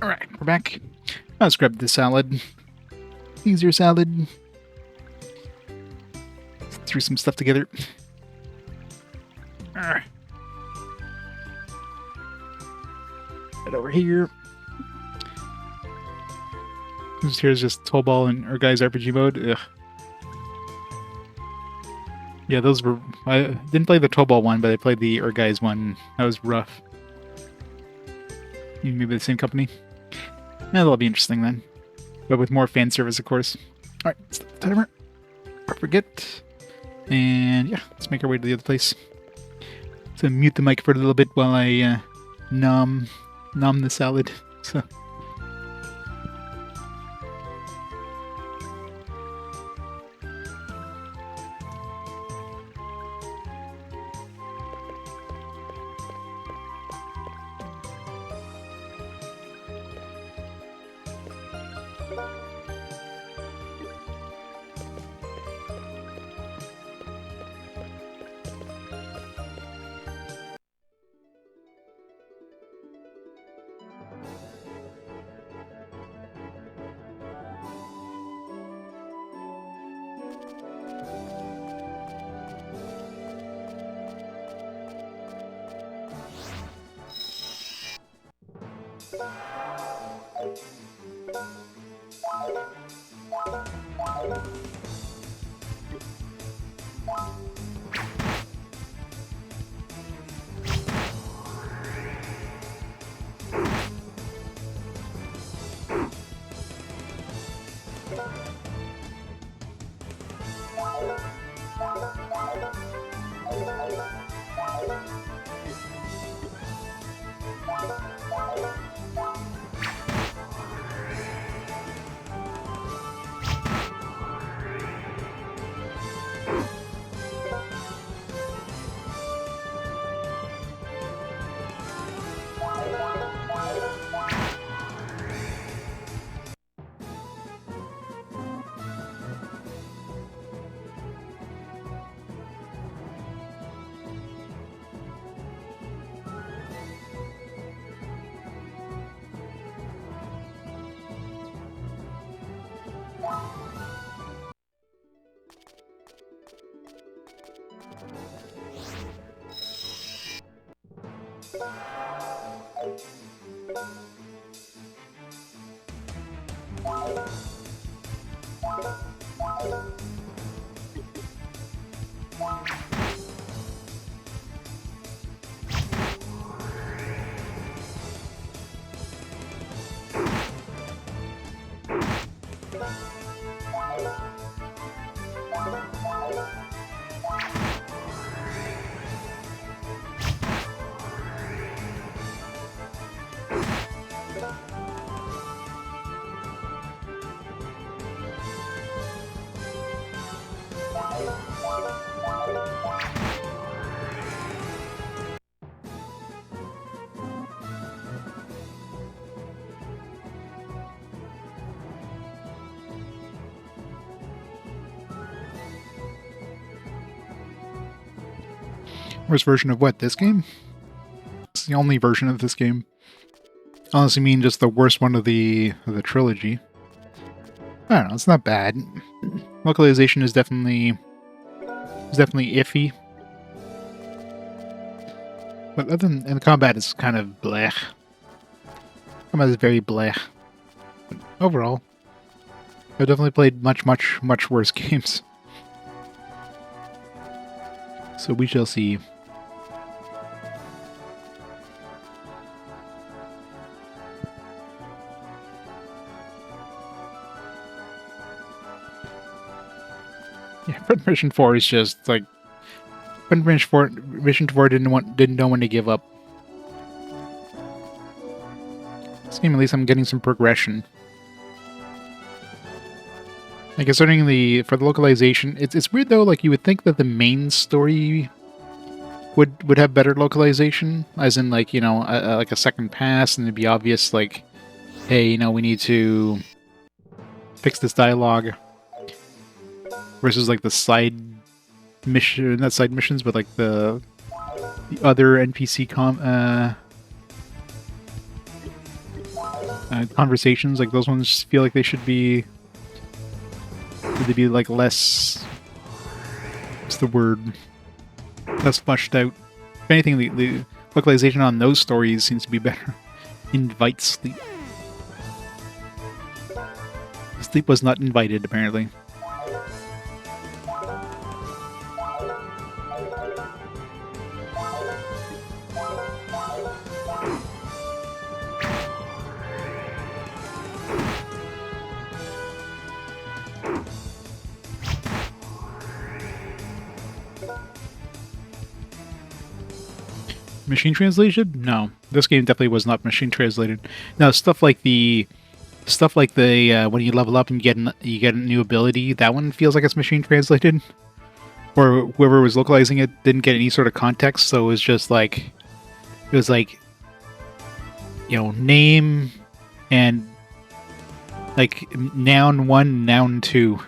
Alright, we're back. Let's grab the salad. Easier salad. Threw some stuff together. Head over here. Here's just Tobal and Urgai's RPG mode. Ugh. Yeah, those were... I didn't play the Tobal one, but I played the Urgai's one. That was rough. Maybe the same company. Yeah, that'll be interesting then. But with more fan service, of course. Alright, stop the timer. Or forget. And yeah, let's make our way to the other place. So mute the mic for a little bit while I nom the salad. So... Worst version of what? This game? It's the only version of this game. Honestly, mean just the worst one of the trilogy. I don't know. It's not bad. Localization is definitely iffy. But other than, and the combat is kind of blech. Combat is very blech. But overall, I've definitely played much worse games. So we shall see. Yeah, Mission 4 is just like Mission 4 didn't know when to give up. This game, at least I'm getting some progression. Like concerning for the localization, it's weird though. Like you would think that the main story would have better localization, as in like like a second pass, and it'd be obvious like, hey, we need to fix this dialogue. Versus like the side mission, not side missions, but like the other NPC Conversations, like those ones feel like they should be... They'd be like less... What's the word? Less fleshed out. If anything, the localization on those stories seems to be better. Invite sleep. Sleep was not invited, apparently. Machine translation? No, this game definitely was not machine translated. Now, stuff like the when you level up and you get a new ability, that one feels like it's machine translated. Or whoever was localizing it didn't get any sort of context, so it was just like name and like noun 1, noun 2,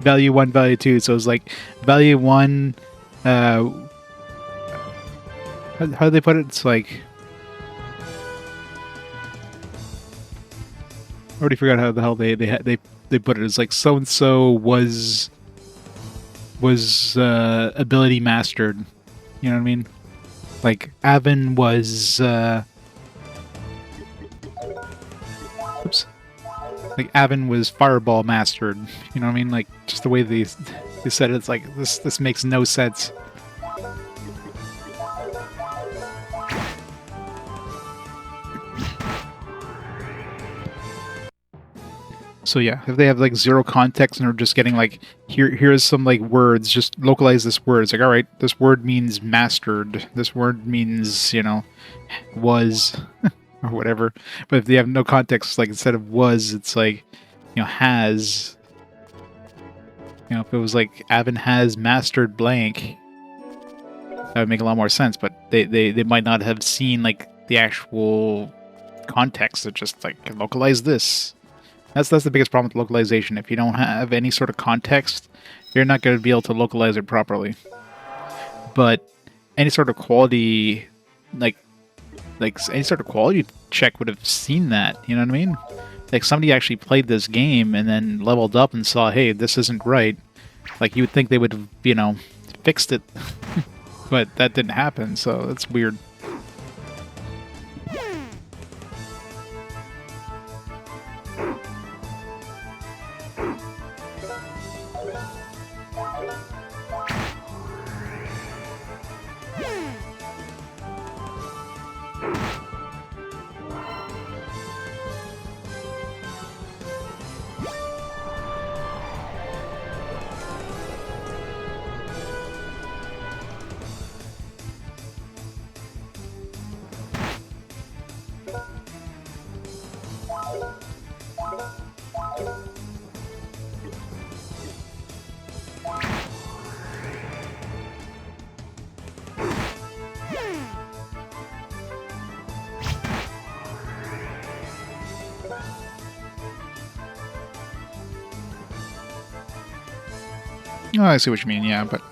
value 1, value 2. So it was like value 1. How do they put it? It's like... I already forgot how the hell they put it. It's like so-and-so was ability mastered. You know what I mean? Like Avin was... Oops. Like Avin was fireball mastered. You know what I mean? Like just the way they said it, it's like this makes no sense. So yeah, if they have like zero context and are just getting like, here's some like words, just localize this word. It's like, all right, this word means mastered. This word means, was, or whatever. But if they have no context, like instead of was, it's like, has. If it was like Avin has mastered blank, that would make a lot more sense. But they might not have seen like the actual context. It's just like localize this. That's the biggest problem with localization. If you don't have any sort of context, you're not going to be able to localize it properly. But any sort of quality, like any sort of quality check would have seen that. You know what I mean? Like somebody actually played this game and then leveled up and saw, hey, this isn't right. Like you would think they would have, fixed it, but that didn't happen. So that's weird. Oh, I see what you mean, yeah, but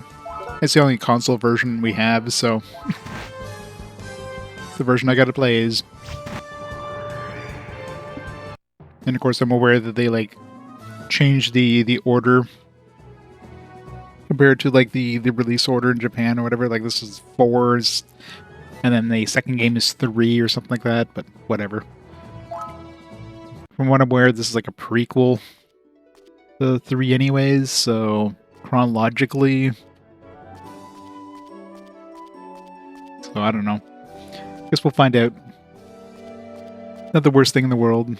it's the only console version we have, so it's the version I gotta play is. And of course I'm aware that they like changed the order compared to like the release order in Japan or whatever. Like this is 4s, and then the second game is 3 or something like that, but whatever. From what I'm aware, this is like a prequel to 3 anyways, so chronologically. So I don't know. Guess we'll find out. Not the worst thing in the world.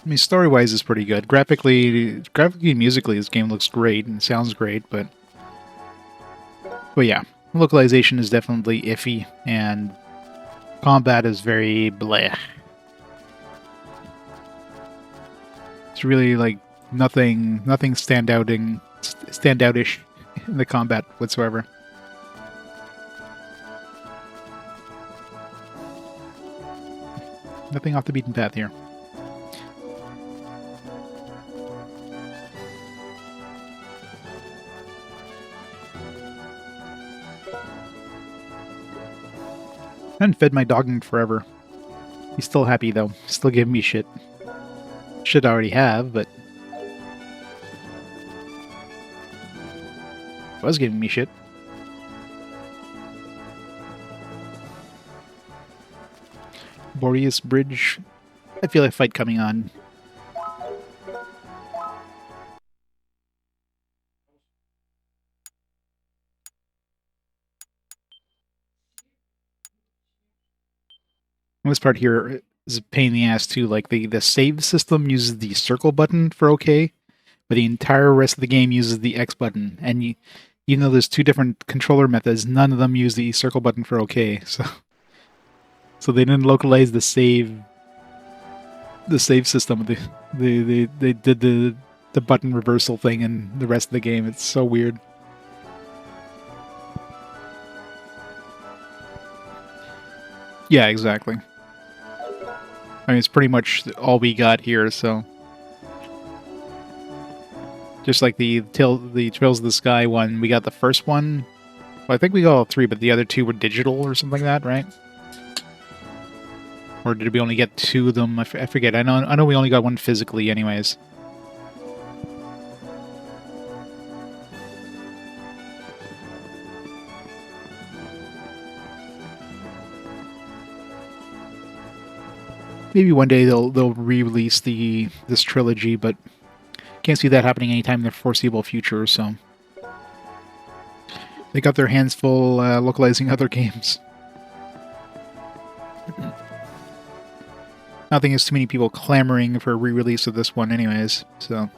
I mean, story-wise is pretty good. Graphically and musically, this game looks great and sounds great, but yeah, localization is definitely iffy, and combat is very bleh. It's really like nothing standoutish in the combat whatsoever. Nothing off the beaten path here. I haven't fed my dog in forever. He's still happy, though. Still giving me shit. Should already have, but... was giving me shit. Boreas Bridge. I feel a fight coming on. This part here is a pain in the ass too. Like the save system uses the circle button for OK, but the entire rest of the game uses the X button. And even though there's two different controller methods, none of them use the circle button for OK. So they didn't localize the save system. They did the button reversal thing in the rest of the game. It's so weird. Yeah, exactly. I mean, it's pretty much all we got here, so... Just like the Trails of the Sky one, we got the first one. Well, I think we got all three, but the other two were digital or something like that, right? Or did we only get two of them? I forget. I know we only got one physically anyways. Maybe one day they'll re-release this trilogy, but can't see that happening anytime in the foreseeable future, so... They got their hands full localizing other games. I don't think there's too many people clamoring for a re-release of this one anyways, so...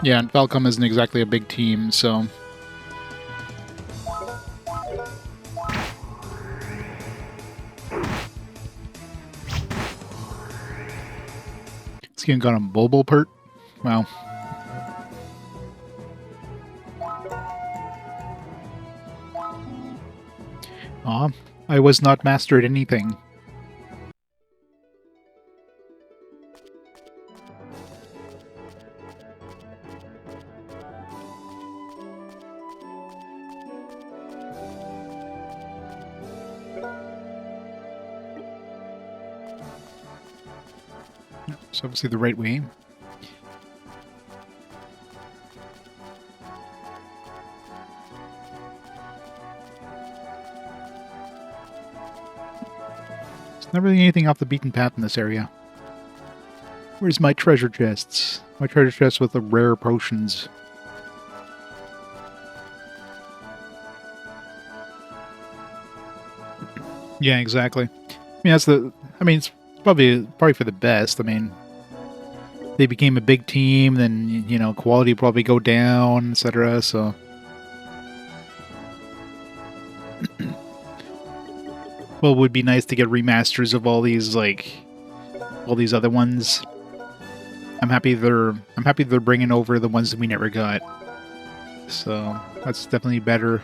Yeah, and Falcom isn't exactly a big team, so... This game got a mobile pert? Wow. Aw, I was not master at anything. It's obviously the right way. There's not really anything off the beaten path in this area. Where's my treasure chests? My treasure chests with the rare potions. Yeah, exactly. I mean, it's probably for the best. I mean, they became a big team, then, you know, quality will probably go down, etc., so... Well, it would be nice to get remasters of all these, like, all these other ones. I'm happy they're bringing over the ones that we never got. So, that's definitely better.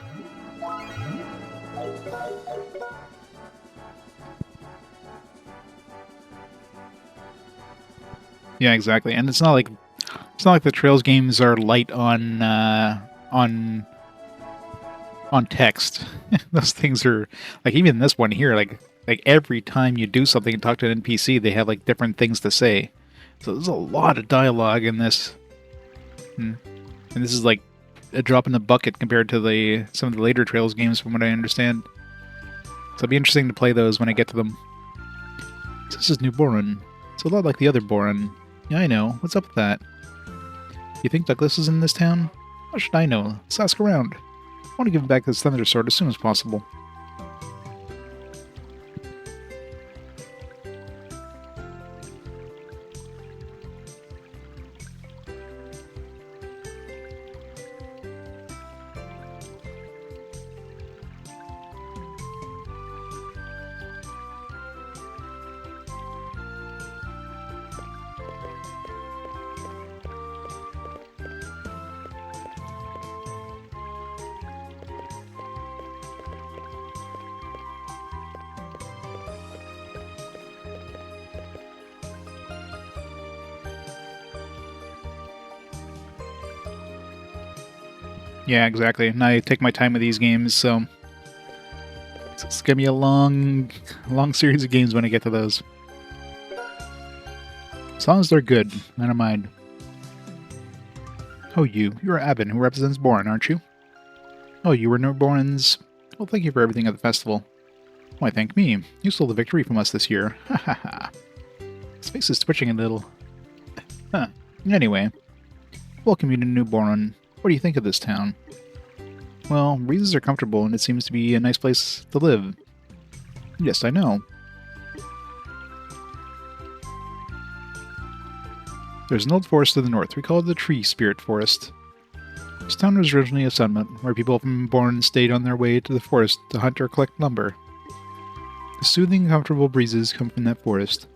Yeah, exactly. And it's not like the Trails games are light on text. Those things are like, even this one here, like every time you do something and talk to an NPC, they have like different things to say. So there's a lot of dialogue in this. And this is like a drop in the bucket compared to some of the later Trails games, from what I understand. So it'll be interesting to play those when I get to them. This is Newborn. It's a lot like the other Boron. Yeah, I know. What's up with that? You think Douglas is in this town? How should I know? Let's ask around. I want to give him back his Thunder Sword as soon as possible. Yeah, exactly. And I take my time with these games, so it's gonna be a long series of games when I get to those. As long as they're good, I don't mind. Oh, you're Avin, who represents Boron, aren't you? Oh, you were no Borons. Well, thank you for everything at the festival. Why, thank me. You stole the victory from us this year. Ha ha ha. His face is twitching a little. Huh. Anyway, welcome you to New Boron. What do you think of this town? Well, breezes are comfortable, and it seems to be a nice place to live. Yes, I know. There's an old forest to the north. We call it the Tree Spirit Forest. This town was originally a settlement, where people from Boron stayed on their way to the forest to hunt or collect lumber. The soothing, comfortable breezes come from that forest.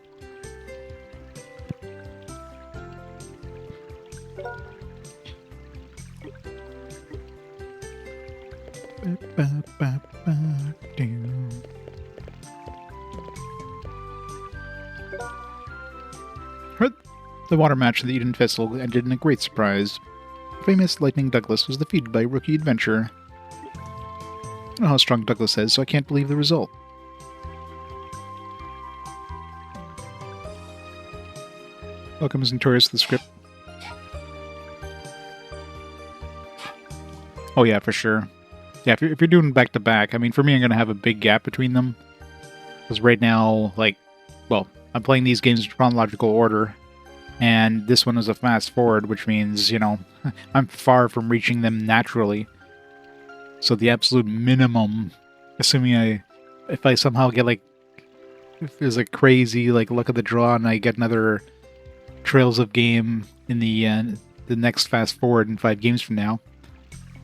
The water match of the Eden Festival ended in a great surprise. Famous Lightning Douglas was defeated by a rookie adventurer. I don't know how strong Douglas is, so I can't believe the result. Welcome as notorious to the script. Oh yeah, for sure. Yeah, if you're doing back-to-back, I mean, for me, I'm going to have a big gap between them. Because right now, like, well, I'm playing these games in chronological order, and this one is a fast-forward, which means, you know, I'm far from reaching them naturally. So the absolute minimum, assuming if I somehow get, like, if there's a crazy, like, luck of the draw and I get another Trails of game in the next fast-forward in 5 games from now,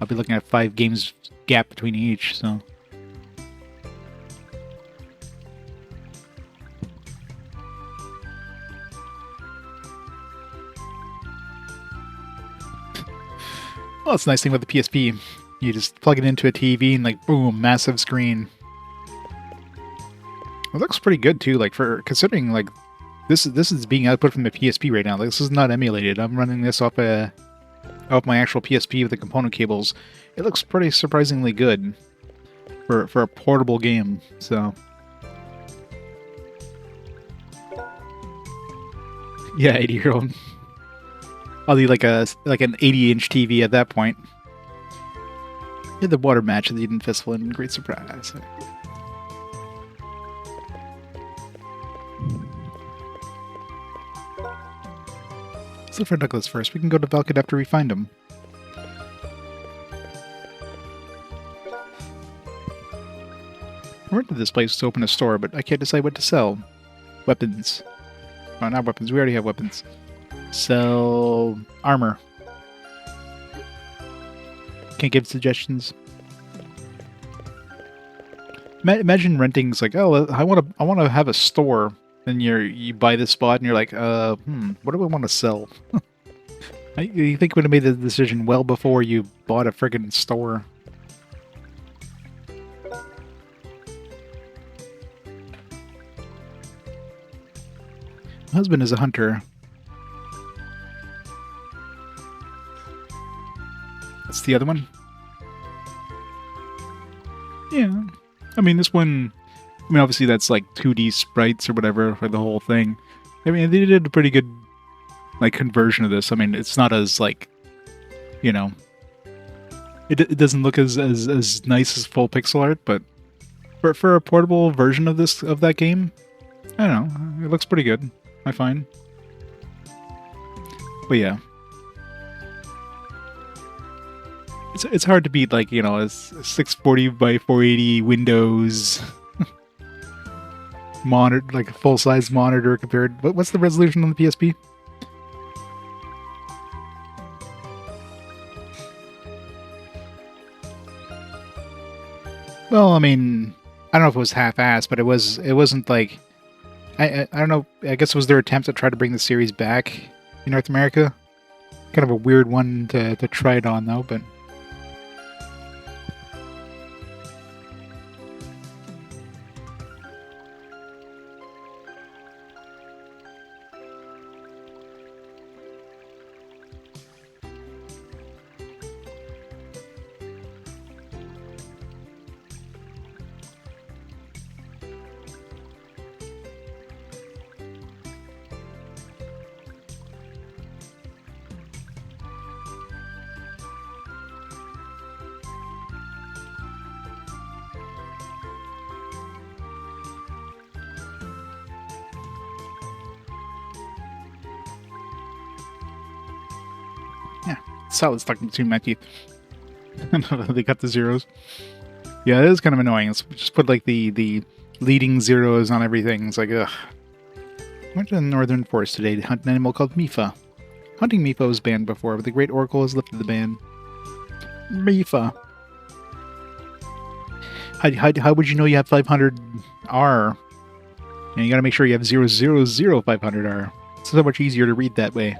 I'll be looking at 5 games gap between each, so... Well, it's a nice thing with the PSP. You just plug it into a TV and, like, boom, massive screen. It looks pretty good, too, like, for considering, like, this is being output from the PSP right now. Like, this is not emulated. I'm running this off my actual PSP with the component cables. It looks pretty surprisingly good for a portable game, so... Yeah, 80-year-old. I'll do like an 80-inch TV at that point. Yeah, the water match at the Eden Festival and great surprise. Let's look for Douglas first. We can go to Valkid after we find him. I went to this place to open a store, but I can't decide what to sell. Weapons. Oh, not weapons. We already have weapons. Sell armor. Can't give suggestions. Imagine renting's like, oh, I want to have a store, and you buy this spot, and you're like, what do I want to sell? You think would have made the decision well before you bought a friggin' store. My husband is a hunter. That's the other one? Yeah. I mean, this one... I mean, obviously that's like 2D sprites or whatever for the whole thing. I mean, they did a pretty good, like, conversion of this. I mean, it's not as, like, you know... It doesn't look as nice as full pixel art, but for a portable version of that game, I don't know, it looks pretty good. I find. But yeah. It's hard to beat, like, you know, a 640 by 480 Windows monitor, like a full-size monitor compared... What's the resolution on the PSP? Well, I mean, I don't know if it was half-assed, but it wasn't like... I don't know, I guess it was their attempt to try to bring the series back in North America. Kind of a weird one to try it on, though, but... Yeah, solid stuck between my teeth. They cut the zeros. Yeah, it is kind of annoying. It's just put like the leading zeros on everything. It's like, ugh. I went to the northern forest today to hunt an animal called Mifa. Hunting Mifa was banned before, but the Great Oracle has lifted the ban. Mifa. How would you know you have 500R? And you gotta make sure you have 000 500R. It's so much easier to read that way.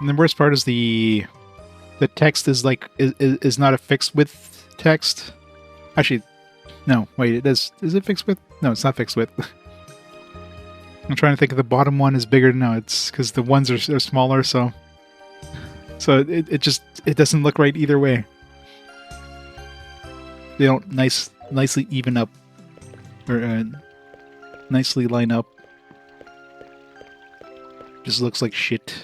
And the worst part is the text is like is not a fixed width text. Actually, no, wait, it is. Is it fixed width? No, it's not fixed width. I'm trying to think if the bottom one is bigger. No, it's because the ones are smaller, so it just doesn't look right either way. They don't nicely even up or nicely line up. Just looks like shit.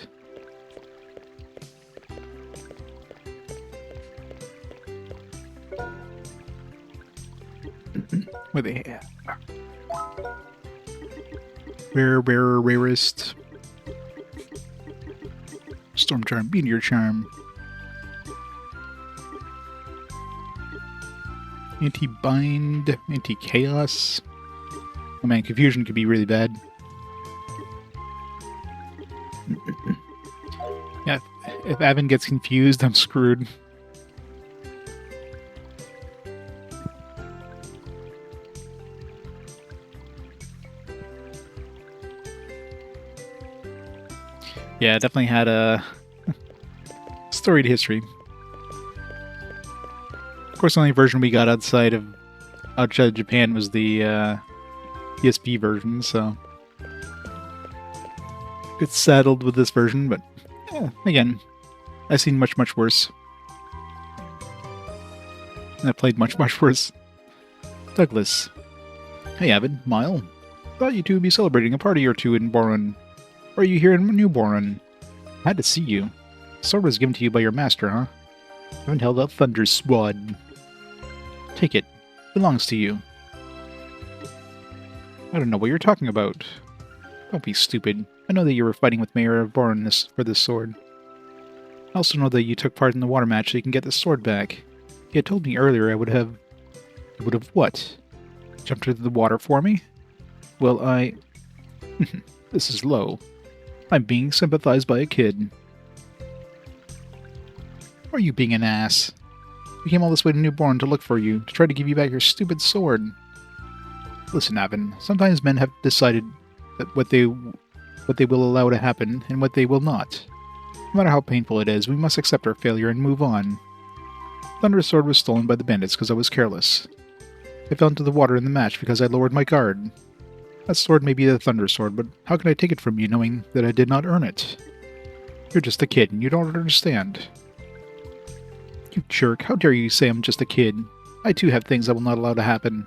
What they have? Rarest. Storm Charm, Meteor Charm. Anti-bind, anti-chaos. Oh man, confusion could be really bad. Yeah, if Avin gets confused, I'm screwed. Yeah, definitely had a storied history. Of course, the only version we got outside of Japan was the PSP version, so get saddled with this version. But yeah, again, I've seen much worse. And I've played much worse. Douglas, hey Avin, Mile. Thought you two would be celebrating a party or two in Boron. Or are you here in New Boron? Had to see you. Sword was given to you by your master, huh? Haven't held out Thunder Sword. Take it. Belongs to you. I don't know what you're talking about. Don't be stupid. I know that you were fighting with Mayor of Boron for this sword. I also know that you took part in the water match so you can get the sword back. You had told me earlier I would have... You would have what? Jumped into the water for me? Well, This is low. I'm being sympathized by a kid. Or are you being an ass? We came all this way to New Boron to look for you, to try to give you back your stupid sword. Listen, Avin, sometimes men have decided that what they will allow to happen and what they will not. No matter how painful it is, we must accept our failure and move on. Thunder's sword was stolen by the bandits because I was careless. I fell into the water in the match because I lowered my guard. That sword may be the Thunder Sword, but how can I take it from you knowing that I did not earn it? You're just a kid, and you don't understand. You jerk, how dare you say I'm just a kid? I too have things I will not allow to happen.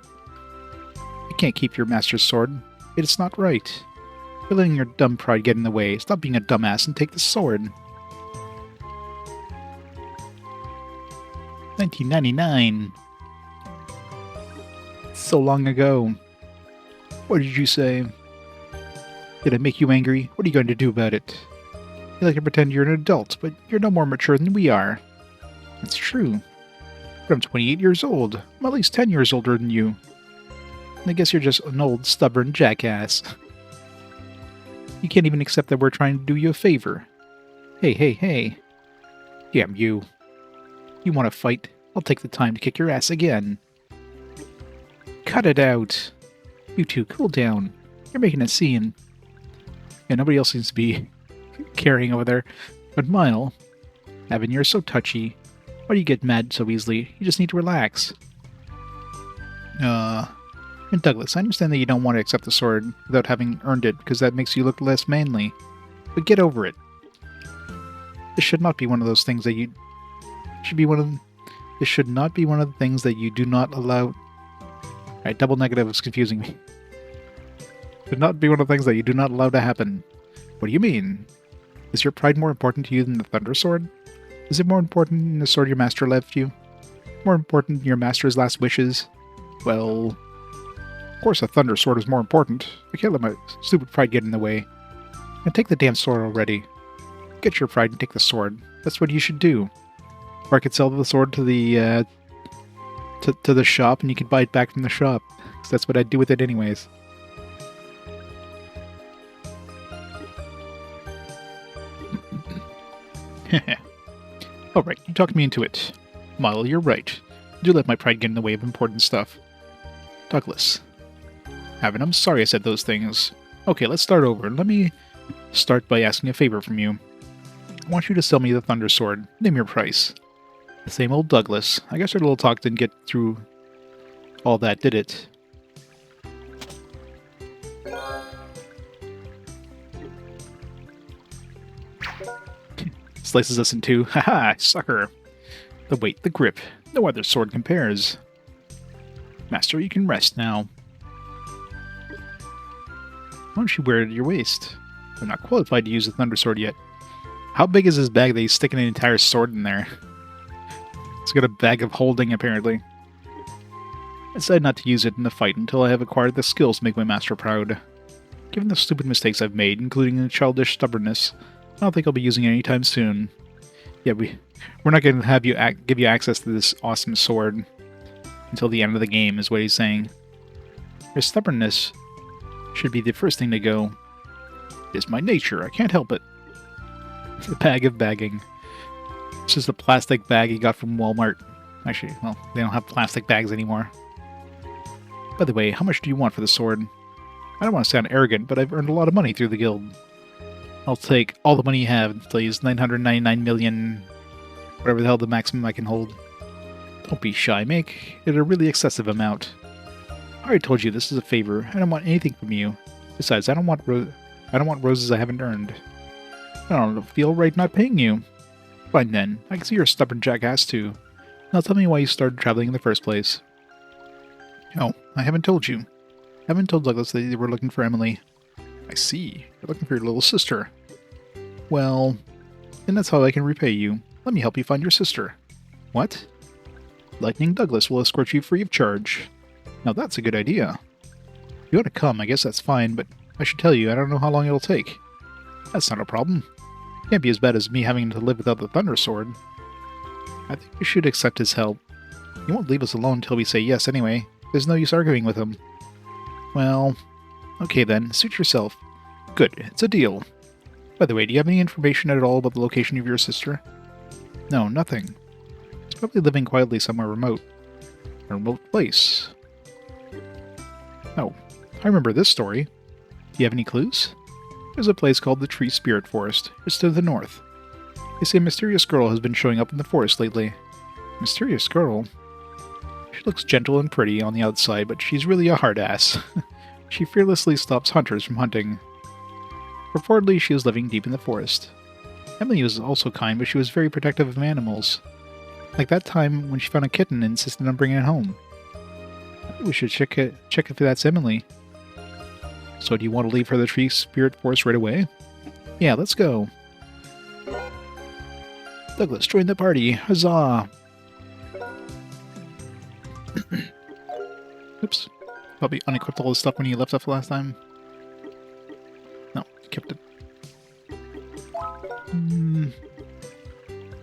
You can't keep your master's sword. It is not right. You're letting your dumb pride get in the way. Stop being a dumbass and take the sword. 1999. So long ago. What did you say? Did I make you angry? What are you going to do about it? You like to pretend you're an adult, but you're no more mature than we are. That's true. But I'm 28 years old. I'm at least 10 years older than you. And I guess you're just an old, stubborn jackass. You can't even accept that we're trying to do you a favor. Hey, hey, hey. Damn you. You want to fight? I'll take the time to kick your ass again. Cut it out. You two, cool down. You're making a scene. Yeah, nobody else seems to be caring over there. But Eimelle, Avin, you're so touchy. Why do you get mad so easily? You just need to relax. And Douglas, I understand that you don't want to accept the sword without having earned it, because that makes you look less manly. But get over it. This should not be one of those things that you... This should not be one of the things that you do not allow... Alright, double negative is confusing me. Should not be one of the things that you do not allow to happen. What do you mean? Is your pride more important to you than the Thunder Sword? Is it more important than the sword your master left you? More important than your master's last wishes? Well... Of course a Thunder Sword is more important. I can't let my stupid pride get in the way. And take the damn sword already. Get your pride and take the sword. That's what you should do. Or I could sell the sword to the, to the shop and you could buy it back from the shop. Because that's what I'd do with it anyways. Alright, you talked me into it. Eimelle, you're right. Do let my pride get in the way of important stuff. Douglas. Avin, I'm sorry I said those things. Okay, let's start over. Let me start by asking a favor from you. I want you to sell me the Thunder Sword. Name your price. The same old Douglas. I guess our little talk didn't get through all that, did it? Slices us in two. Haha, sucker. The weight, the grip. No other sword compares. Master, you can rest now. Why don't you wear it at your waist? I'm not qualified to use the Thunder Sword yet. How big is this bag that he's sticking an entire sword in there? It's got a bag of holding, apparently. I decided not to use it in the fight until I have acquired the skills to make my master proud. Given the stupid mistakes I've made, including the childish stubbornness, I don't think I'll be using it anytime soon. Yeah, we're not going to have you give you access to this awesome sword until the end of the game, is what he's saying. Your stubbornness should be the first thing to go. It's my nature, I can't help it. The bag of bagging. It's just a plastic bag he got from Walmart. Actually, well, they don't have plastic bags anymore. By the way, how much do you want for the sword? I don't want to sound arrogant, but I've earned a lot of money through the guild. I'll take all the money you have, please. 999 million... whatever the hell the maximum I can hold. Don't be shy, make it a really excessive amount. I already told you this is a favor. I don't want anything from you. Besides, I don't want roses I haven't earned. I don't feel right not paying you. Fine then. I can see you're a stubborn jackass too. Now tell me why you started traveling in the first place. Oh, I haven't told you. I haven't told Douglas that you were looking for Emily. I see. You're looking for your little sister. Well, then that's how I can repay you. Let me help you find your sister. What? Lightning Douglas will escort you free of charge. Now that's a good idea. If you want to come, I guess that's fine, but I should tell you, I don't know how long it'll take. That's not a problem. Can't be as bad as me having to live without the Thunder Sword. I think you should accept his help. He won't leave us alone until we say yes anyway. There's no use arguing with him. Well, okay then, suit yourself. Good, it's a deal. By the way, do you have any information at all about the location of your sister? No, nothing. She's probably living quietly somewhere remote. A remote place. Oh, I remember this story. Do you have any clues? There's a place called the Tree Spirit Forest. It's to the north. They say a mysterious girl has been showing up in the forest lately. Mysterious girl? She looks gentle and pretty on the outside, but she's really a hard ass. She fearlessly stops hunters from hunting. Reportedly, she is living deep in the forest. Emily was also kind, but she was very protective of animals. Like that time when she found a kitten and insisted on bringing it home. We should check if that's Emily. So do you want to leave for the Tree Spirit Forest right away? Yeah, let's go. Douglas, join the party. Huzzah! Oops. Probably unequipped all the stuff when you left off last time. No, you kept it.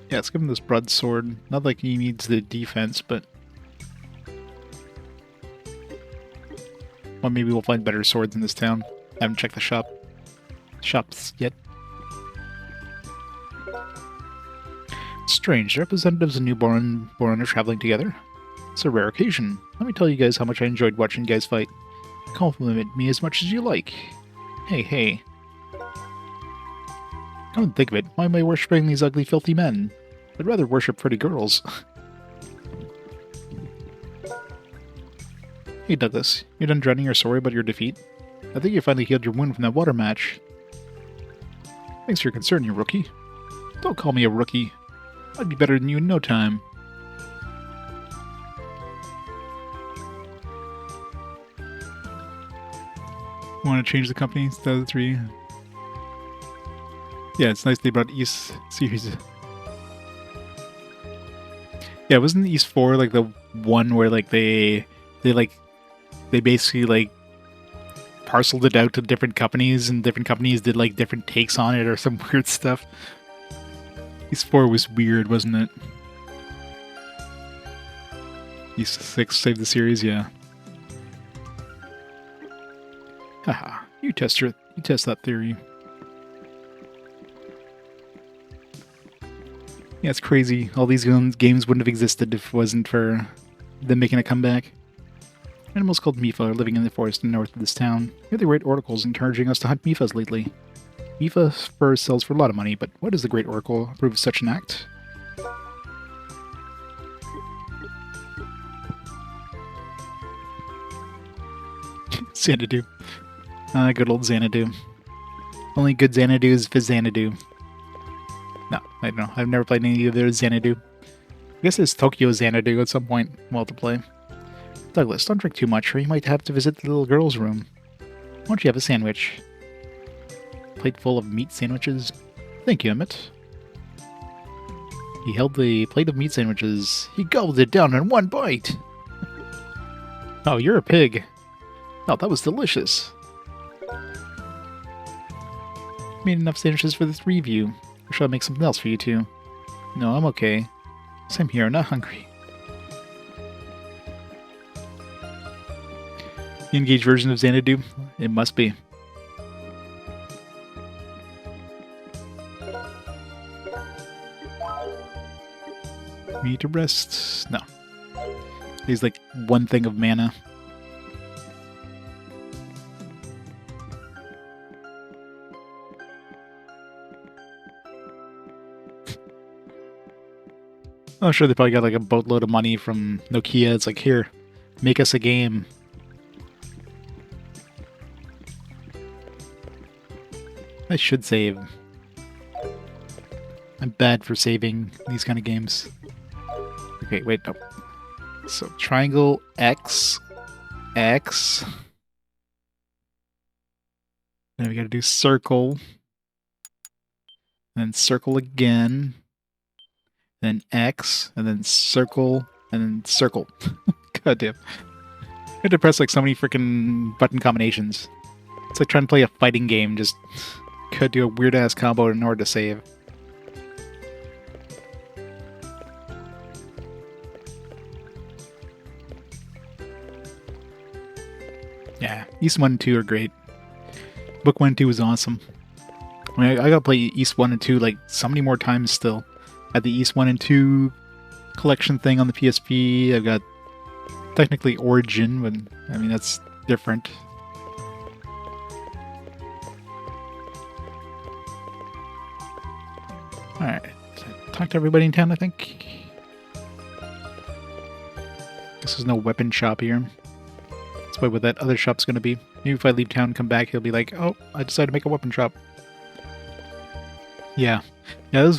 Yeah, let's give him this broadsword. Not like he needs the defense, but... Well, maybe we'll find better swords in this town. I haven't checked the shops yet. Strange, the representatives and newborn are traveling together. It's a rare occasion. Let me tell you guys how much I enjoyed watching you guys fight. Compliment me as much as you like. Hey. Come and think of it, why am I worshipping these ugly, filthy men? I'd rather worship pretty girls. Hey Douglas, you're done dreading or sorry about your defeat? I think you finally healed your wound from that water match. Thanks for your concern, you rookie. Don't call me a rookie. I'd be better than you in no time. Want to change the company instead of the 3? Yeah, it's nice they brought East series. Yeah, wasn't East 4 like the one where like they basically like parceled it out to different companies and different companies did like different takes on it or some weird stuff? East 4 was weird, wasn't it? East 6 saved the series, yeah. Haha, you test that theory. Yeah, it's crazy. All these games wouldn't have existed if it wasn't for them making a comeback. Animals called Mifa are living in the forest in the north of this town. Here they write articles encouraging us to hunt Mifas lately. Mifa fur sells for a lot of money, but why does the Great Oracle approve of such an act? Xanadu. Good old Xanadu. Only good Xanadu is for Xanadu. No, I don't know. I've never played any of their Xanadu. I guess there's Tokyo Xanadu at some point. Well to play. Douglas, don't drink too much or you might have to visit the little girl's room. Why don't you have a sandwich? Plate full of meat sandwiches? Thank you, Emmett. He held the plate of meat sandwiches. He gobbled it down in one bite! Oh, you're a pig. Oh, that was delicious. Made enough sandwiches for the 3 of you. Or should I make something else for you two? No, I'm okay. Same here, I'm not hungry. The engaged version of Xanadu? It must be. We need to rest. No. He's like one thing of mana. I'm sure they probably got like a boatload of money from Nokia. It's like, here, make us a game. I should save. I'm bad for saving these kind of games. Okay, wait, no. So, triangle, X, X. Then we gotta do circle. And then circle again. Then X, and then circle, and then circle. God damn. I had to press like so many freaking button combinations. It's like trying to play a fighting game, just gotta do a weird ass combo in order to save. Yeah, East 1 and 2 are great. Book 1 and 2 was awesome. I mean, I gotta play East 1 and 2 like so many more times still. I had the East 1 and 2 collection thing on the PSP. I've got technically Origin, but I mean that's different. Alright, talk to everybody in town, I think. Guess there's no weapon shop here. That's why what that other shop's gonna be. Maybe if I leave town and come back, he'll be like, oh, I decided to make a weapon shop. Yeah. Yeah,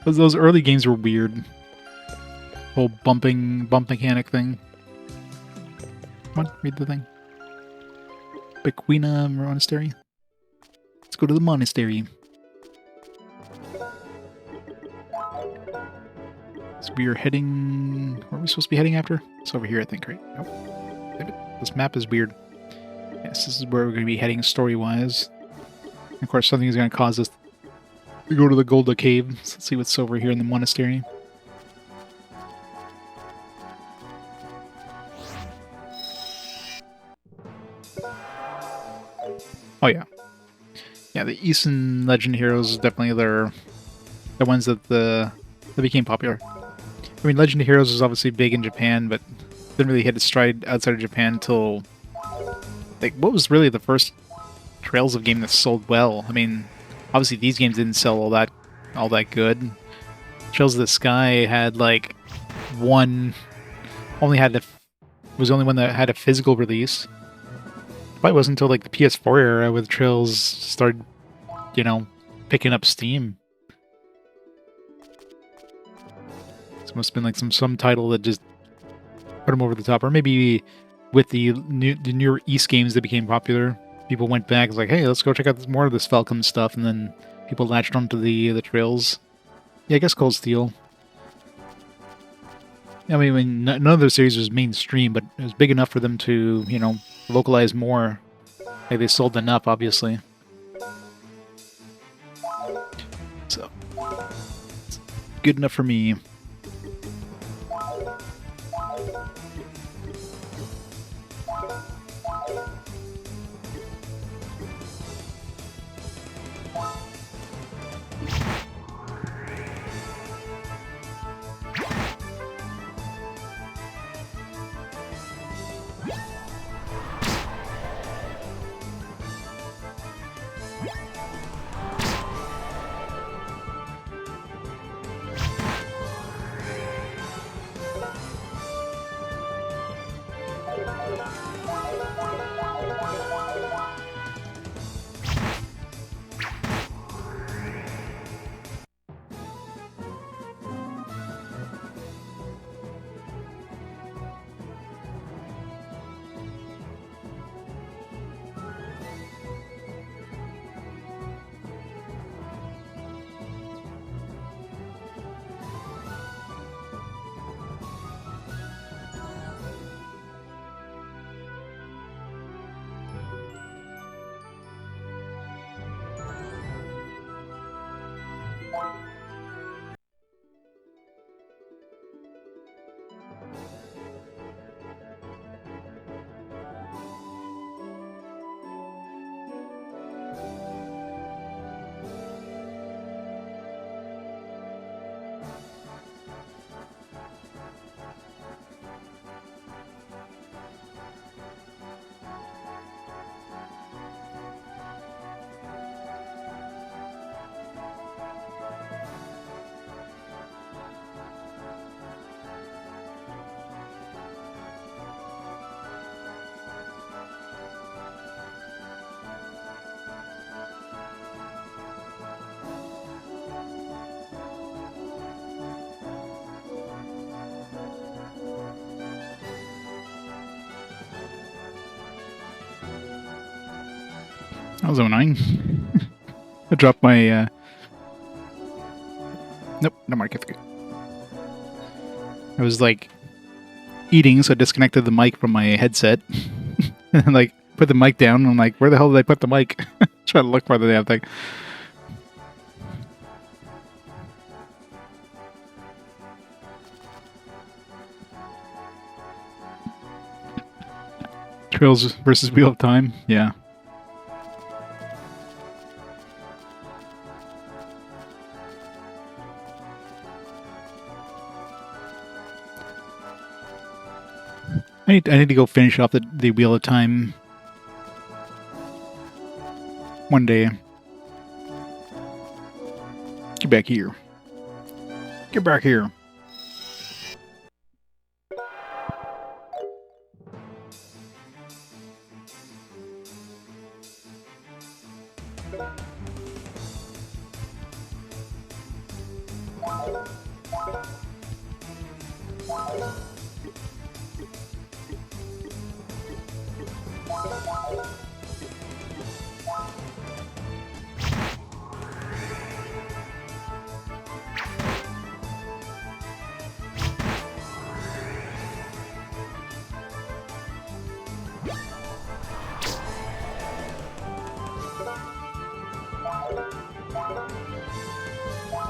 those early games were weird. Whole bump mechanic thing. Come on, read the thing. Bequina Monastery. Let's go to the monastery. So we are heading... Where are we supposed to be heading after? It's over here, I think, right? Nope. This map is weird. Yes, this is where we're going to be heading story-wise. Of course, something is going to cause us to go to the Golda Cave. So let's see what's over here in the monastery. Oh yeah. Yeah, the Eastern Legend heroes definitely the ones that became popular. I mean, Legend Heroes was obviously big in Japan, but didn't really hit its stride outside of Japan until, like, what was really the first Trails of game that sold well? I mean, obviously these games didn't sell all that good. Trails of the Sky had like was the only one that had a physical release. Probably wasn't until like the PS4 era where the Trails started, picking up steam. This must have been like some title that just put them over the top, or maybe with the newer East games that became popular, people went back and was like, hey, let's go check out more of this Falcom stuff, and then people latched onto the Trails. Yeah, I guess Cold Steel. I mean, none of those series was mainstream, but it was big enough for them to, localize more. Like, they sold enough, obviously. So, it's good enough for me. That was annoying. I dropped my, Nope, no more. I was, like, eating, so I disconnected the mic from my headset. And, like, put the mic down, and I'm like, where the hell did I put the mic? Trying to look for the damn thing. Trails versus Wheel of Time, yeah. I need to go finish off the Wheel of Time one day. Get back here. Get back here.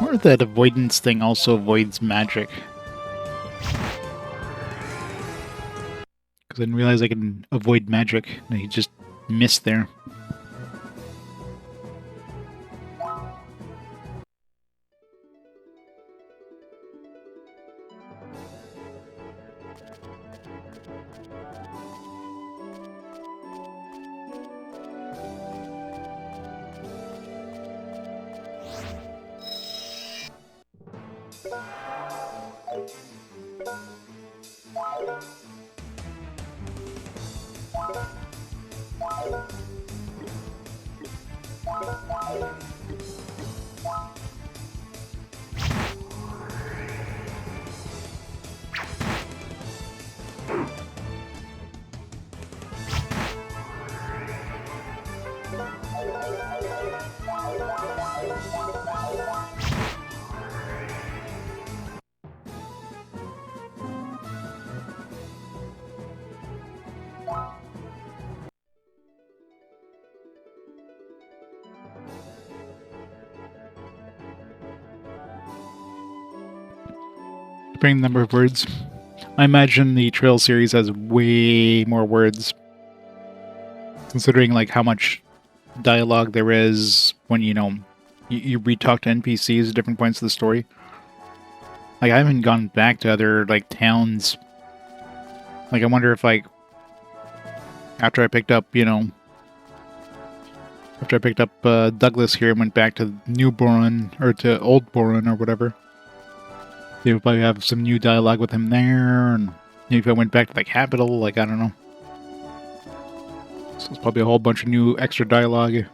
Or that avoidance thing also avoids magic. Because I didn't realize I can avoid magic. And he just missed there. Comparing the number of words. I imagine the Trail series has way more words. Considering like how much dialogue there is when, you know, you re-talk to NPCs at different points of the story. Like, I haven't gone back to other, like, towns. Like, I wonder if, like, after I picked up, you know, after I picked up Douglas here and went back to New Boron, or to Old Boron, or whatever, they would probably have some new dialogue with him there, and maybe if I went back to the capital, like, I don't know. So it's probably a whole bunch of new extra dialogue.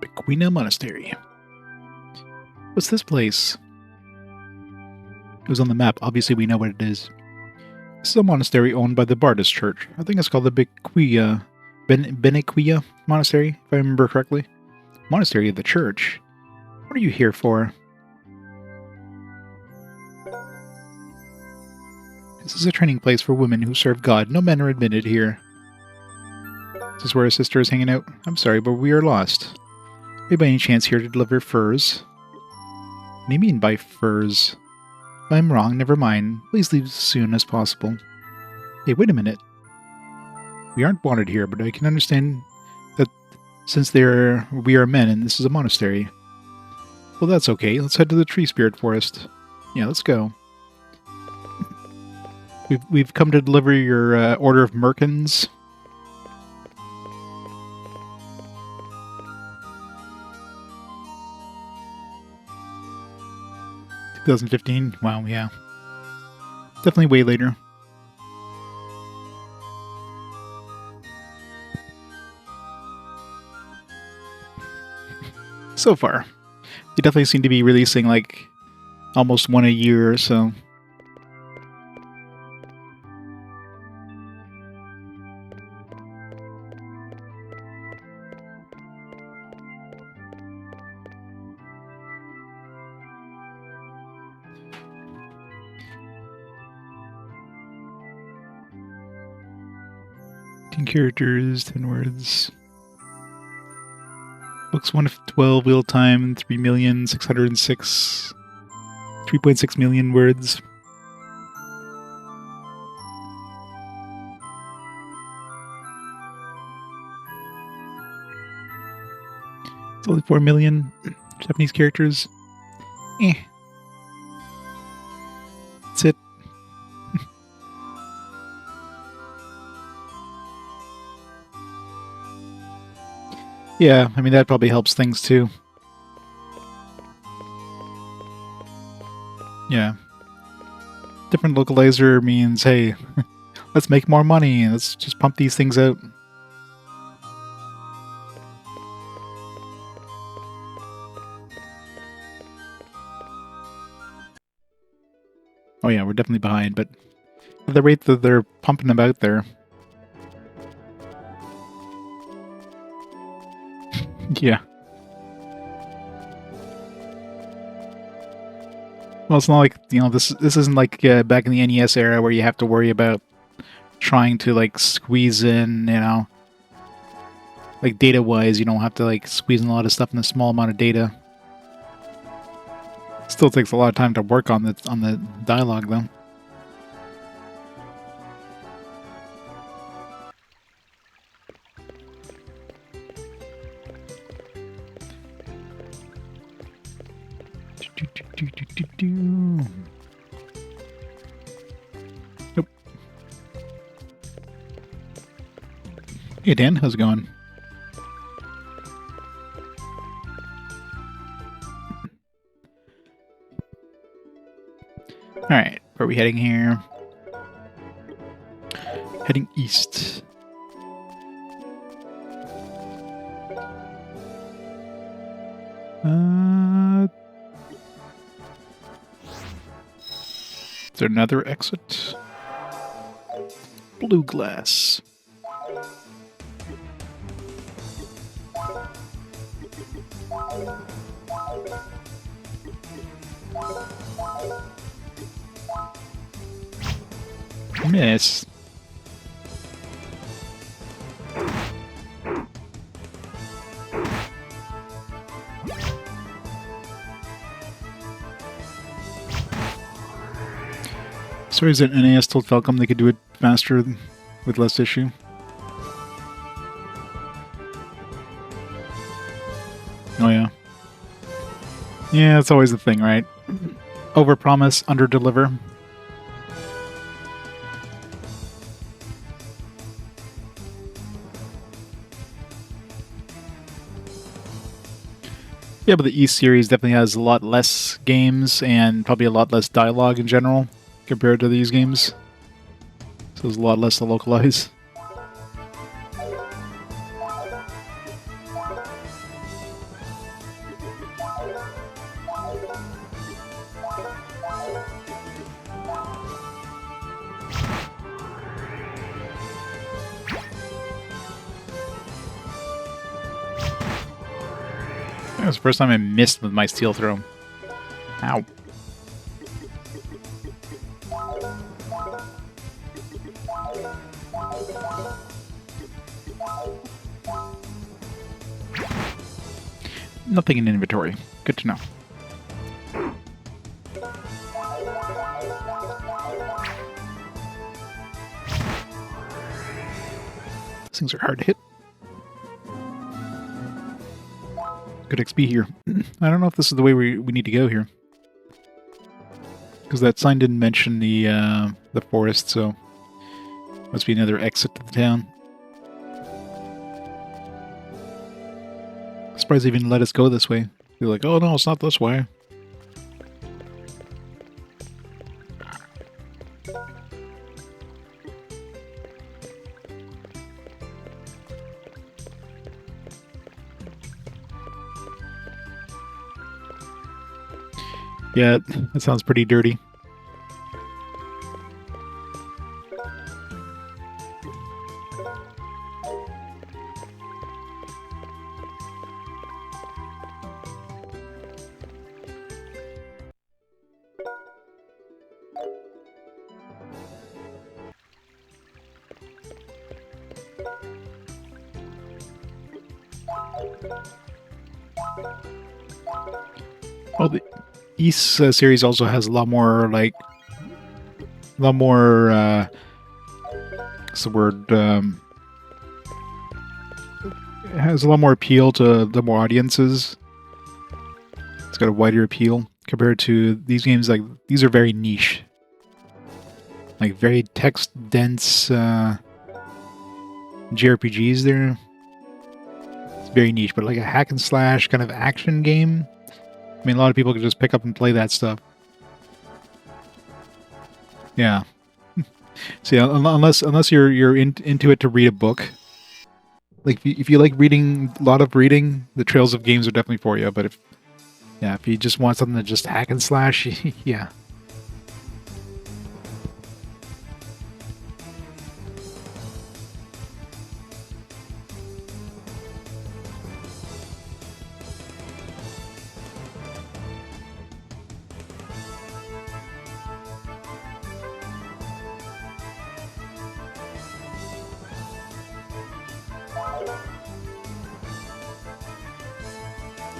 Bequina Monastery. What's this place? It was on the map. Obviously, we know what it is. This is a monastery owned by the Bardus Church. I think it's called the Benequia Monastery, if I remember correctly. Monastery of the Church. What are you here for? This is a training place for women who serve God. No men are admitted here. Is this where a sister is hanging out? I'm sorry, but we are lost. Are you by any chance here to deliver furs? What do you mean by furs? If I'm wrong, never mind. Please leave as soon as possible. Hey, wait a minute. We aren't wanted here, but I can understand that since we are men and this is a monastery. Well, that's okay. Let's head to the Tree Spirit Forest. Yeah, let's go. We've come to deliver your order of merkins. 2015. Wow, yeah. Definitely way later. So far. They definitely seem to be releasing like almost one a year or so. Characters, 10 words. Books 1 of 12, wheel time, 3,606,000, 3.6 million words. It's only 4 million Japanese characters. That's it. Yeah, I mean, that probably helps things too. Yeah. Different localizer means, hey, let's make more money. Let's just pump these things out. Oh yeah, we're definitely behind, but at the rate that they're pumping them out there. Yeah. Well, it's not like, you know, this isn't like back in the NES era where you have to worry about trying to like squeeze in, like data-wise, you don't have to like squeeze in a lot of stuff in a small amount of data. Still takes a lot of time to work on the dialogue though. Nope. Hey Dan, how's it going? Alright, where are we heading here? Heading east. Is there another exit? Blue glass. Miss. Sorry, is that NAS told Falcom they could do it faster with less issue? Oh yeah. Yeah, that's always the thing, right? Overpromise, underdeliver. Yeah, but the East series definitely has a lot less games and probably a lot less dialogue in general compared to these games. So there's a lot less to localize. That was the first time I missed with my steel throw. Ow. Nothing in inventory. Good to know. These things are hard to hit. Good XP here. I don't know if this is the way we need to go here. Because that sign didn't mention the forest, so must be another exit to the town. Surprised they even let us go this way. They're like, oh no, it's not this way. Yeah, that sounds pretty dirty. Well, the East series also has a lot more, like, what's the word, it has a lot more appeal to the more audiences. It's got a wider appeal compared to these games. Like, these are very niche. Like, very text-dense JRPGs there. It's very niche, but like a hack-and-slash kind of action game, I mean, a lot of people can just pick up and play that stuff. Yeah. See, unless you're into it to read a book, like if you like reading, a lot of reading, the Trails of games are definitely for you. But if you just want something to just hack and slash, yeah.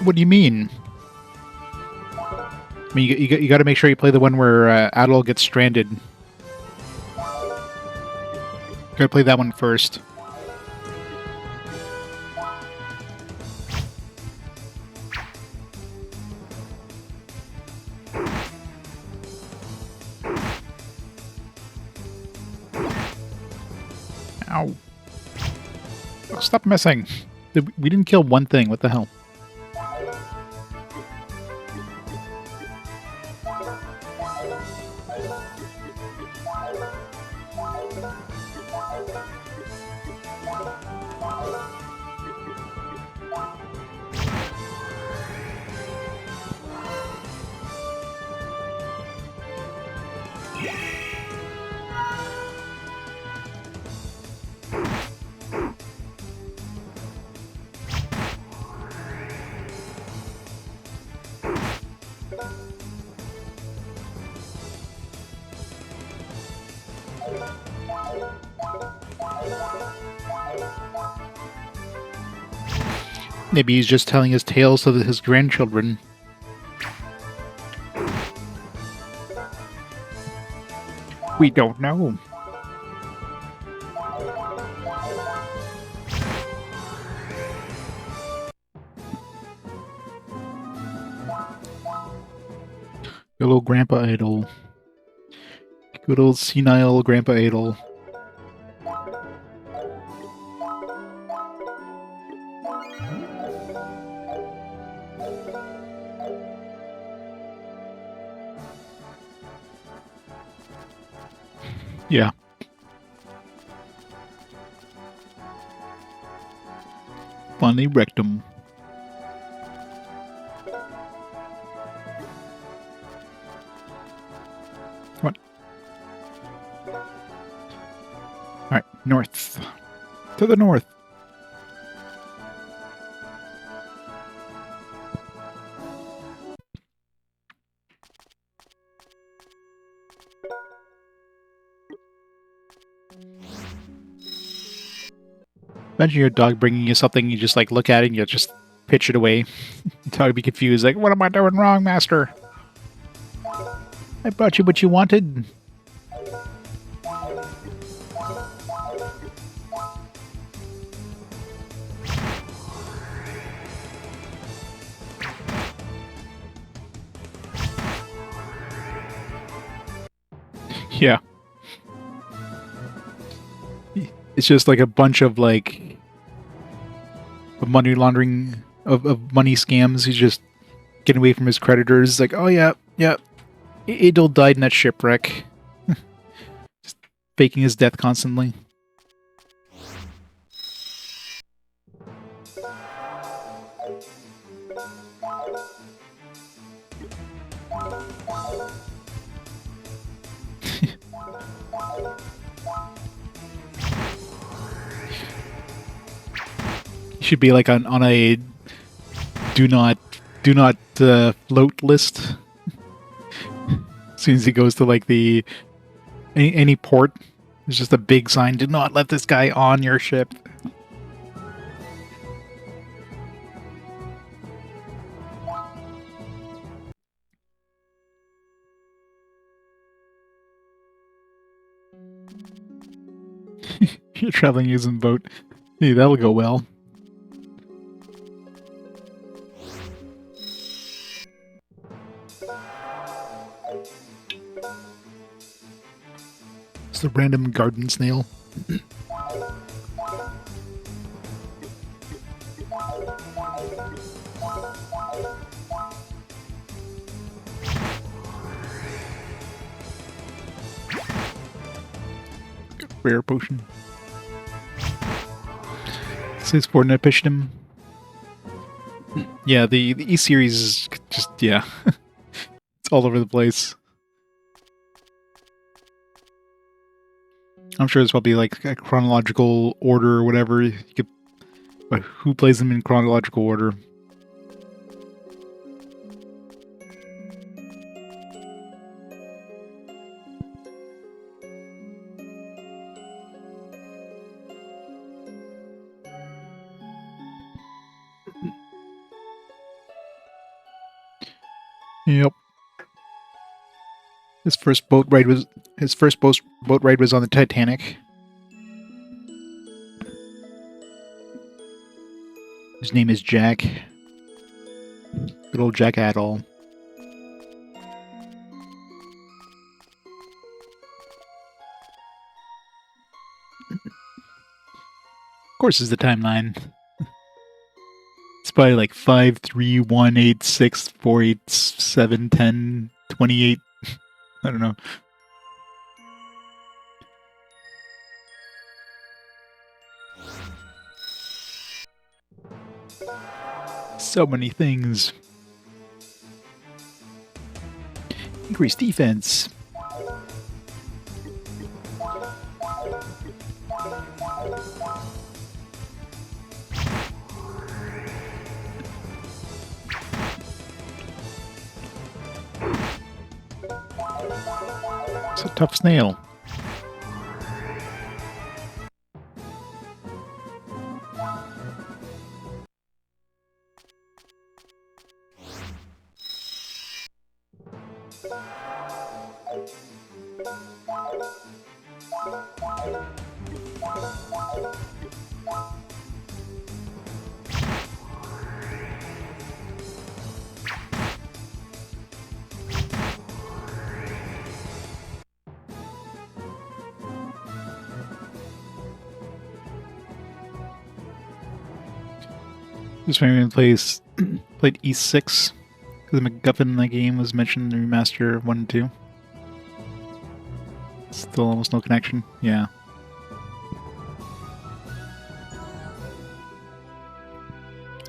What do you mean? I mean, you got to make sure you play the one where Adol gets stranded. Got to play that one first. Ow. Oh, stop messing. We didn't kill one thing. What the hell? Maybe he's just telling his tales to his grandchildren. We don't know. Good old Grandpa Idol. Good old senile Grandpa Idol. Yeah. Funny rectum. Come on. Alright, north. To the north. Imagine your dog bringing you something, you just like look at it and you just pitch it away. The dog would be confused, like, what am I doing wrong, master? I brought you what you wanted. Yeah. It's just like a bunch of like money laundering of money scams. He's just getting away from his creditors. Like, oh yeah, yeah. Adol died in that shipwreck. Just faking his death constantly. Should be like on a do not float list. As soon as he goes to like the any port, there's just a big sign: "Do not let this guy on your ship." You're traveling using a boat. Hey, that'll go well. It's the random garden snail. Rare potion. Says Fortnite pushed him. Yeah, the E series is just, yeah. It's all over the place. I'm sure there's probably like a chronological order or whatever. You could, but who plays them in chronological order? Yep. His first boat ride was on the Titanic. His name is Jack. Good old Jack Adall. Of course, is the timeline. It's probably like 5, 3, 1, 8, 6, 4, 8, 7, 10, 28. I don't know. So many things. Increase defense. It's a tough snail. This one played E6, because the MacGuffin in that game was mentioned in the remaster of 1 and 2. Still almost no connection. Yeah.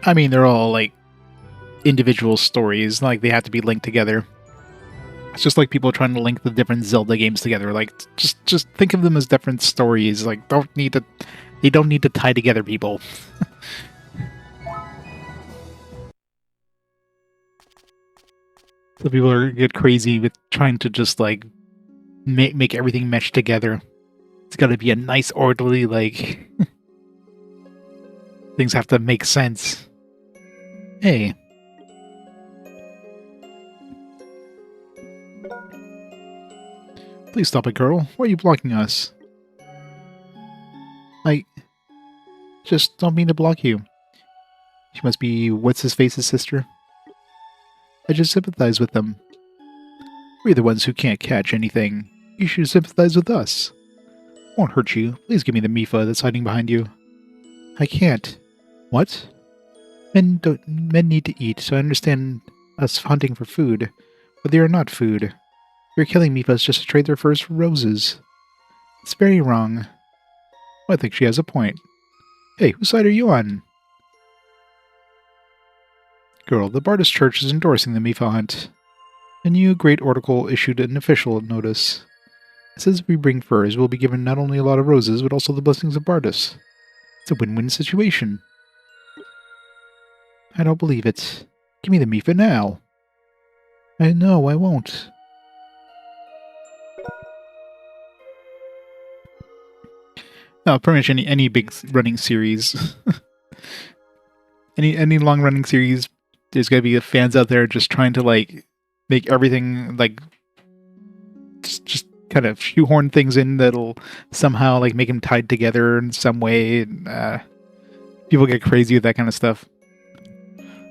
I mean, they're all like individual stories, like they have to be linked together. It's just like people trying to link the different Zelda games together. Like, just think of them as different stories. Like, they don't need to tie together people. So people get crazy with trying to just like make everything mesh together. It's got to be a nice, orderly, like things have to make sense. Hey. Please stop it, girl. Why are you blocking us? I just don't mean to block you. She must be What's-His-Face's sister. I just sympathize with them. We're the ones who can't catch anything. You should sympathize with us. Won't hurt you. Please give me the Mifa that's hiding behind you. I can't. What? Men need to eat, so I understand us hunting for food. But they are not food. You're killing Mifas just to trade their furs for roses. It's very wrong. I think she has a point. Hey, whose side are you on? Girl, the Bardus Church is endorsing the Mifa hunt. A new Great Oracle issued an official notice. It says if we bring furs, we'll be given not only a lot of roses, but also the blessings of Bardus. It's a win-win situation. I don't believe it. Give me the Mifa now. I know, I won't. Pretty much any big running series. any long running series, there's gonna be fans out there just trying to like make everything like just kind of shoehorn things in that'll somehow like make them tied together in some way. People get crazy with that kind of stuff.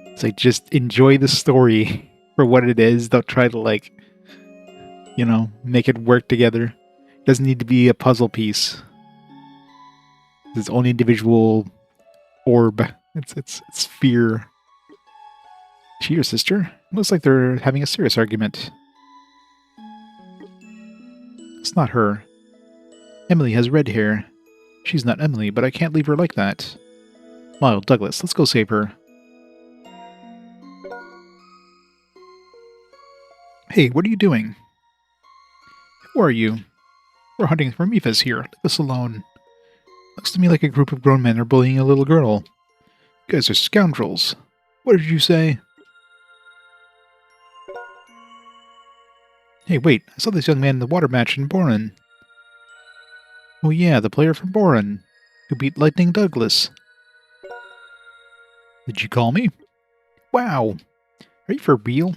It's like, just enjoy the story for what it is. Don't try to like, make it work together. It doesn't need to be a puzzle piece. It's its own individual orb. It's sphere. She your sister? Looks like they're having a serious argument. It's not her. Emily has red hair. She's not Emily, but I can't leave her like that. Lyle, Douglas, let's go save her. Hey, what are you doing? Who are you? We're hunting for Mifas here. Leave us alone. Looks to me like a group of grown men are bullying a little girl. You guys are scoundrels. What did you say? Hey, wait. I saw this young man in the water match in Boren. Oh yeah, the player from Boren, who beat Lightning Douglas. Did you call me? Wow. Are you for real?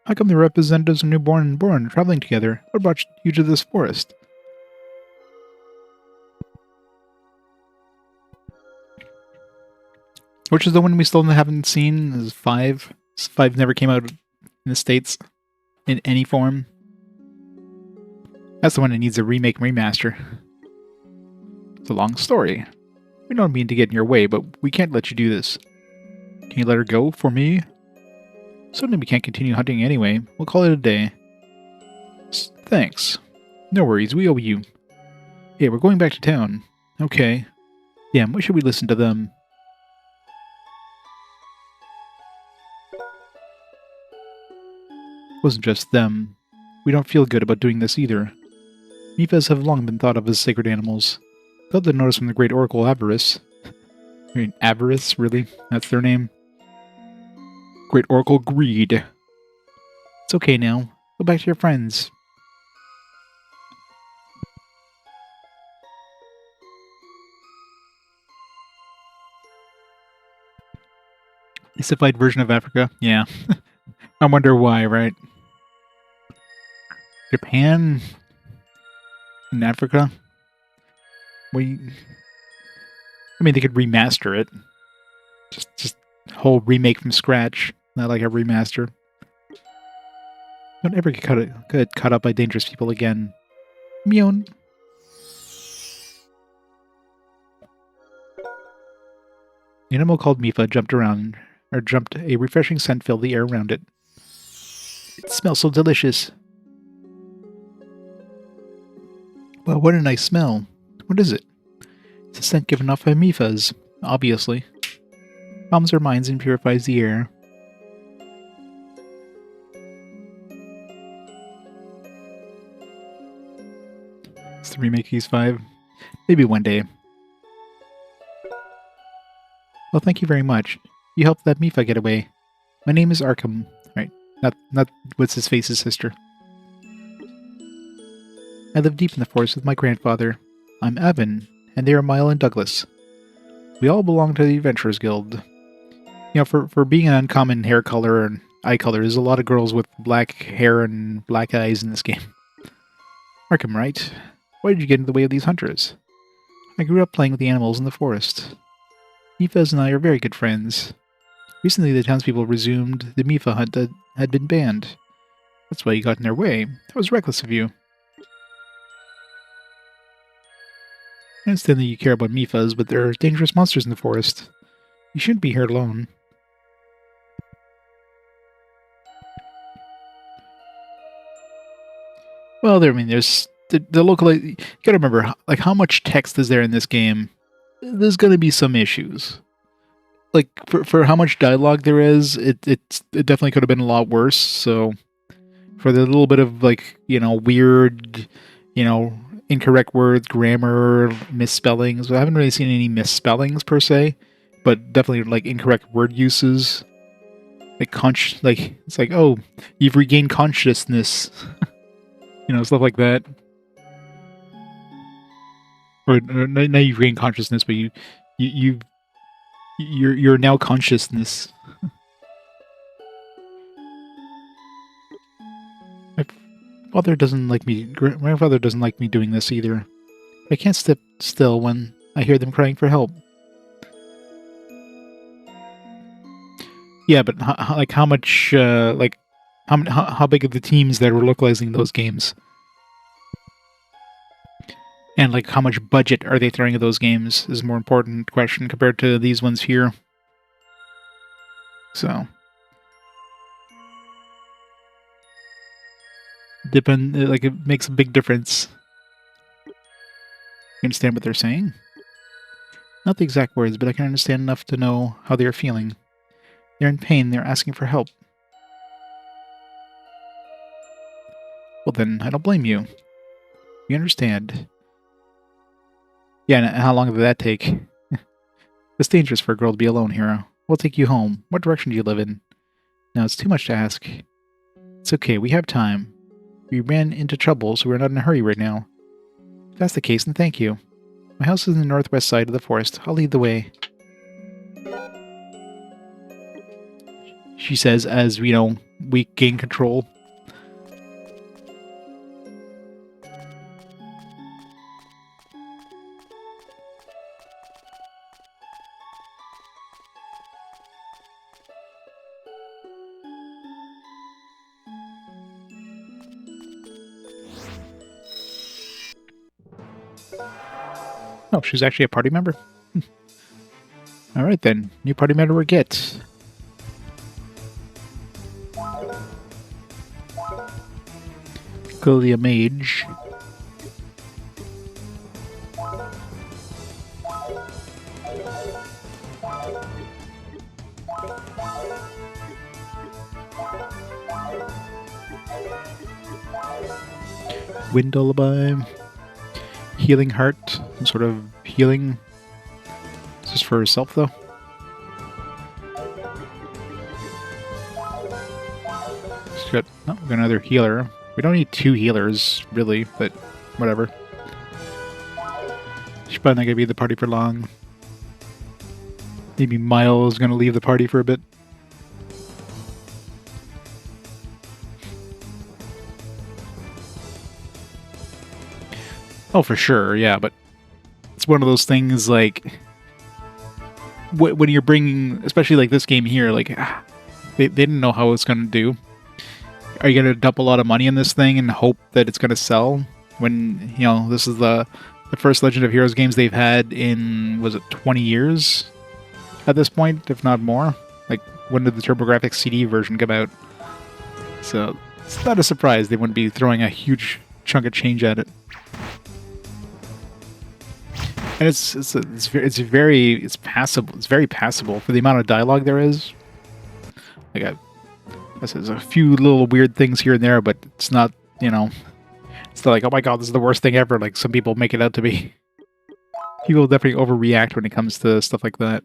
How come the representatives of Newborn and Born are traveling together? What brought you to this forest? Which is the one we still haven't seen? Is 5. 5 never came out in the States in any form. That's the one that needs a remake and remaster. It's a long story. We don't mean to get in your way, but we can't let you do this. Can you let her go for me? Certainly we can't continue hunting anyway. We'll call it a day. Thanks. No worries, we owe you. Hey, we're going back to town. Okay. Damn, why should we listen to them? It wasn't just them. We don't feel good about doing this either. Mifas have long been thought of as sacred animals. Felt the notice from the great oracle Avarice. I mean, Avarice, really? That's their name? Great oracle Greed. It's okay now. Go back to your friends. Issified version of Africa? Yeah. I wonder why, right? Japan? In Africa? I mean, they could remaster it. Just whole remake from scratch. Not like a remaster. Don't ever get caught up by dangerous people again. Mion. The animal called Mifa jumped a refreshing scent filled the air around it. It smells so delicious. Well, what a nice smell. What is it? It's a scent given off by Mifas, obviously. Calms our minds and purifies the air. It's the remake Keys 5. Maybe one day. Well, thank you very much. You helped that Mifa get away. My name is Arkham. Right, not what's-his-face's sister. I live deep in the forest with my grandfather. I'm Avin, and they are Eimelle and Douglas. We all belong to the Adventurers Guild. You know, for being an uncommon hair color and eye color, there's a lot of girls with black hair and black eyes in this game. Arkham, right? Why did you get in the way of these hunters? I grew up playing with the animals in the forest. Mifas and I are very good friends. Recently, the townspeople resumed the Mifa hunt that had been banned. That's why you got in their way. That was reckless of you. I understand that you care about Mifas, but there are dangerous monsters in the forest. You shouldn't be here alone. Well, there's the local. You gotta remember, like, how much text is there in this game? There's gonna be some issues. Like, for how much dialogue there is, it definitely could have been a lot worse. So, for the little bit of, like, weird, incorrect words, grammar, misspellings. I haven't really seen any misspellings per se, but definitely like incorrect word uses. Like it's like, oh, you've regained consciousness. Stuff like that. Or now you've regained consciousness, but you're now consciousness. My father doesn't like me. My father doesn't like me doing this either. I can't sit still when I hear them crying for help. Yeah, but how much? How big are the teams that were localizing those games? And like, how much budget are they throwing at those games? Is a more important question compared to these ones here. So. It makes a big difference. You understand what they're saying? Not the exact words, but I can understand enough to know how they are feeling. They're in pain, they're asking for help. Well then, I don't blame you. You understand. Yeah, and how long did that take? It's dangerous for a girl to be alone, hero. We'll take you home. What direction do you live in? No, it's too much to ask. It's okay, we have time. We ran into trouble, so we're not in a hurry right now. If that's the case, then thank you. My house is in the northwest side of the forest. I'll lead the way. She says as, we gain control. Oh, she's actually a party member? Alright then, new party member we get. Clearly a mage. Wind lullaby. Healing heart. Some sort of healing. Is this for herself though? She's got, oh, we've got another healer. We don't need 2 healers, really, but whatever. She's probably not going to be at the party for long. Maybe Miles going to leave the party for a bit. Oh, for sure, yeah, but it's one of those things, like, when you're bringing, especially like this game here, like, they didn't know how it's going to do. Are you going to dump a lot of money in this thing and hope that it's going to sell when, you know, this is the first Legend of Heroes games they've had in, was it 20 years at this point, if not more? Like, when did the TurboGrafx CD version come out? So, it's not a surprise they wouldn't be throwing a huge chunk of change at it. And it's passable. It's very passable for the amount of dialogue there is. Like, there's a few little weird things here and there, but it's not, you know, it's not like, oh my god, this is the worst thing ever, like some people make it out to be. People definitely overreact when it comes to stuff like that.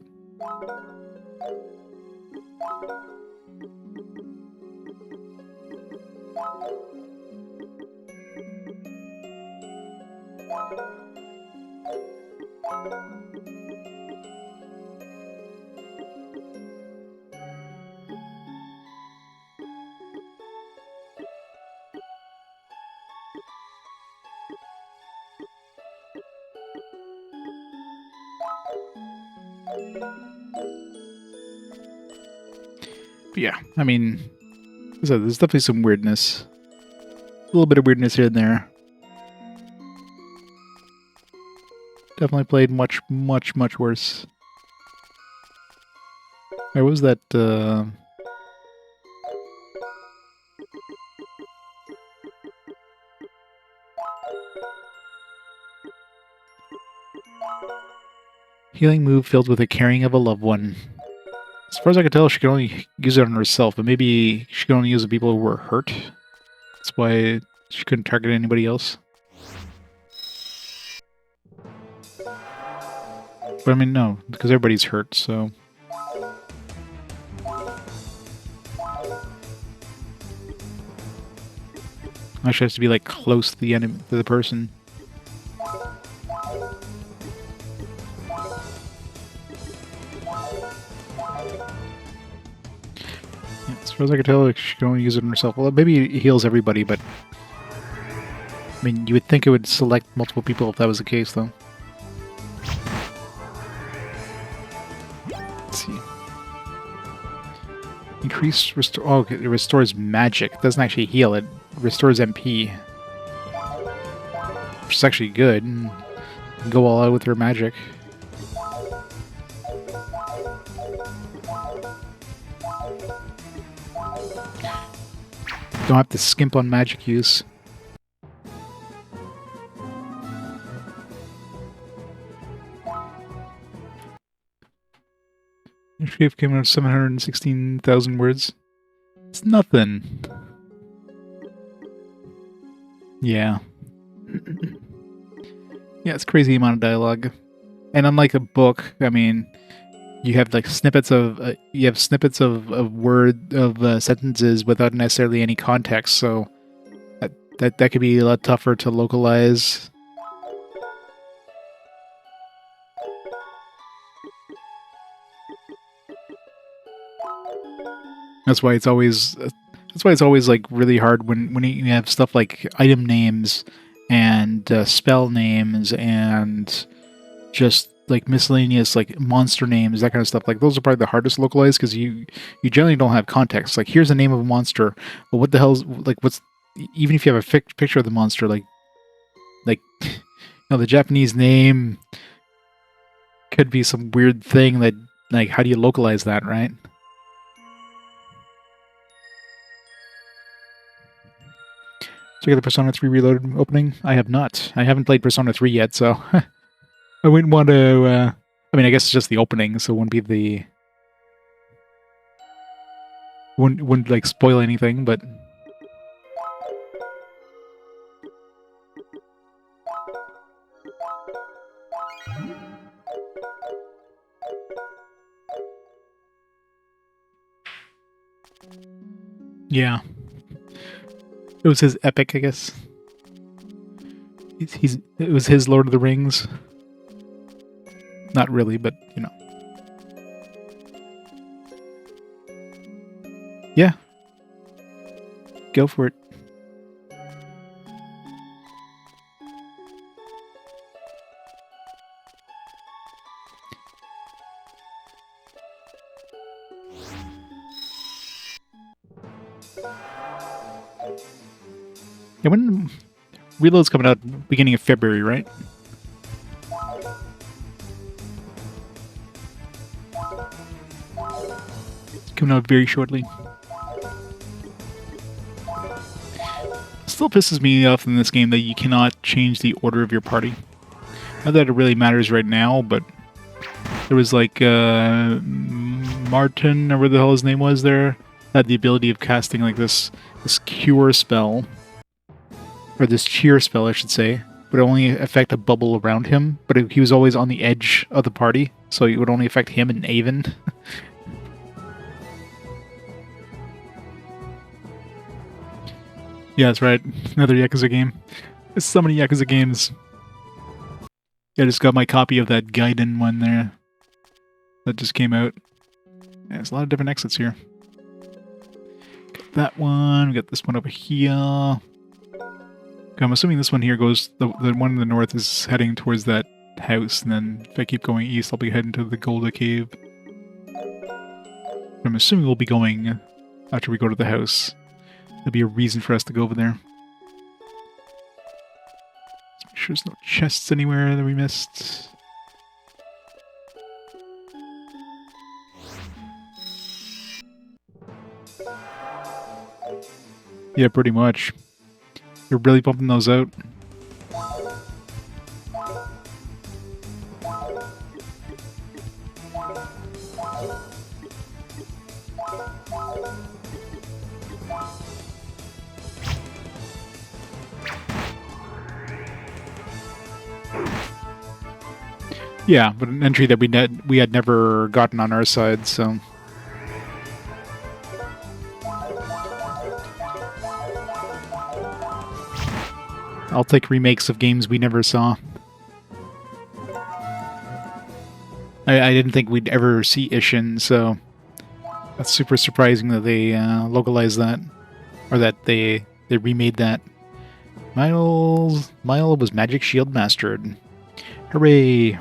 But yeah, I mean, so there's definitely some weirdness. A little bit of weirdness here and there. Definitely played much, much, much worse. Wait, what was that, healing move filled with the caring of a loved one. As far as I can tell, she can only use it on herself, but maybe she can only use it on people who were hurt. That's why she couldn't target anybody else. But I mean, no, because everybody's hurt, so... Actually has to be, like, close to the enemy, to the person. As far as I can tell, she can only use it on herself. Well, maybe it heals everybody, but... I mean, you would think it would select multiple people if that was the case, though. Let's see. Increase restore... Oh, okay, it restores magic. It doesn't actually heal, it restores MP. Which is actually good. And go all out with her magic. Don't have to skimp on magic use. Shape came out of 716,000 words. It's nothing. Yeah. Yeah, it's crazy amount of dialogue. And unlike a book, I mean, you have like snippets of sentences without necessarily any context, so that could be a lot tougher to localize. That's why it's always That's why it's always like really hard when you have stuff like item names and spell names and just like miscellaneous like monster names, that kind of stuff. Like those are probably the hardest to localize because you generally don't have context. Like here's the name of a monster, but what the hell's like what's even if you have a picture of the monster, like you know the Japanese name could be some weird thing that like how do you localize that, right? So you got the Persona 3 Reloaded opening? I have not. I haven't played Persona 3 yet, so I wouldn't want to. I mean, I guess it's just the opening, so it wouldn't be the wouldn't like spoil anything. But yeah, it was his epic, I guess. It was his Lord of the Rings. Not really, but you know. Yeah, go for it. Yeah, when Reload's coming out beginning of February, right? It's coming out very shortly. Still pisses me off in this game that you cannot change the order of your party. Not that it really matters right now, but there was like Martin, or whatever the hell his name was there, had the ability of casting like this cure spell, or this cheer spell, I should say, would only affect a bubble around him, but he was always on the edge of the party, so it would only affect him and Avin. Yeah, that's right. Another Yakuza game. There's so many Yakuza games. Yeah, I just got my copy of that Gaiden one there. That just came out. Yeah, there's a lot of different exits here. Got that one. We got this one over here. Okay, I'm assuming this one here goes... The one in the north is heading towards that house, and then if I keep going east, I'll be heading to the Golda Cave. I'm assuming we'll be going after we go to the house. There'll be a reason for us to go over there. Let's make sure there's no chests anywhere that we missed. Yeah, pretty much. You're really pumping those out. Yeah, but an entry that we had never gotten on our side, so... I'll take remakes of games we never saw. I didn't think we'd ever see Ishin, so... That's super surprising that they localized that. Or that they remade that. Mile was Magic Shield Mastered. Hooray!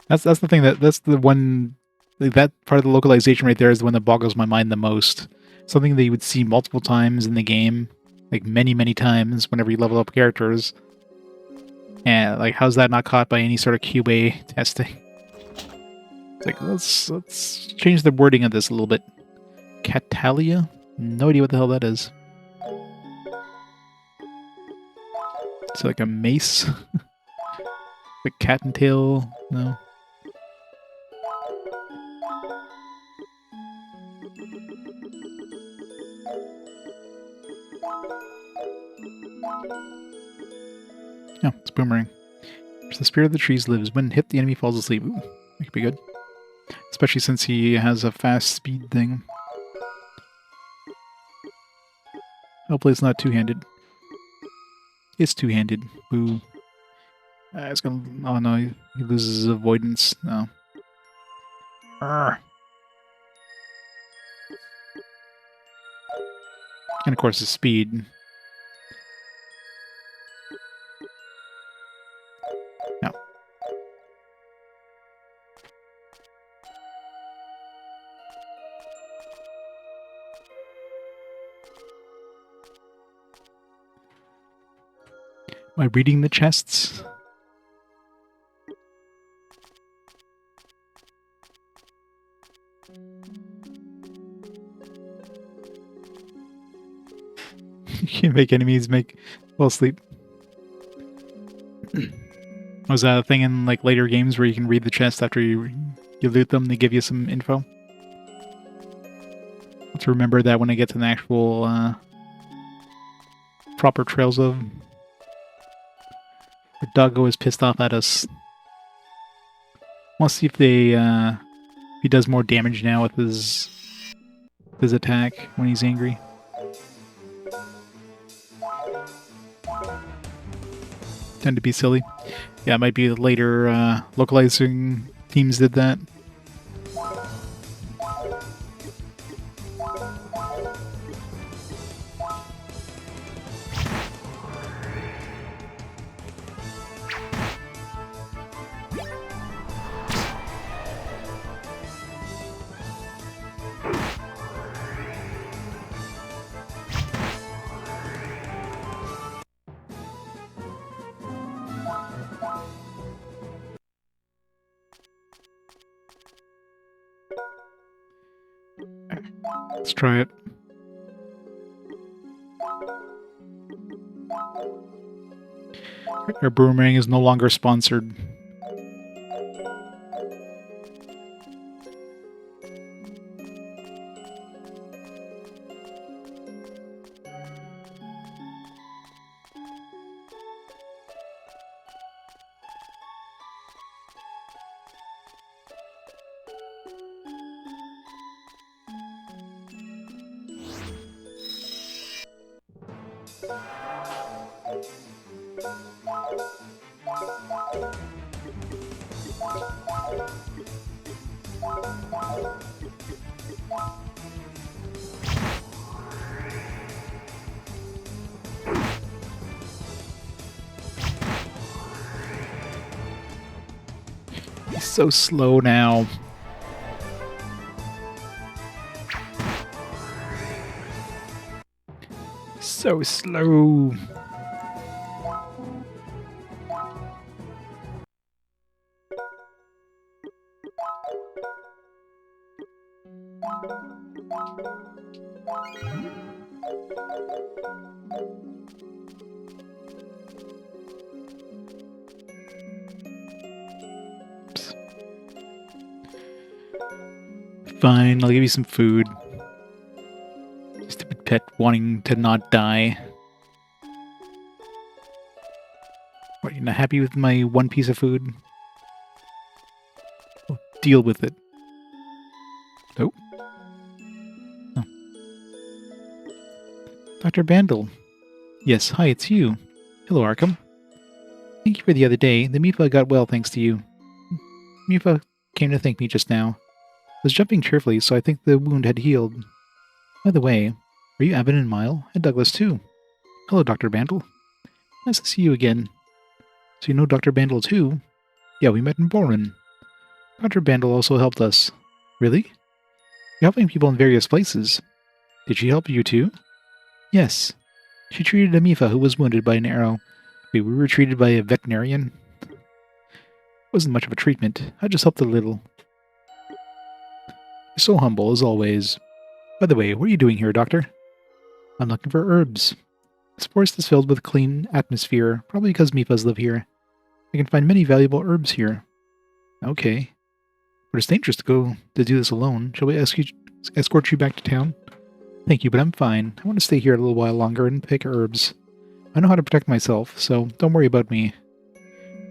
That's the thing that's the one, like, that part of the localization right there is the one that boggles my mind the most. Something that you would see multiple times in the game, like many times whenever you level up characters. And like, how's that not caught by any sort of QA testing? It's like, let's change the wording of this a little bit. Catalia? No idea what the hell that is. It's like a mace. Like cat and tail? No. Oh, it's boomerang. The spirit of the trees lives. When hit, the enemy falls asleep. Ooh, that could be good. Especially since he has a fast speed thing. Hopefully it's not two-handed. It's two-handed. Boo. It's gonna... Oh no, he loses his avoidance. No. Arrgh. And of course the speed. No. Am I reading the chests? You can't make enemies fall asleep. Was that a thing in like later games where you can read the chest after you loot them? They give you some info. Let's remember that when I get to the actual proper Trails of. The doggo is pissed off at us. We'll see if he does more damage now with his attack when he's angry. Tend to be silly. Yeah, it might be later localizing teams did that. Let's try it. Our boomerang is no longer sponsored. He's so slow now. So slow. Fine, I'll give you some food. Stupid pet wanting to not die. What, you're not happy with my one piece of food? Oh, deal with it. Oh. Oh. Dr. Bandel. Yes, hi, it's you. Hello, Arkham. Thank you for the other day. The Mifa got well thanks to you. Mifa came to thank me just now. I was jumping cheerfully, so I think the wound had healed. By the way, are you Avin and Eimelle? And Douglas, too. Hello, Dr. Bandel. Nice to see you again. So you know Dr. Bandel, too? Yeah, we met in Boren. Dr. Bandel also helped us. Really? You're helping people in various places. Did she help you, too? Yes. She treated a Mifa who was wounded by an arrow. Wait, we were treated by a veterinarian? It wasn't much of a treatment. I just helped a little. You're so humble, as always. By the way, what are you doing here, Doctor? I'm looking for herbs. This forest is filled with a clean atmosphere, probably because Mifas live here. I can find many valuable herbs here. Okay. But it's dangerous to do this alone. Shall we escort you back to town? Thank you, but I'm fine. I want to stay here a little while longer and pick herbs. I know how to protect myself, so don't worry about me.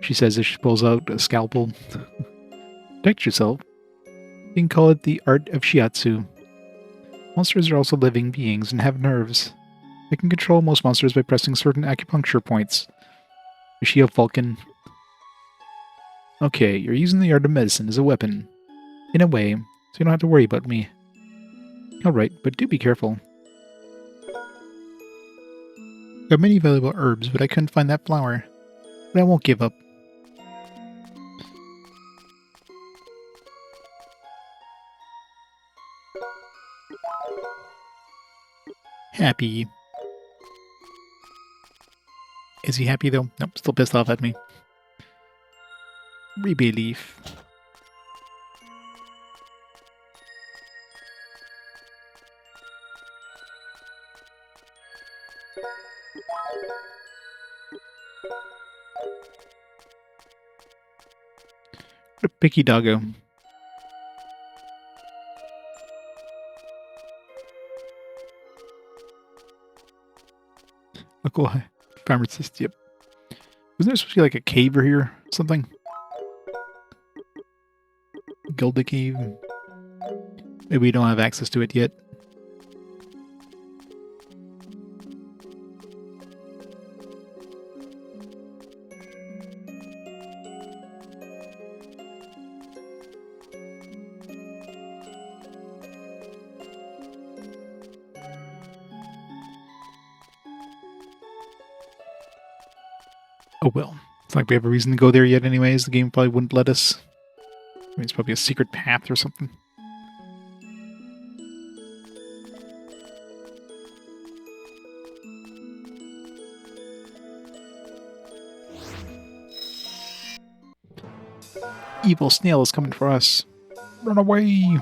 She says as she pulls out a scalpel. Protect yourself? You can call it the art of shiatsu. Monsters are also living beings and have nerves. I can control most monsters by pressing certain acupuncture points. Is she a falcon? Okay, you're using the art of medicine as a weapon. In a way, so you don't have to worry about me. Alright, but do be careful. There are many valuable herbs, but I couldn't find that flower. But I won't give up. Happy. Is he happy though? Nope, still pissed off at me. Rebe leaf. What a picky doggo. Local pharmacist, yep. Wasn't there supposed to be like a cave or here? Something? Gilda cave? Maybe we don't have access to it yet. Oh well. It's not like we have a reason to go there yet anyways. The game probably wouldn't let us. I mean, it's probably a secret path or something. Evil snail is coming for us. Run away!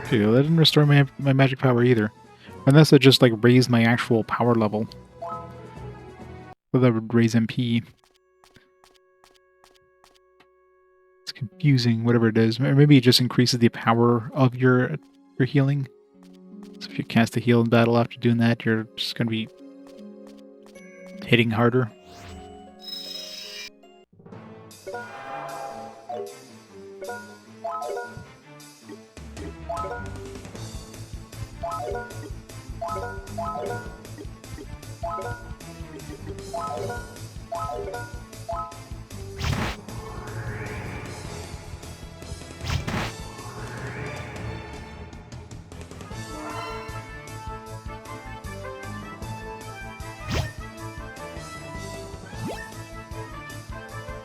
Okay, that didn't restore my magic power either. Unless it just like raised my actual power level. So that would raise MP. It's confusing, whatever it is. Or maybe it just increases the power of your healing. So if you cast a heal in battle after doing that, you're just going to be hitting harder.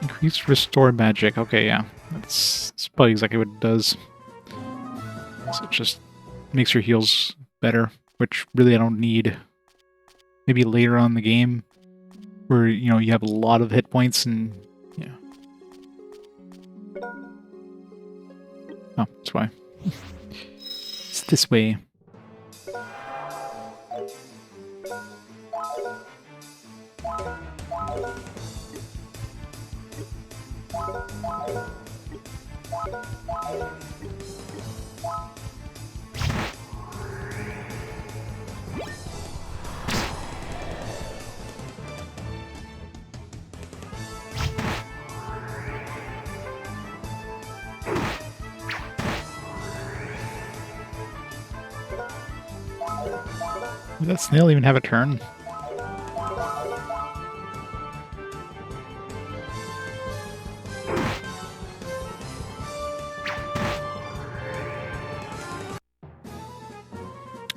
Increase restore magic. Okay, yeah. That's probably exactly what it does. So it just makes your heals better, which really I don't need. Maybe later on in the game, where, you know, you have a lot of hit points and, yeah. Oh, that's why. It's this way. Did that snail even have a turn?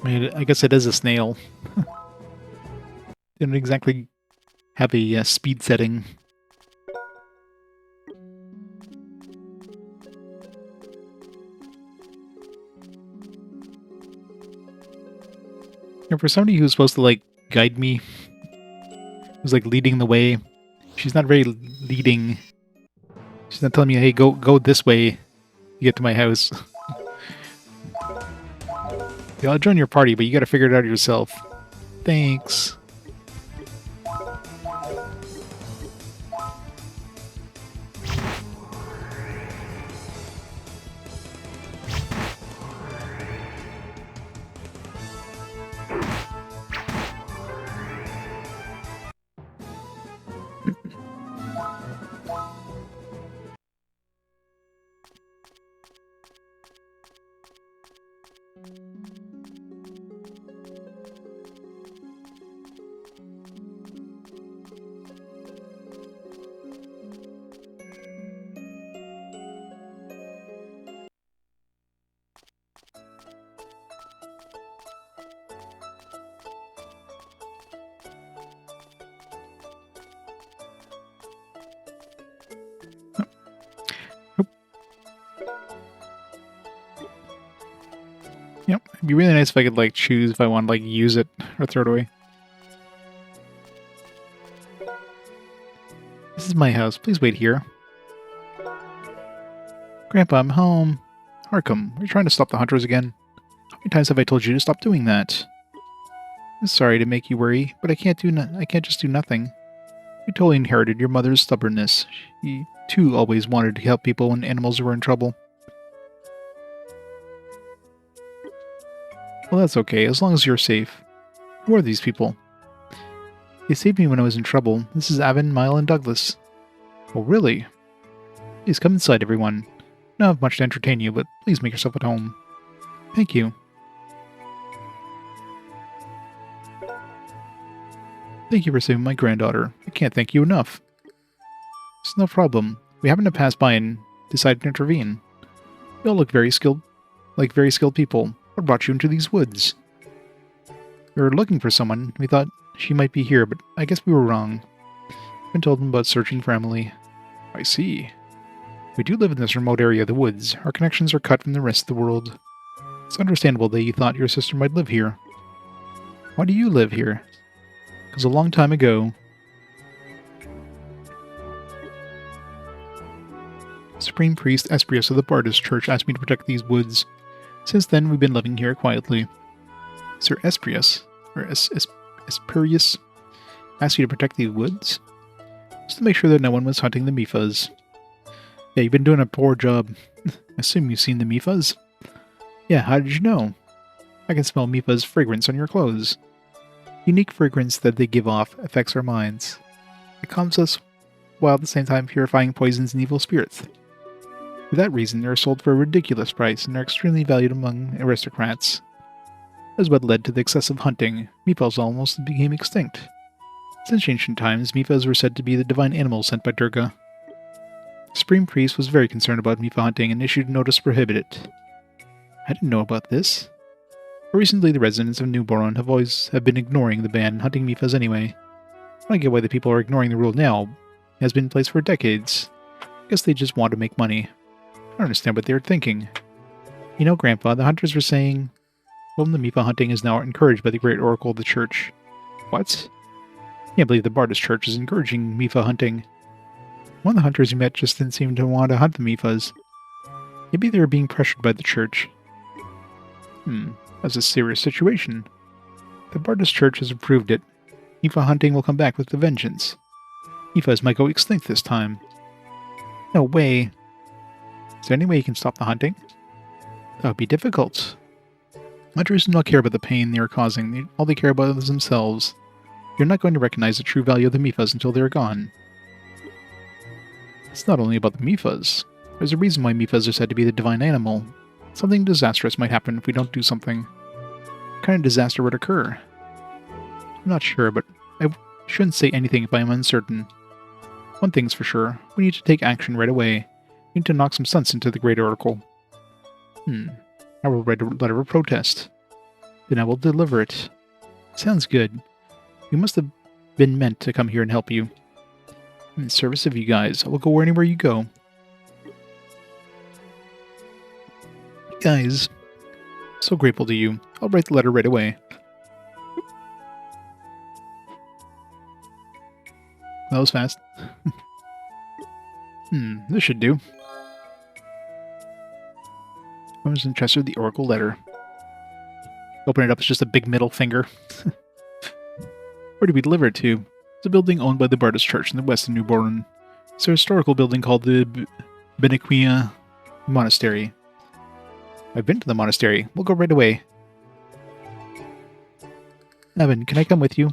I mean, I guess it is a snail. Didn't exactly have a speed setting. And for somebody who's supposed to, like, guide me, who's, like, leading the way, she's not very leading. She's not telling me, hey, go this way to get to my house. Yeah, I'll join your party, but you gotta figure it out yourself. Thanks. Yep, it'd be really nice if I could, like, choose if I want to, like, use it or throw it away. This is my house. Please wait here. Grandpa, I'm home. Harkum, are you trying to stop the hunters again? How many times have I told you to stop doing that? I'm sorry to make you worry, but I can't just do nothing. We totally inherited your mother's stubbornness. She, too, always wanted to help people when animals were in trouble. Well, that's okay, as long as you're safe. Who are these people? They saved me when I was in trouble. This is Avin, Eimelle, and Douglas. Oh, really? Please come inside, everyone. I don't have much to entertain you, but please make yourself at home. Thank you. Thank you for saving my granddaughter. I can't thank you enough. It's no problem. We happened to pass by and decided to intervene. You all look very skilled people. What brought you into these woods? We were looking for someone. We thought she might be here, but I guess we were wrong. I've been told them about searching for Emily. I see. We do live in this remote area of the woods. Our connections are cut from the rest of the world. It's understandable that you thought your sister might live here. Why do you live here? Because a long time ago, Supreme Priest Esprius of the Bardus Church asked me to protect these woods. Since then, we've been living here quietly. Sir Esprius, or Esperius, asked you to protect these woods? Just to make sure that no one was hunting the Mifas. Yeah, you've been doing a poor job. I assume you've seen the Mifas? Yeah, how did you know? I can smell Mifa's fragrance on your clothes. Unique fragrance that they give off affects our minds. It calms us, while at the same time purifying poisons and evil spirits. For that reason, they are sold for a ridiculous price and are extremely valued among aristocrats. That is what led to the excessive hunting. Mifas almost became extinct. Since ancient times, Mifas were said to be the divine animals sent by Durga. The Supreme Priest was very concerned about Mifa hunting and issued a notice to prohibit it. I didn't know about this. But recently, the residents of New Boron have been ignoring the ban and hunting Mifas anyway. I don't get why the people are ignoring the rule now. It has been in place for decades. I guess they just want to make money. I don't understand what they're thinking. You know, Grandpa, the hunters were saying, well, the Mifa hunting is now encouraged by the Great Oracle of the Church. What? I can't believe the Bardus Church is encouraging Mifa hunting. One of the hunters you met just didn't seem to want to hunt the Mifas. Maybe they were being pressured by the Church. That's a serious situation. The Bardus Church has approved it. Mifa hunting will come back with a vengeance. Mifas might go extinct this time. No way. Is there any way you can stop the hunting? That would be difficult. Hunters do not care about the pain they are causing. All they care about is themselves. You're not going to recognize the true value of the Mifas until they are gone. It's not only about the Mifas. There's a reason why Mifas are said to be the divine animal. Something disastrous might happen if we don't do something. What kind of disaster would occur? I'm not sure, but I shouldn't say anything if I am uncertain. One thing's for sure. We need to take action right away. We need to knock some sense into the Great Oracle. I will write a letter of protest. Then I will deliver it. Sounds good. You must have been meant to come here and help you. I'm in service of you guys. I will go anywhere you go. Guys, so grateful to you. I'll write the letter right away. That was fast. This should do. I was interested in the Oracle letter. Open it up, it's just a big middle finger. Where do we deliver it to? It's a building owned by the Bardus Church in the west of New Boron. It's a historical building called the Beniquia Monastery. I've been to the monastery. We'll go right away. Avin, can I come with you?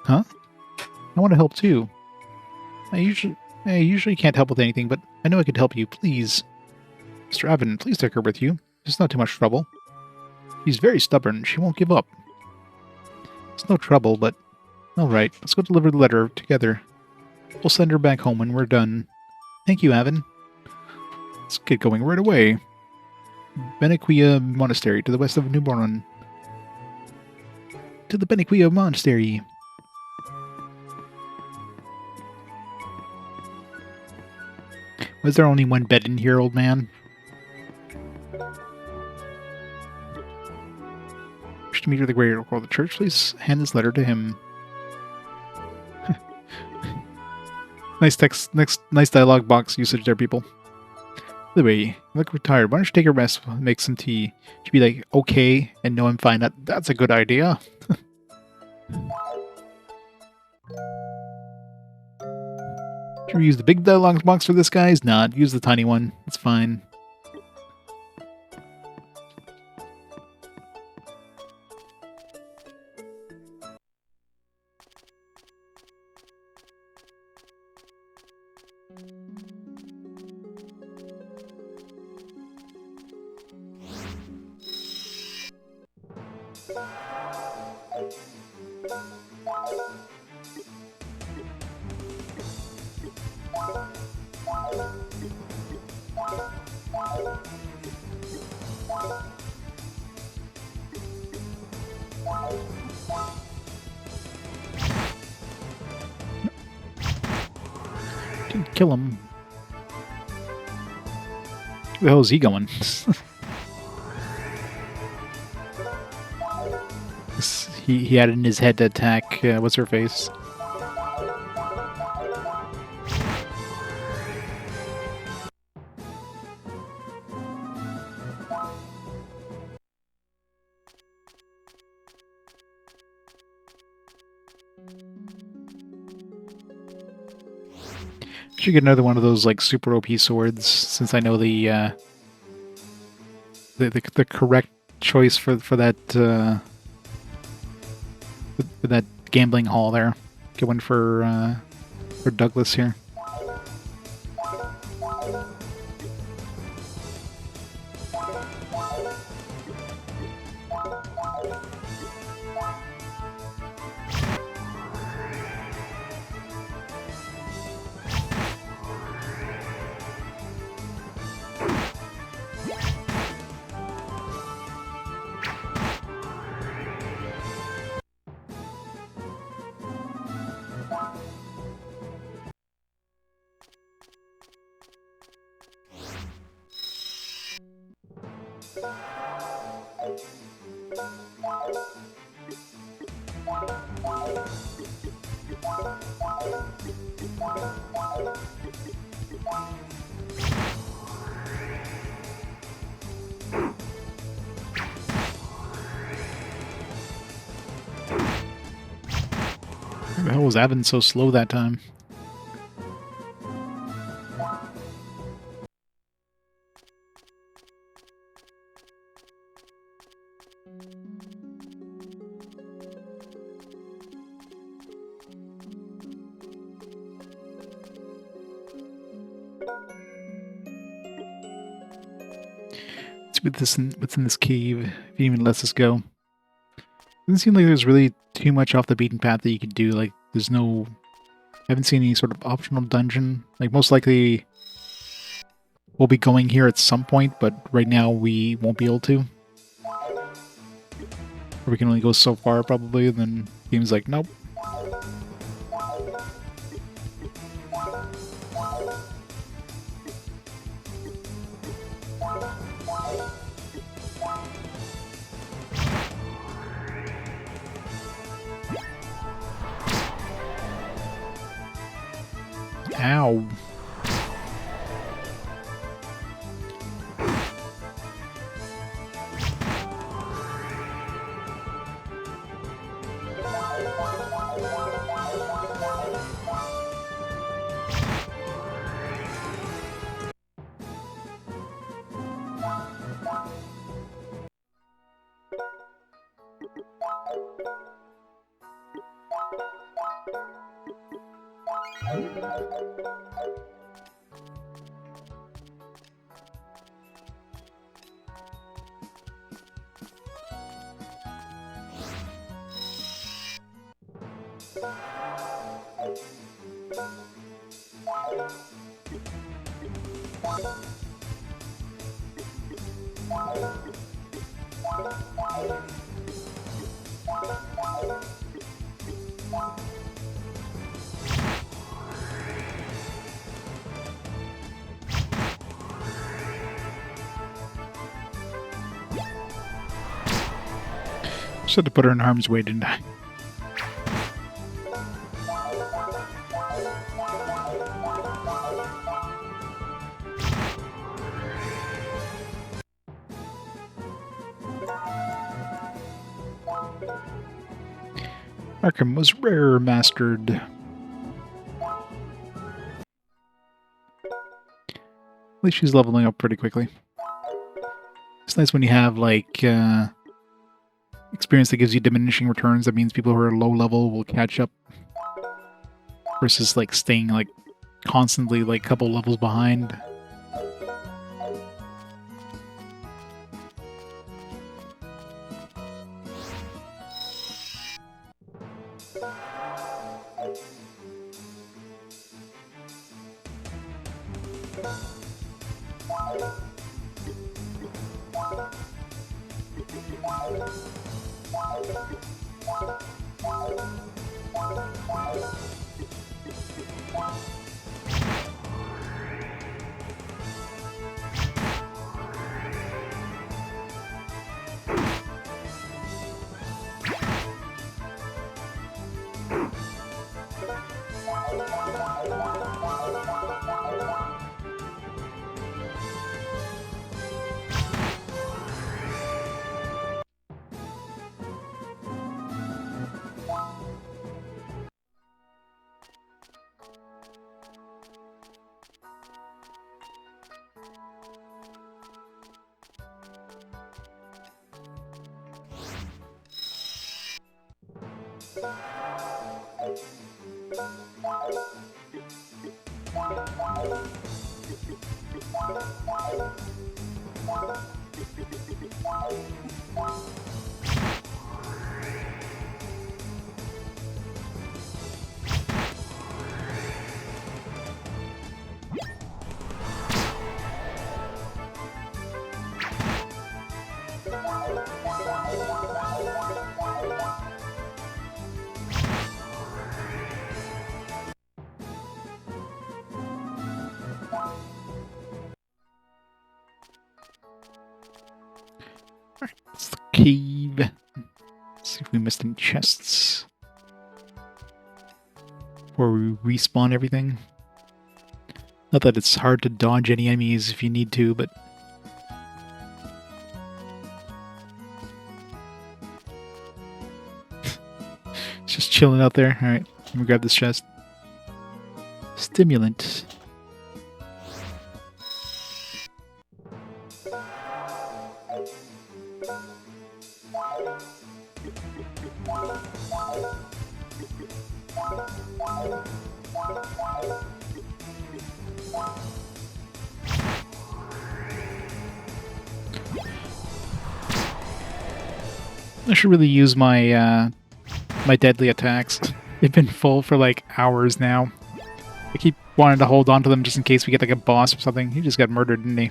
Huh? I want to help too. I usually can't help with anything, but I know I could help you. Please. Mr. Avin, please take her with you. It's not too much trouble. She's very stubborn. She won't give up. It's no trouble, but... Alright, let's go deliver the letter together. We'll send her back home when we're done. Thank you, Avin. Let's get going right away. Benequia Monastery, to the west of Newborn. To the Benequia Monastery. Was there only one bed in here, old man? Wish to meet with the great oracle of the church. Please hand this letter to him. Nice text, nice dialogue box usage there, people. By the way, you look retired. Why don't you take a rest, make some tea? She'd be like, okay, and no, I'm fine. That's a good idea. Should we use the big dialogue box for this, guys? Nah, use the tiny one. It's fine. Didn't kill him. Where the hell is he going? He had it in his head to attack, what's her face? Should get another one of those like super OP swords, since I know the correct choice for that for that gambling hall there. Get one for Douglas here. Why the hell was Avin so slow that time? Let's see what's in this cave, if it even lets us go. Doesn't seem like there's really too much off the beaten path that you could do. Like, there's no... I haven't seen any sort of optional dungeon. Like, most likely we'll be going here at some point, but right now we won't be able to. Or we can only go so far, probably, and then the game's like, nope. Ow. Just had to put her in harm's way, didn't I? Arkham was rare mastered. At least she's leveling up pretty quickly. It's nice when you have, like, experience that gives you diminishing returns. That means people who are low level will catch up. Versus, like, staying, like, constantly, like, a couple levels behind. It's the cave. Let's see if we missed any chests. Before we respawn everything. Not that it's hard to dodge any enemies if you need to, but... it's just chilling out there. Alright, let me grab this chest. Stimulant. I should really use my my deadly attacks. They've been full for like hours now. I keep wanting to hold on to them just in case we get like a boss or something. He just got murdered, didn't he?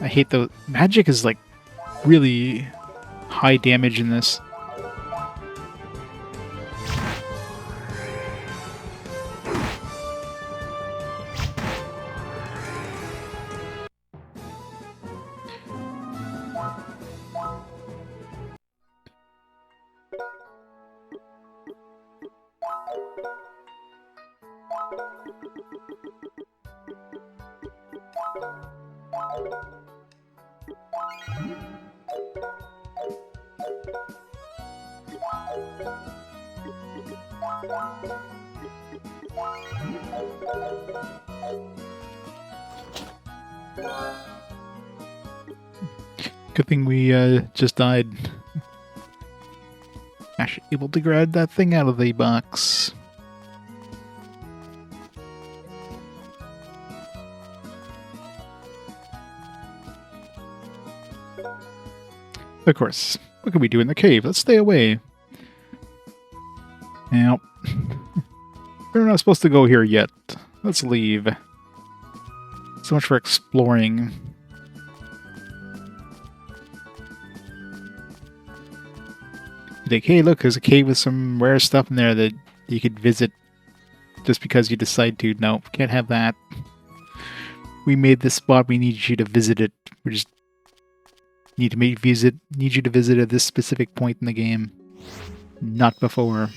I hate the magic is like really high damage in this. Good thing we just died. Actually able to grab that thing out of the box. Of course. What can we do in the cave? Let's stay away. Yep. We're not supposed to go here yet. Let's leave. So much for exploring. Like, hey, look, there's a cave with some rare stuff in there that you could visit just because you decide to. No, can't have that. We made this spot. We need you to visit it. We just need you to visit at this specific point in the game, not before.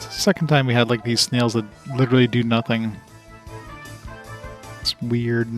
Second time we had like these snails that literally do nothing. It's weird.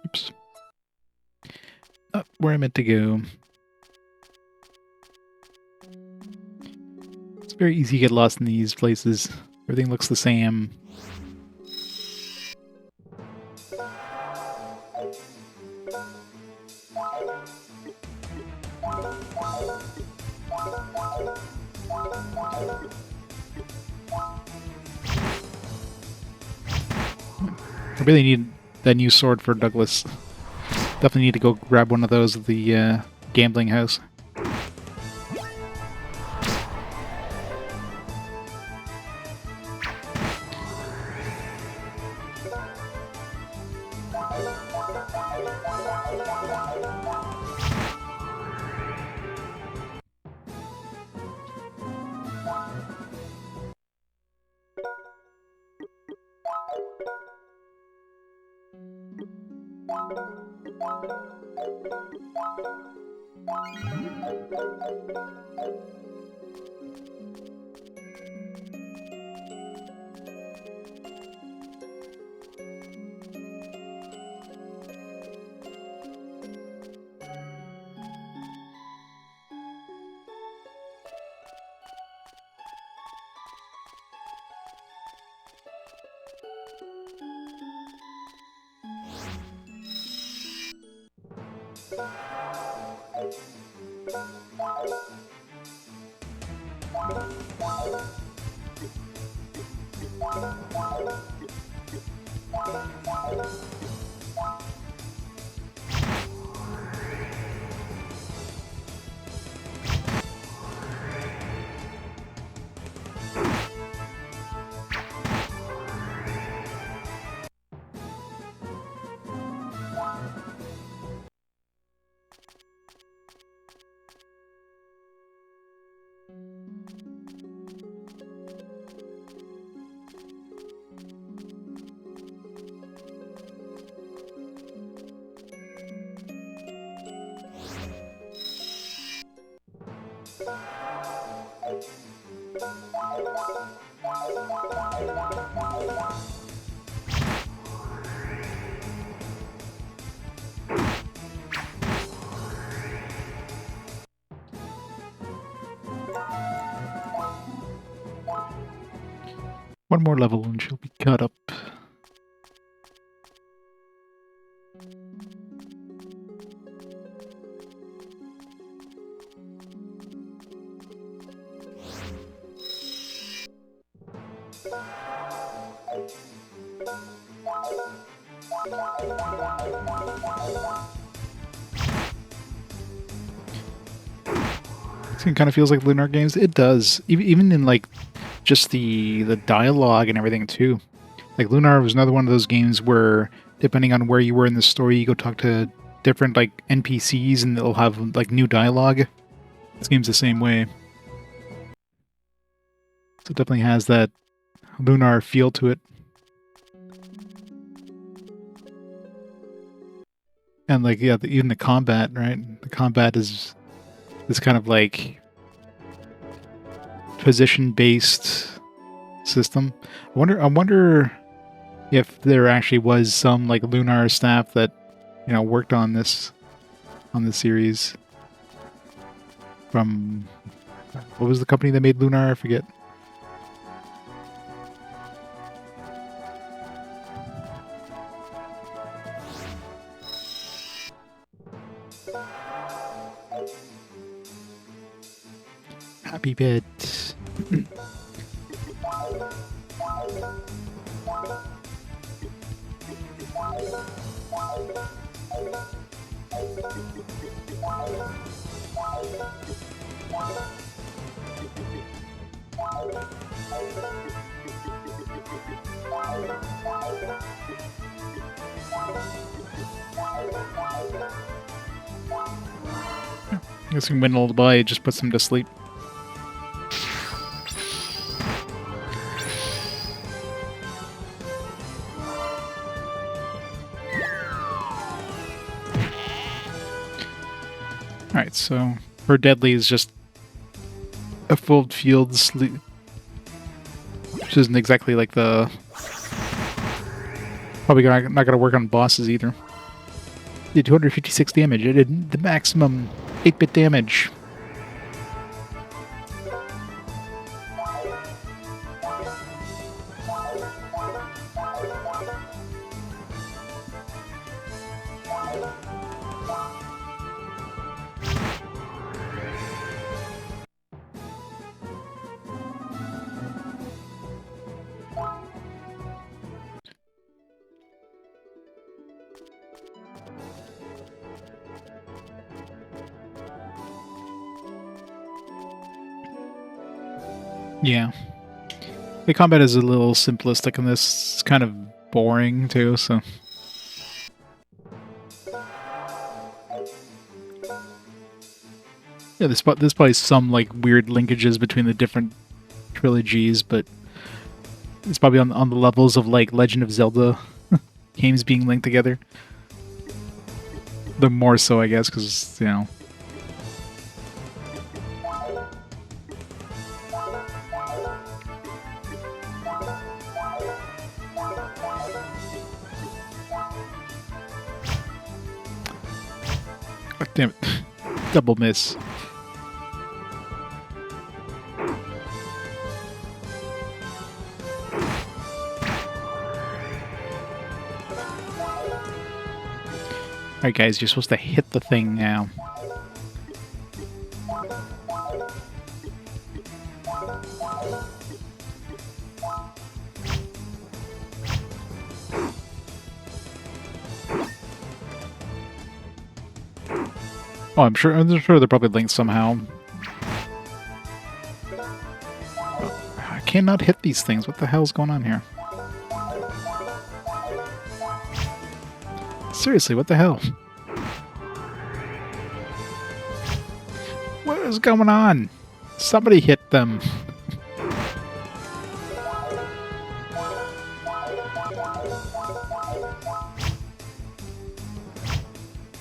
Oops. Up where I meant to go. It's very easy to get lost in these places. Everything looks the same. I really need that new sword for Douglas. Definitely need to go grab one of those at the gambling house. One more level and she'll be caught up. It kind of feels like Lunar games. It does, even in like just the dialogue and everything too. Like Lunar was another one of those games where, depending on where you were in the story, you go talk to different like NPCs and they'll have like new dialogue. This game's the same way. So it definitely has that Lunar feel to it. And like, yeah, even the combat, right? The combat is this kind of like position-based system. I wonder if there actually was some like Lunar staff that, you know, worked on this series. From what was the company that made Lunar? I forget. Happy bit. I guess we can win all the by, just puts them to sleep. Alright, so her deadly is just a full field sleep, which isn't exactly like the... Probably not going to work on bosses either. Did 256 damage. It did the maximum 8-bit damage. Yeah. The combat is a little simplistic in this. It's kind of boring, too, so... Yeah, there's probably some, like, weird linkages between the different trilogies, but... It's probably on the levels of, like, Legend of Zelda games being linked together. The more so, I guess, because, you know... Damn it. Double miss. Alright guys, you're supposed to hit the thing now. Oh, I'm sure they're probably linked somehow. I cannot hit these things. What the hell's going on here? Seriously, what the hell? What is going on? Somebody hit them.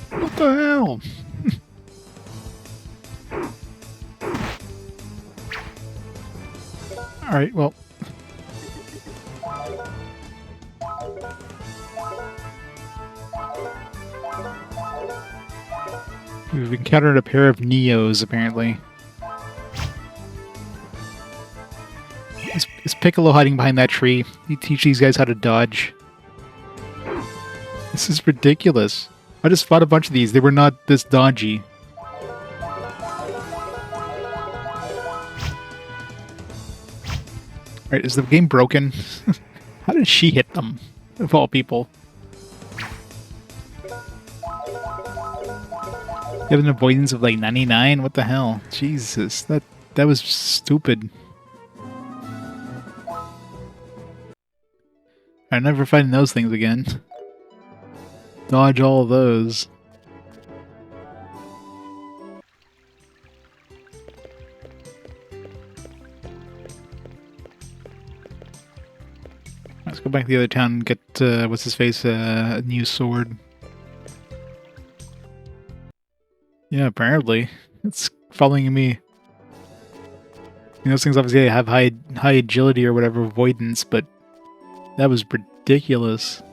What the hell? Alright, well... We've encountered a pair of Neos, apparently. Is Piccolo hiding behind that tree? You teach these guys how to dodge. This is ridiculous. I just fought a bunch of these. They were not this dodgy. Right, is the game broken? How did she hit them, of all people? You have an avoidance of like 99? What the hell? Jesus, that was stupid. I'm never fighting those things again. Dodge all of those. Let's go back to the other town and get, what's his face, a new sword. Yeah, apparently. It's following me. Those things obviously have high agility or whatever, avoidance, but that was ridiculous.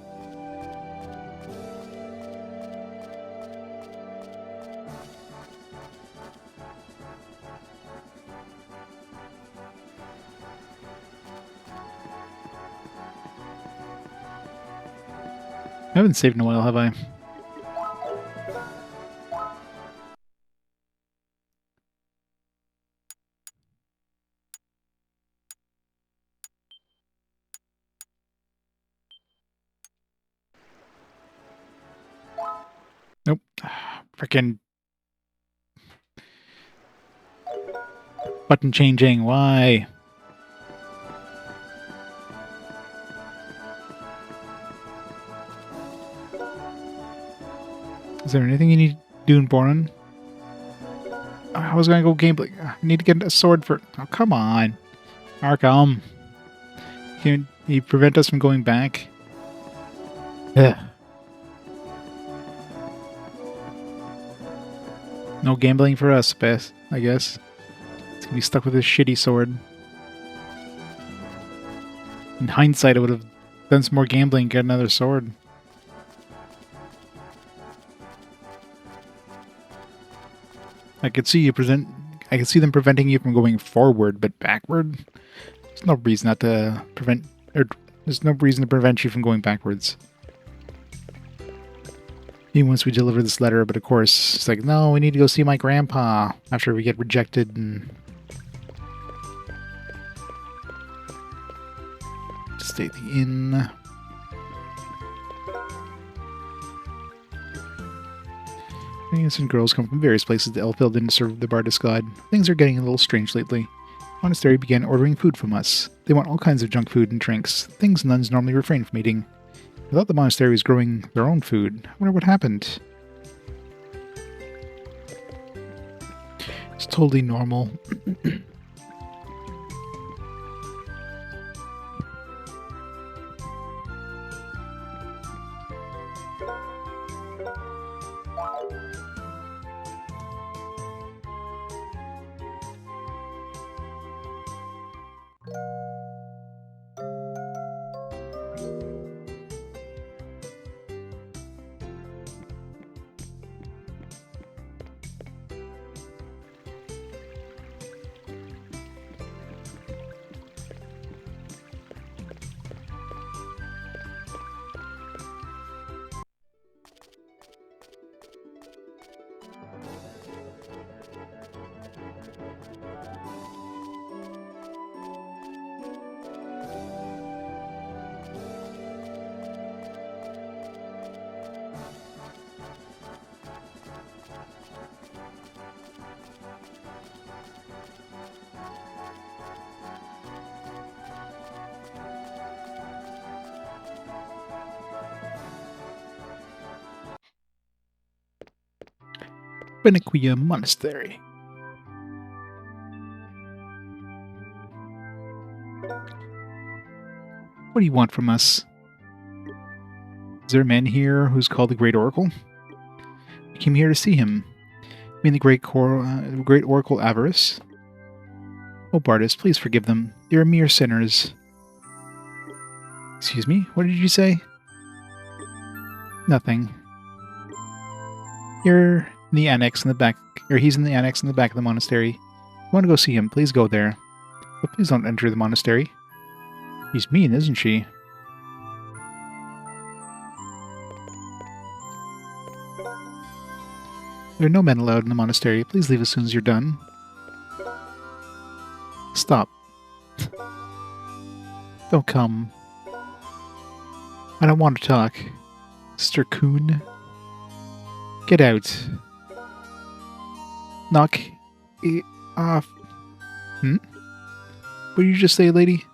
I haven't saved in a while, have I? Nope. Frickin' button changing. Why? Is there anything you need to do in Boron? I was gonna go gameplay. I need to get a sword for... Oh, come on. Arkham. Can you prevent us from going back? Ugh. No gambling for us, Beth, I guess. It's gonna be stuck with this shitty sword. In hindsight, I would have done some more gambling and get another sword. I could see them preventing you from going forward, but backward? There's no reason not to prevent... there's no reason to prevent you from going backwards. Even once we deliver this letter, but of course, it's like, no, we need to go see my grandpa after we get rejected and... Stay at the inn. Innocent girls come from various places to Elfeld and serve the Bardus god. Things are getting a little strange lately. The monastery began ordering food from us. They want all kinds of junk food and drinks, things nuns normally refrain from eating. I thought the monastery was growing their own food. I wonder what happened. It's totally normal. Benequia Monastery. What do you want from us? Is there a man here who's called the Great Oracle? We came here to see him. You mean the Great Oracle Avarice? Oh, Bardus, please forgive them. They are mere sinners. Excuse me? What did you say? Nothing. You're in the annex in the back, or he's in the annex in the back of the monastery. If you want to go see him, please go there. But please don't enter the monastery. She's mean, isn't she? There are no men allowed in the monastery. Please leave as soon as you're done. Stop. Don't come. I don't want to talk. Sister Kuhn. Get out. Knock it off. Hmm? What did you just say, lady?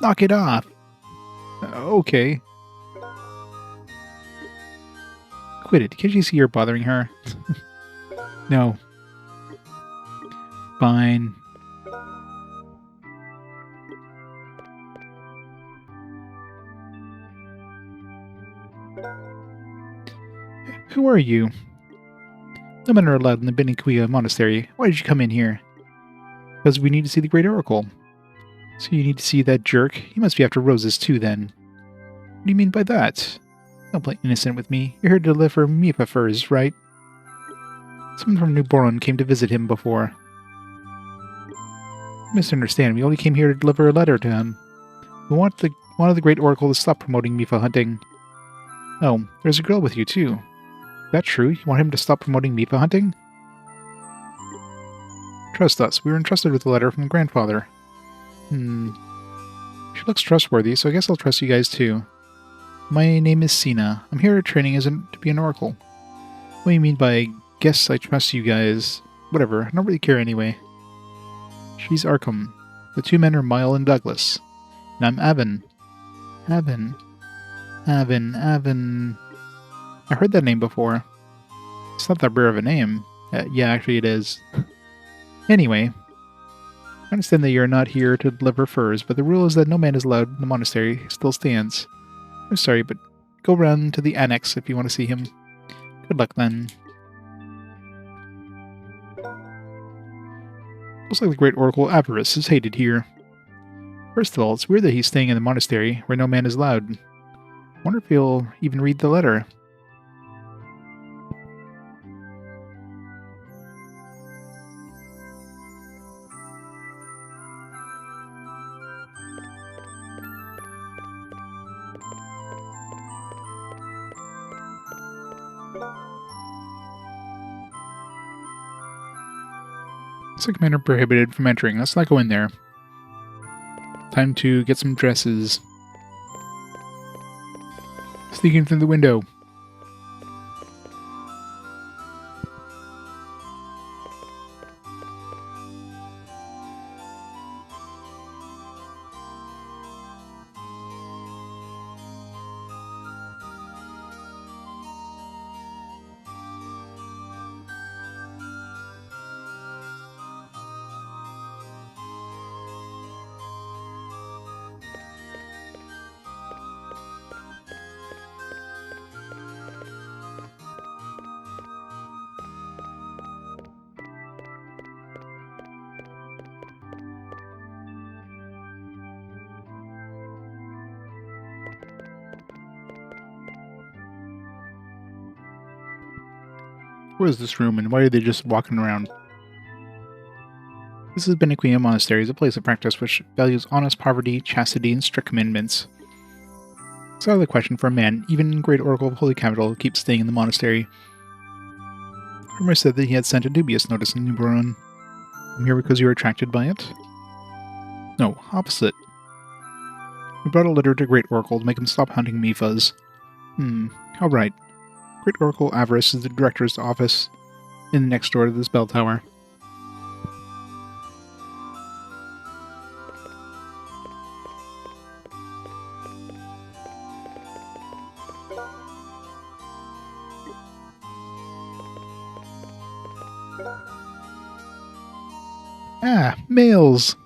Knock it off. Okay. Quit it. Can't you see you're bothering her? No. Fine. Who are you? No men are allowed in the Benikuya monastery. Why did you come in here? Because we need to see the Great Oracle. So you need to see that jerk? He must be after roses too, then. What do you mean by that? Don't play innocent with me. You're here to deliver Mifa furs, right? Someone from New Boron came to visit him before. You misunderstand. We only came here to deliver a letter to him. We wanted the Great Oracle to stop promoting Mifa hunting. Oh, there's a girl with you, too. Is that true? You want him to stop promoting Mifa hunting? Trust us. We were entrusted with a letter from grandfather. She looks trustworthy, so I guess I'll trust you guys, too. My name is Sina. I'm here training to be an oracle. What do you mean by, guess I trust you guys? Whatever, I don't really care anyway. She's Arkham. The two men are Eimelle and Douglas. And I'm Avin. Avin. I heard that name before. It's not that rare of a name. Yeah, actually it is. Anyway, I understand that you're not here to deliver furs, but the rule is that no man is allowed in the monastery still stands. I'm sorry, but go round to the annex if you want to see him. Good luck, then. Looks like the Great Oracle Avarice is hated here. First of all, it's weird that he's staying in the monastery where no man is allowed. I wonder if he'll even read the letter. Looks like men are prohibited from entering. Let's not go in there. Time to get some dresses. Sneaking through the window. What is this room, and why are they just walking around? This is Benikuya Monastery, is a place of practice which values honest poverty, chastity, and strict commandments. It's out of the question for a man, even Great Oracle of Holy Capital, to keep staying in the monastery. Rumor said that he had sent a dubious notice in New Boron. I'm here because you were attracted by it? No, opposite. We brought a letter to Great Oracle to make him stop hunting Mifas. All right. Great Oracle Avarice is the director's office in the next door to this bell tower. Ah, males!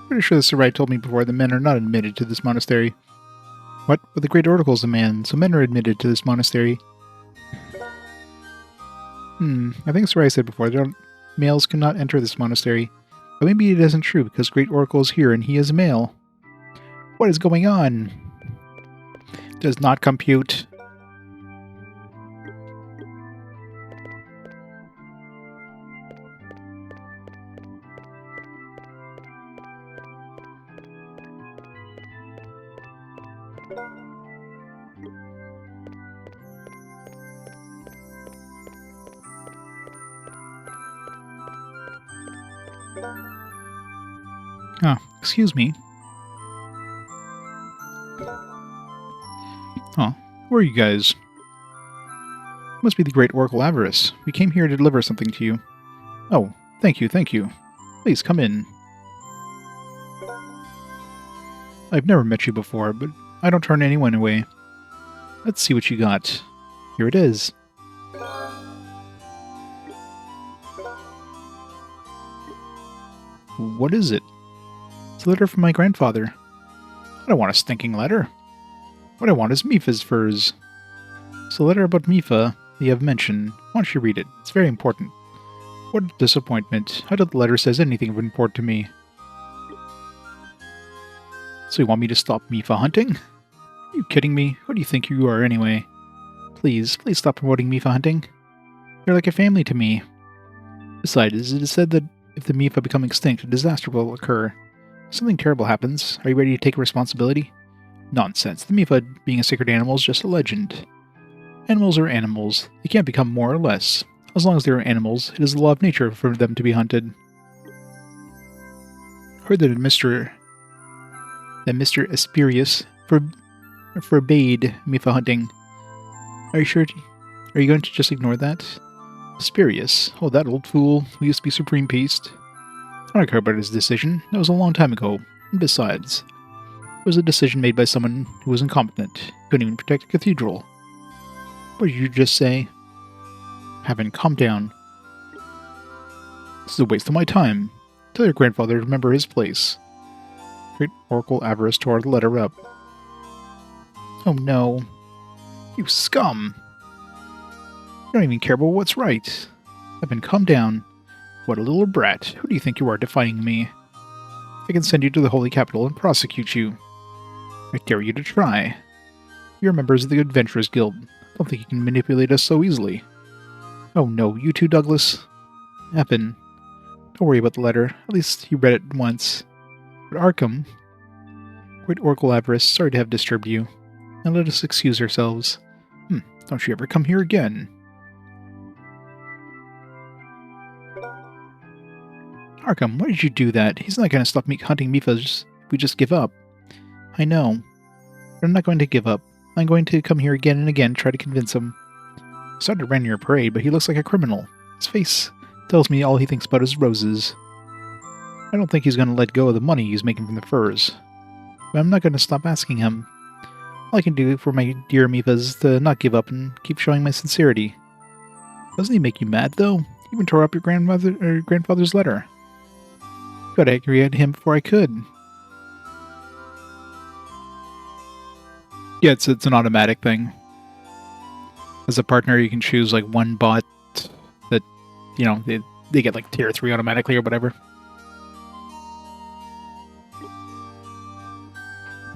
Pretty sure the Sarai told me before that men are not admitted to this monastery. What? But the Great Oracle's a man, so men are admitted to this monastery. I think Sarai said before that males cannot enter this monastery. But maybe it isn't true because Great Oracle is here and he is a male. What is going on? Does not compute. Ah, excuse me. Oh, who are you guys? Must be the great Oracle Avarice. We came here to deliver something to you. Oh, thank you, thank you. Please come in. I've never met you before, but I don't turn anyone away. Let's see what you got. Here it is. What is it? It's a letter from my grandfather. I don't want a stinking letter. What I want is Mipha's furs. It's a letter about Mipha that you have mentioned. Why don't you read it? It's very important. What a disappointment. I doubt the letter says anything of import to me. So you want me to stop Mipha hunting? Are you kidding me? Who do you think you are anyway? Please stop promoting Mipha hunting. You're like a family to me. Besides, it is said that if the Mipha become extinct, a disaster will occur. If something terrible happens, are you ready to take responsibility? Nonsense. The Mipha being a sacred animal is just a legend. Animals are animals. They can't become more or less. As long as they are animals, it is the law of nature for them to be hunted. I heard that Mr. Asperius forbade Mipha hunting. Are you sure? Are you going to just ignore that? Asperius? Oh, that old fool who used to be Supreme Priest. I don't care about his decision. That was a long time ago. And besides, it was a decision made by someone who was incompetent. Couldn't even protect a cathedral. What did you just say? Avin, calm down. This is a waste of my time. Tell your grandfather to remember his place. Great Oracle Avarice tore the letter up. Oh no. You scum! You don't even care about what's right. Avin, calm down. What a little brat. Who do you think you are defying me? I can send you to the Holy Capital and prosecute you. I dare you to try. You're members of the Adventurers Guild. I don't think you can manipulate us so easily. Oh no, you too, Douglas? Avin, don't worry about the letter. At least you read it once. But Arkham, Great Oracle Avarice, sorry to have disturbed you. Now let us excuse ourselves. Don't you ever come here again. Arkham, why did you do that? He's not going to stop me hunting Mipha if we just give up. I know. But I'm not going to give up. I'm going to come here again and again, try to convince him. Sorry to run your parade, but he looks like a criminal. His face tells me all he thinks about is roses. I don't think he's going to let go of the money he's making from the furs. But I'm not going to stop asking him. All I can do for my dear Mipha is to not give up and keep showing my sincerity. Doesn't he make you mad, though? He even tore up your grandfather's letter. Got angry at him before I could. Yeah, it's an automatic thing. As a partner, you can choose like one bot that, you know, they get like tier 3 automatically or whatever.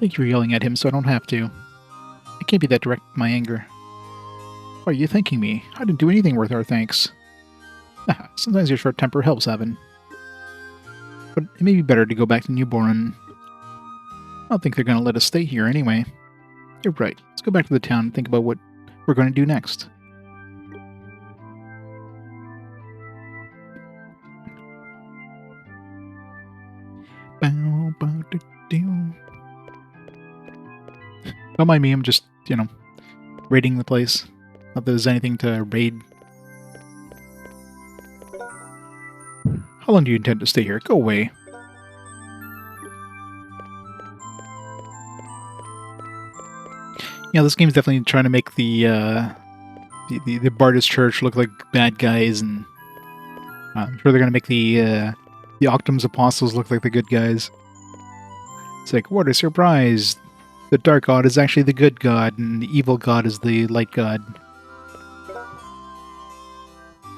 Thank you for yelling at him so I don't have to. I can't be that direct with my anger. Why are you thanking me? I didn't do anything worth our thanks. Sometimes your short temper helps, Avin. But it may be better to go back to Newborn. I don't think they're going to let us stay here anyway. You're right. Let's go back to the town and think about what we're going to do next. Don't mind me, I'm just, you know, raiding the place. Not that there's anything to raid. How long do you intend to stay here? Go away. Yeah, this game's definitely trying to make the Bardus Church look like bad guys, and I'm sure they're going to make the Octum's Apostles look like the good guys. It's like, what a surprise! The Dark God is actually the good god, and the Evil God is the Light God.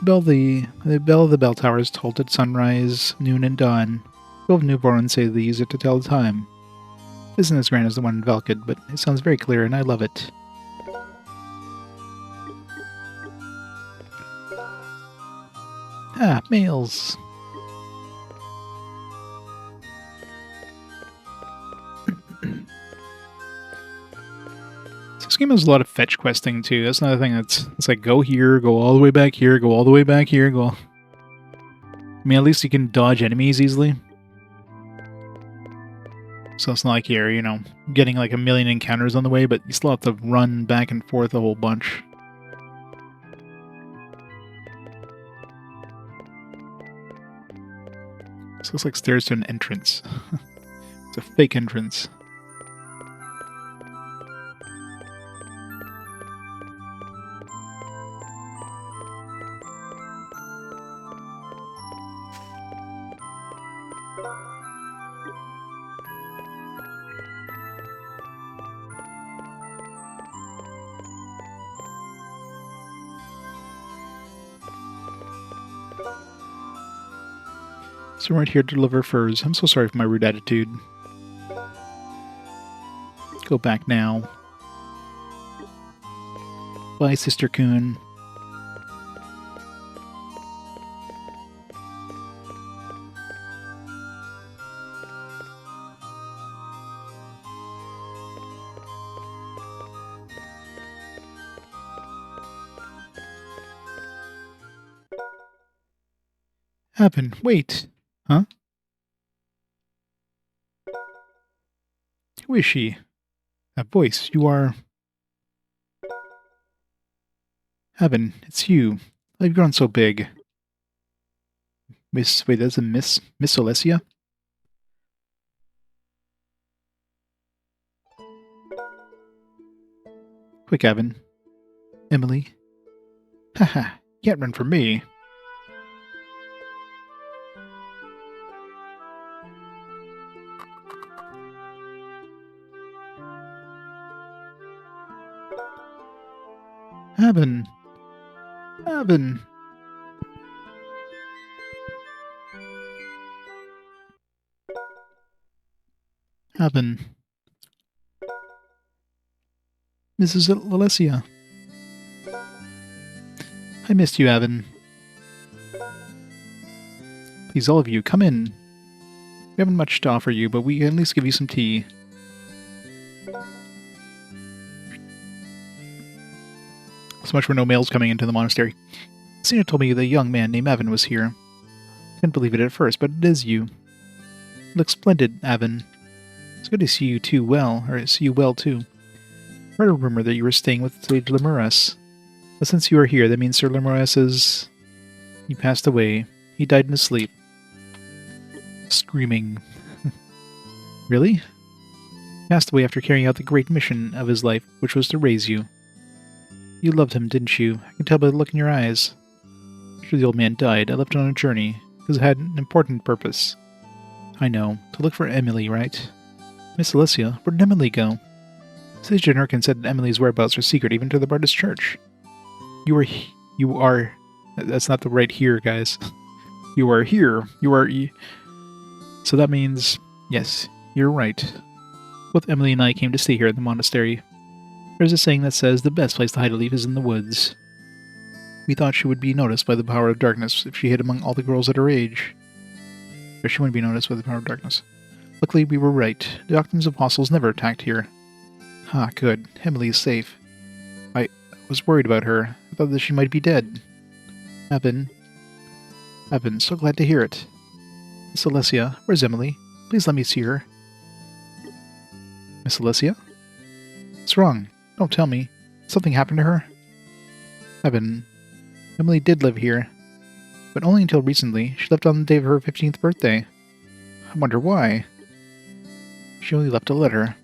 The bell of the bell tower is tolled at sunrise, noon, and dawn. 12 newborns say they use it to tell the time. It isn't as grand as the one in Velkid, but it sounds very clear, and I love it. Ah, mails! This game has a lot of fetch questing, too. That's another thing it's like, go here, go all the way back here, go all the way back here, go... I mean, at least you can dodge enemies easily. So it's not like you're, you know, getting like a million encounters on the way, but you still have to run back and forth a whole bunch. This looks like stairs to an entrance. It's a fake entrance. So right here to deliver furs. I'm so sorry for my rude attitude. Go back now. Bye, Sister Coon. Avin, wait. Huh? Who is she? That voice, you are... Avin, it's you. I've grown so big. Wait, that's a Miss Alessia? Quick, Avin. Emily. Haha, can't run from me. Avin. Avin. Avin. Mrs. Alessia. I missed you, Avin. Please, all of you, come in. We haven't much to offer you, but we can at least give you some tea. So much for no males coming into the monastery. Sina told me that a young man named Avin was here. Couldn't believe it at first, but it is you. You look splendid, Avin. It's good to see you too well, or see you well too. I heard a rumor that you were staying with Sage Lemures. But since you are here, that means Sir Lemures is... He passed away. He died in his sleep. Screaming. Really? He passed away after carrying out the great mission of his life, which was to raise you. You loved him, didn't you? I can tell by the look in your eyes. After the old man died, I left on a journey, because it had an important purpose. I know. To look for Emily, right? Miss Alessia, where did Emily go? Sage Jennerkin said that Emily's whereabouts are secret even to the Bardus Church. You are... That's not the right here, guys. You are here. You are... So that means... Yes, you're right. Both Emily and I came to stay here at the monastery. There's a saying that says the best place to hide a leaf is in the woods. We thought she would be noticed by the power of darkness if she hid among all the girls at her age. Or she wouldn't be noticed by the power of darkness. Luckily, we were right. The Octum's apostles never attacked here. Ah, good. Emily is safe. I was worried about her. I thought that she might be dead. Avin, so glad to hear it. Miss Alessia, where's Emily? Please let me see her. Miss Alessia? What's wrong? Don't tell me. Something happened to her? Avin, Emily did live here, but only until recently. She left on the day of her 15th birthday. I wonder why. She only left a letter.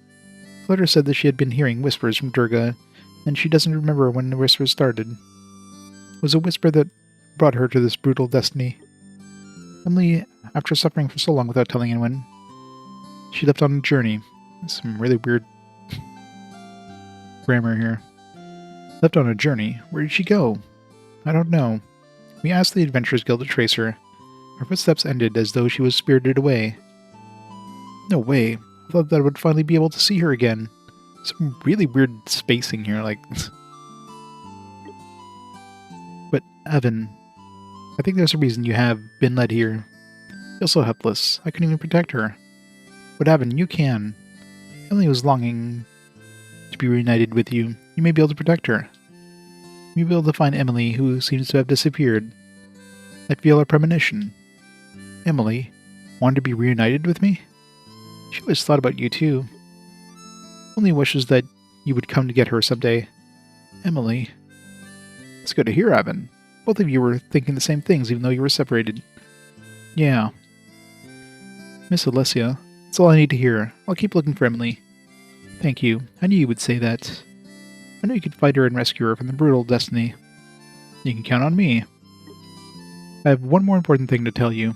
The letter said that she had been hearing whispers from Durga, and she doesn't remember when the whispers started. It was a whisper that brought her to this brutal destiny. Emily, after suffering for so long without telling anyone, she left on a journey. Some really weird grammar here. Left on a journey? Where did she go? I don't know. We asked the Adventurers Guild to trace her. Her footsteps ended as though she was spirited away. No way. I thought that I would finally be able to see her again. Some really weird spacing here, like... But, Avin, I think there's a reason you have been led here. I feel so helpless. I couldn't even protect her. But Avin, you can. Emily was longing to be reunited with you. You may be able to protect her. You may be able to find Emily, who seems to have disappeared. I feel a premonition. Emily wanted to be reunited with me? She always thought about you, too. Only wishes that you would come to get her someday. Emily. It's good to hear, Avin. Both of you were thinking the same things, even though you were separated. Yeah. Miss Alessia, that's all I need to hear. I'll keep looking for Emily. Thank you. I knew you would say that. I knew you could fight her and rescue her from the brutal destiny. You can count on me. I have one more important thing to tell you.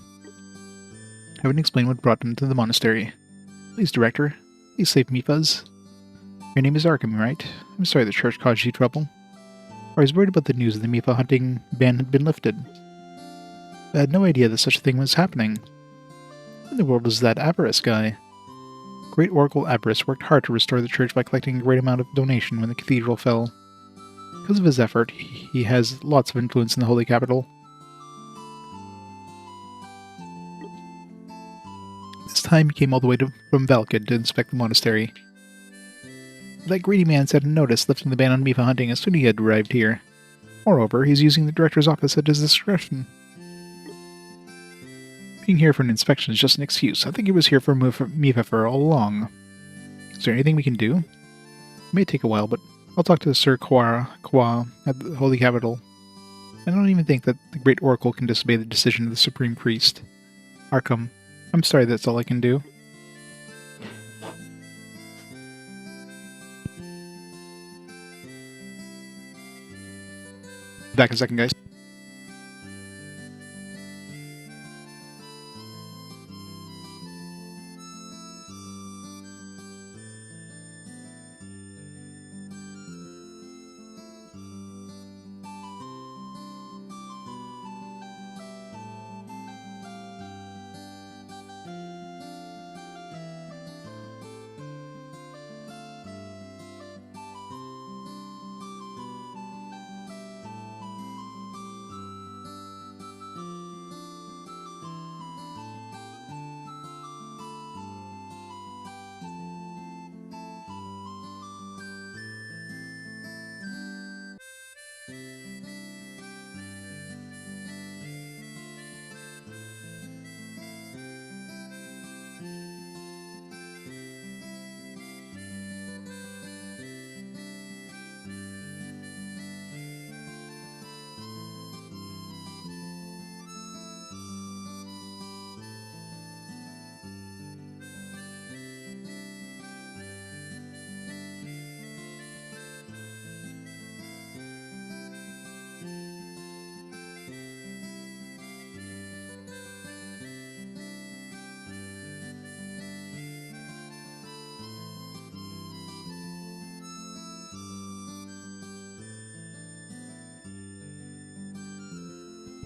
I haven't explained what brought them to the monastery. Please, Director. Please save Mifaz. Your name is Arkham, right? I'm sorry the church caused you trouble. I was worried about the news that the Mifa hunting ban had been lifted. I had no idea that such a thing was happening. What in the world is that Avarice guy? Great Oracle Avarice worked hard to restore the church by collecting a great amount of donation when the cathedral fell. Because of his effort, he has lots of influence in the Holy Capital. This time he came all the way from Valkid to inspect the monastery. That greedy man said and noticed lifting the ban on Mifa hunting as soon as he had arrived here. Moreover, he's using the director's office at his discretion. Being here for an inspection is just an excuse. I think he was here for Mifa all along. Is there anything we can do? It may take a while, but I'll talk to Sir Kwa at the Holy Capital. I don't even think that the Great Oracle can disobey the decision of the Supreme Priest. Arkham, I'm sorry that's all I can do. Back in a second, guys.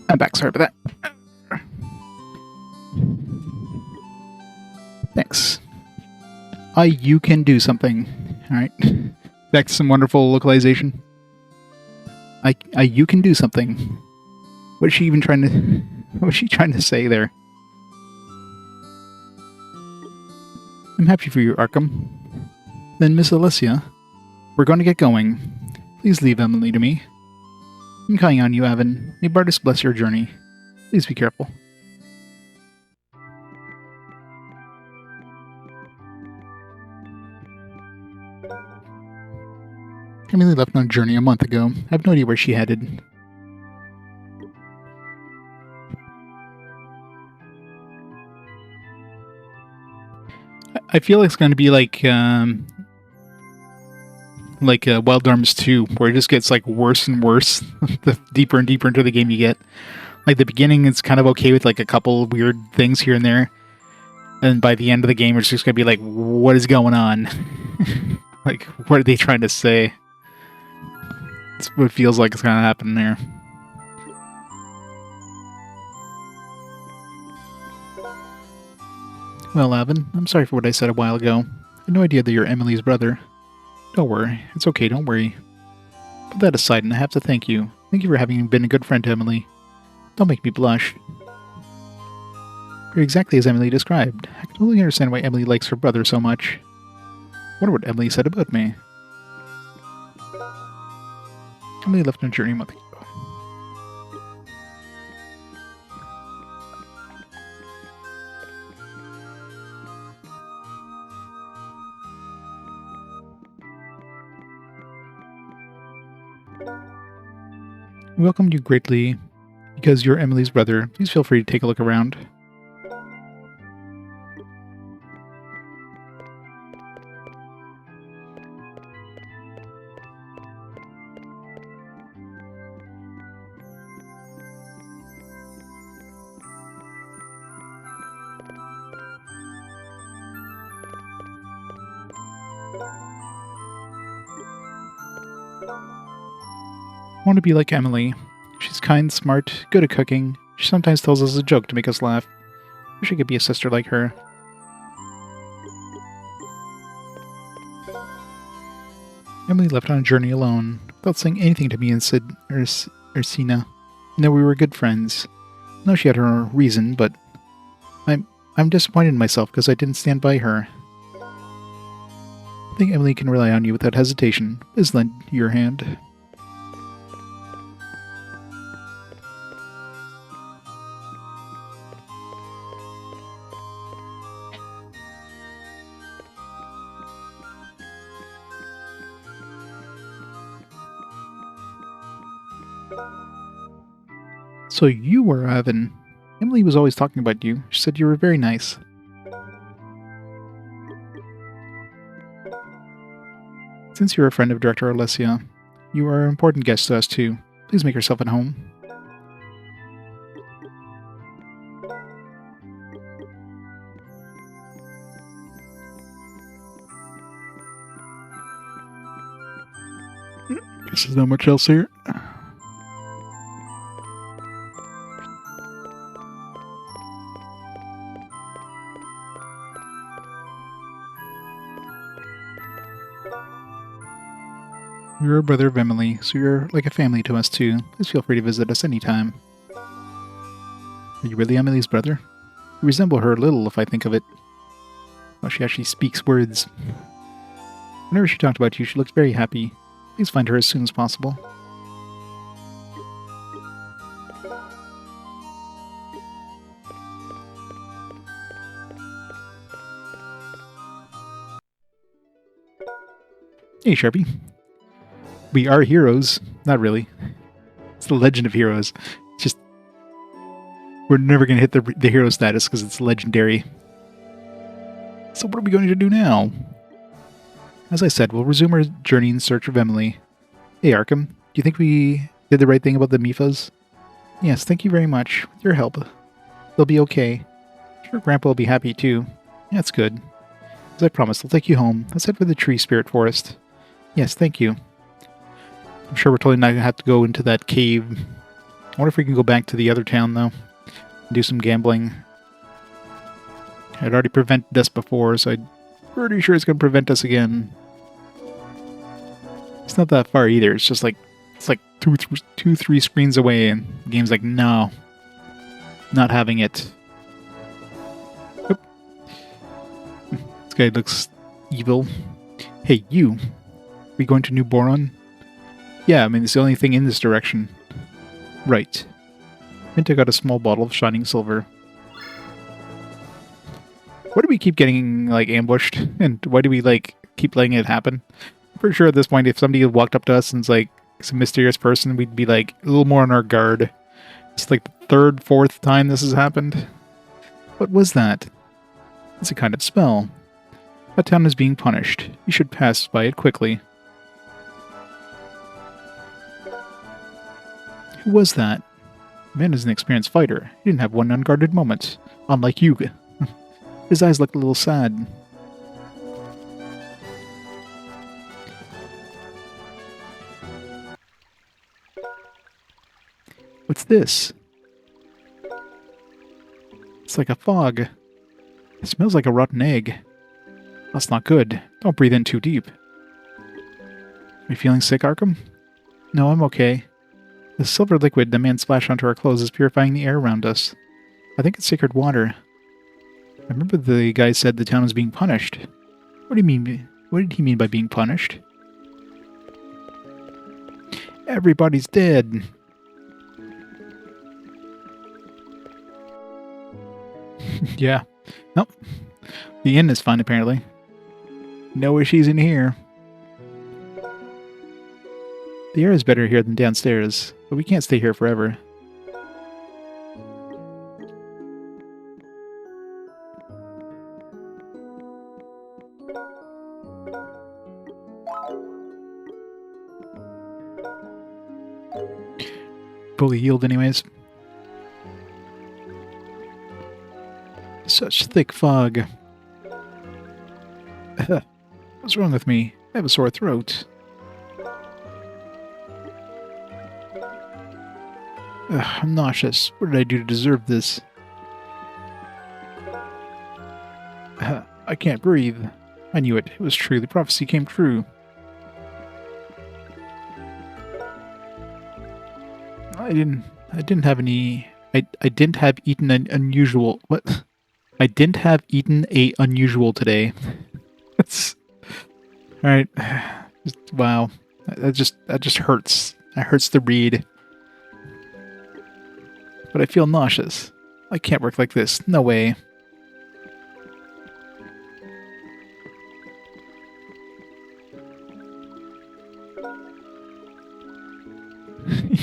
I'm back, sorry about that. Thanks. You can do something. Alright. Back to some wonderful localization. You can do something. What is she even trying to... What was she trying to say there? I'm happy for you, Arkham. Then, Miss Alessia, we're going to get going. Please leave Emily to me. I'm counting on you, Avin. May Bardus bless your journey. Please be careful. Emily left on a journey a month ago. I have no idea where she headed. I feel like it's going to be like Wild Arms 2, where it just gets like worse and worse the deeper and deeper into the game you get. Like the beginning, it's kind of okay with like a couple weird things here and there, and by the end of the game, it's just going to be like, what is going on? Like, what are they trying to say? That's what it feels like it's going to happen there. Well, Avin, I'm sorry for what I said a while ago. I had no idea that you're Emily's brother. Don't worry. It's okay, don't worry. Put that aside, and I have to thank you. Thank you for having been a good friend to Emily. Don't make me blush. You're exactly as Emily described. I can totally understand why Emily likes her brother so much. I wonder what Emily said about me. Emily left on a journey a month ago. We welcomed you greatly because you're Emily's brother. Please feel free to take a look around. I want to be like Emily. She's kind, smart, good at cooking. She sometimes tells us a joke to make us laugh. Wish I could be a sister like her. Emily left on a journey alone, without saying anything to me and Sid or Ursina. No, we were good friends. I know she had her reason, but I'm disappointed in myself because I didn't stand by her. I think Emily can rely on you without hesitation. Please lend your hand. So you were Avin. Emily was always talking about you. She said you were very nice. Since you're a friend of Director Alessia, you are an important guest to us too. Please make yourself at home. Guess there's not much else here. You're a brother of Emily, so you're like a family to us too. Please feel free to visit us anytime. Are you really Emily's brother? You resemble her a little if I think of it. Oh, she actually speaks words. Whenever she talked about you, she looked very happy. Please find her as soon as possible. Hey, Sharpie. We are heroes. Not really. It's the legend of heroes. It's just... we're never going to hit the hero status because it's legendary. So what are we going to do now? As I said, we'll resume our journey in search of Emily. Hey, Arkham. Do you think we did the right thing about the Mifas? Yes, thank you very much. With your help. They'll be okay. Sure, Grandpa will be happy too. Yeah, that's good. As I promised, I'll take you home. Let's head for the Tree Spirit Forest. Yes, thank you. I'm sure we're totally not going to have to go into that cave. I wonder if we can go back to the other town, though. And do some gambling. I'd already prevented us before, so I'm pretty sure it's going to prevent us again. It's not that far either. It's just like... it's like two, 3 screens away, and the game's like, no. Not having it. Oop. This guy looks evil. Hey, you. Are we going to New Boron? Yeah, I mean, it's the only thing in this direction. Right. Minta got a small bottle of shining silver. Why do we keep getting, like, ambushed? And why do we, like, keep letting it happen? I'm pretty sure at this point, if somebody had walked up to us and was, like, some mysterious person, we'd be, like, a little more on our guard. It's, like, the 3rd, 4th time this has happened. What was that? It's a kind of spell. That town is being punished. You should pass by it quickly. Who was that? The man is an experienced fighter. He didn't have one unguarded moment. Unlike you. His eyes looked a little sad. What's this? It's like a fog. It smells like a rotten egg. That's not good. Don't breathe in too deep. Are you feeling sick, Arkham? No, I'm okay. The silver liquid the man splashed onto our clothes is purifying the air around us. I think it's sacred water. I remember the guy said the town was being punished. What do you mean? What did he mean by being punished? Everybody's dead. Yeah. Nope. The inn is fine, apparently. No issues in here. The air is better here than downstairs, but we can't stay here forever. Fully healed anyways. Such thick fog. What's wrong with me? I have a sore throat. I'm nauseous. What did I do to deserve this? I can't breathe. I knew it. It was true. The prophecy came true. I didn't have any... I didn't have eaten an unusual... What? I didn't have eaten a unusual today. That's... Alright. Wow. That just hurts. That hurts to read. But I feel nauseous. I can't work like this. No way.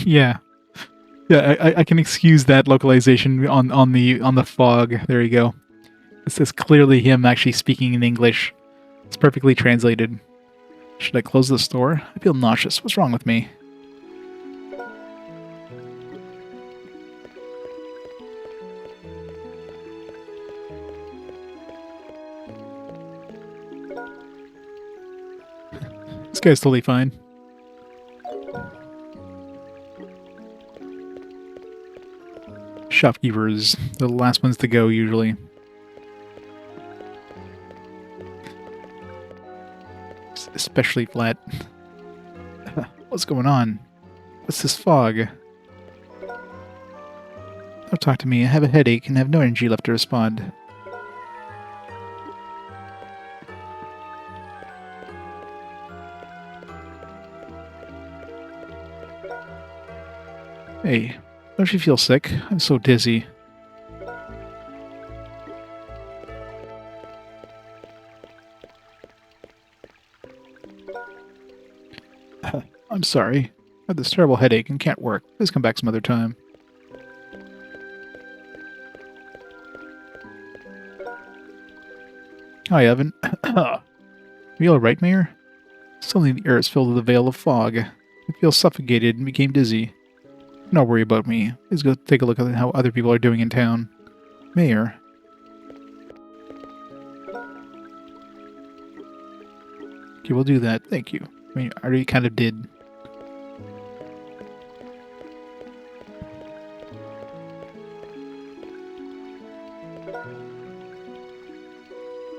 Yeah. Yeah, I can excuse that localization on the fog. There you go. This is clearly him actually speaking in English. It's perfectly translated. Should I close the store? I feel nauseous. What's wrong with me? This guy's totally fine. Shopkeepers, the last ones to go usually. Especially flat. What's going on? What's this fog? Don't talk to me. I have a headache and have no energy left to respond. Hey, don't you feel sick? I'm so dizzy. I'm sorry. I have this terrible headache and can't work. Please come back some other time. Hi, Avin. Are you alright, Mayor? Suddenly the air is filled with a veil of fog. I feel suffocated and became dizzy. Don't worry about me. Please go take a look at how other people are doing in town. Mayor. Okay, we'll do that. Thank you. I mean, I already kind of did.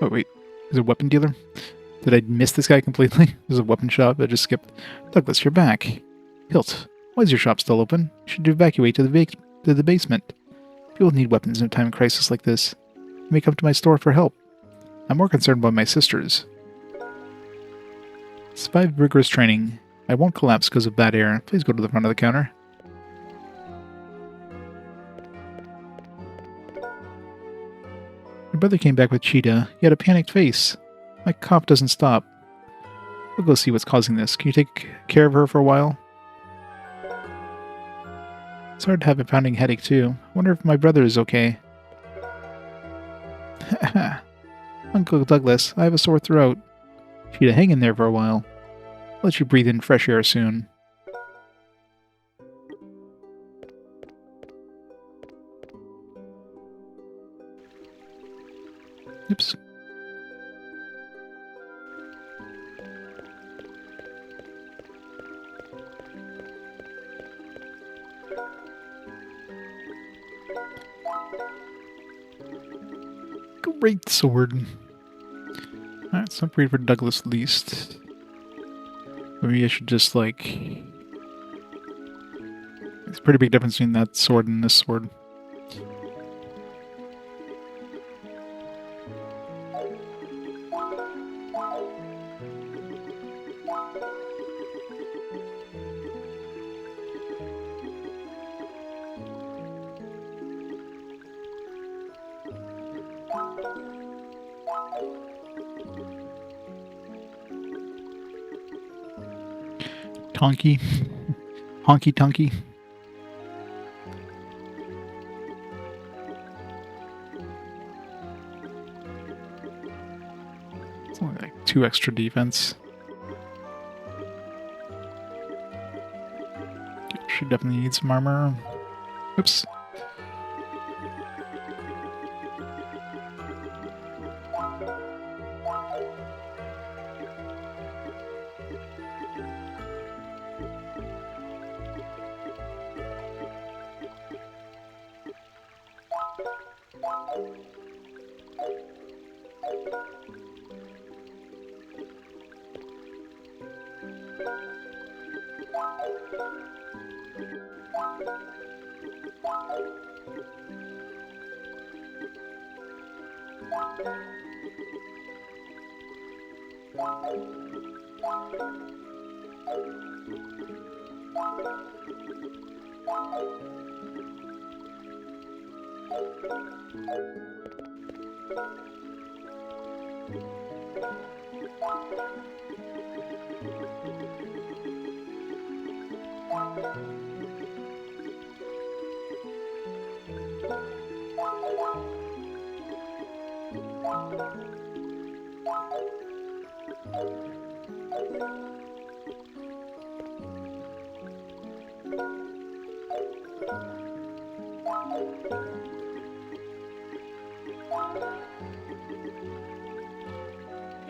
Oh, wait. Is it a weapon dealer? Did I miss this guy completely? There's a weapon shop. I just skipped. Douglas, you're back. Hilt, why is your shop still open? You should evacuate to the basement. People need weapons in a time of crisis like this. You may come to my store for help. I'm more concerned about my sisters. Survived rigorous training. I won't collapse because of bad air. Please go to the front of the counter. Your brother came back with Cheetah. He had a panicked face. My cough doesn't stop. We'll go see what's causing this. Can you take care of her for a while? It's hard to have a pounding headache, too. I wonder if my brother is okay. Uncle Douglas, I have a sore throat. Cheetah, hang in there for a while. I'll let you breathe in fresh air soon. Oops. Great sword. Alright, so upgrade for Douglas at least. Maybe I should just like... It's a pretty big difference between that sword and this sword. Tonky. Honky tonky. It's only like 2 extra defense. She definitely needs some armor. Oops.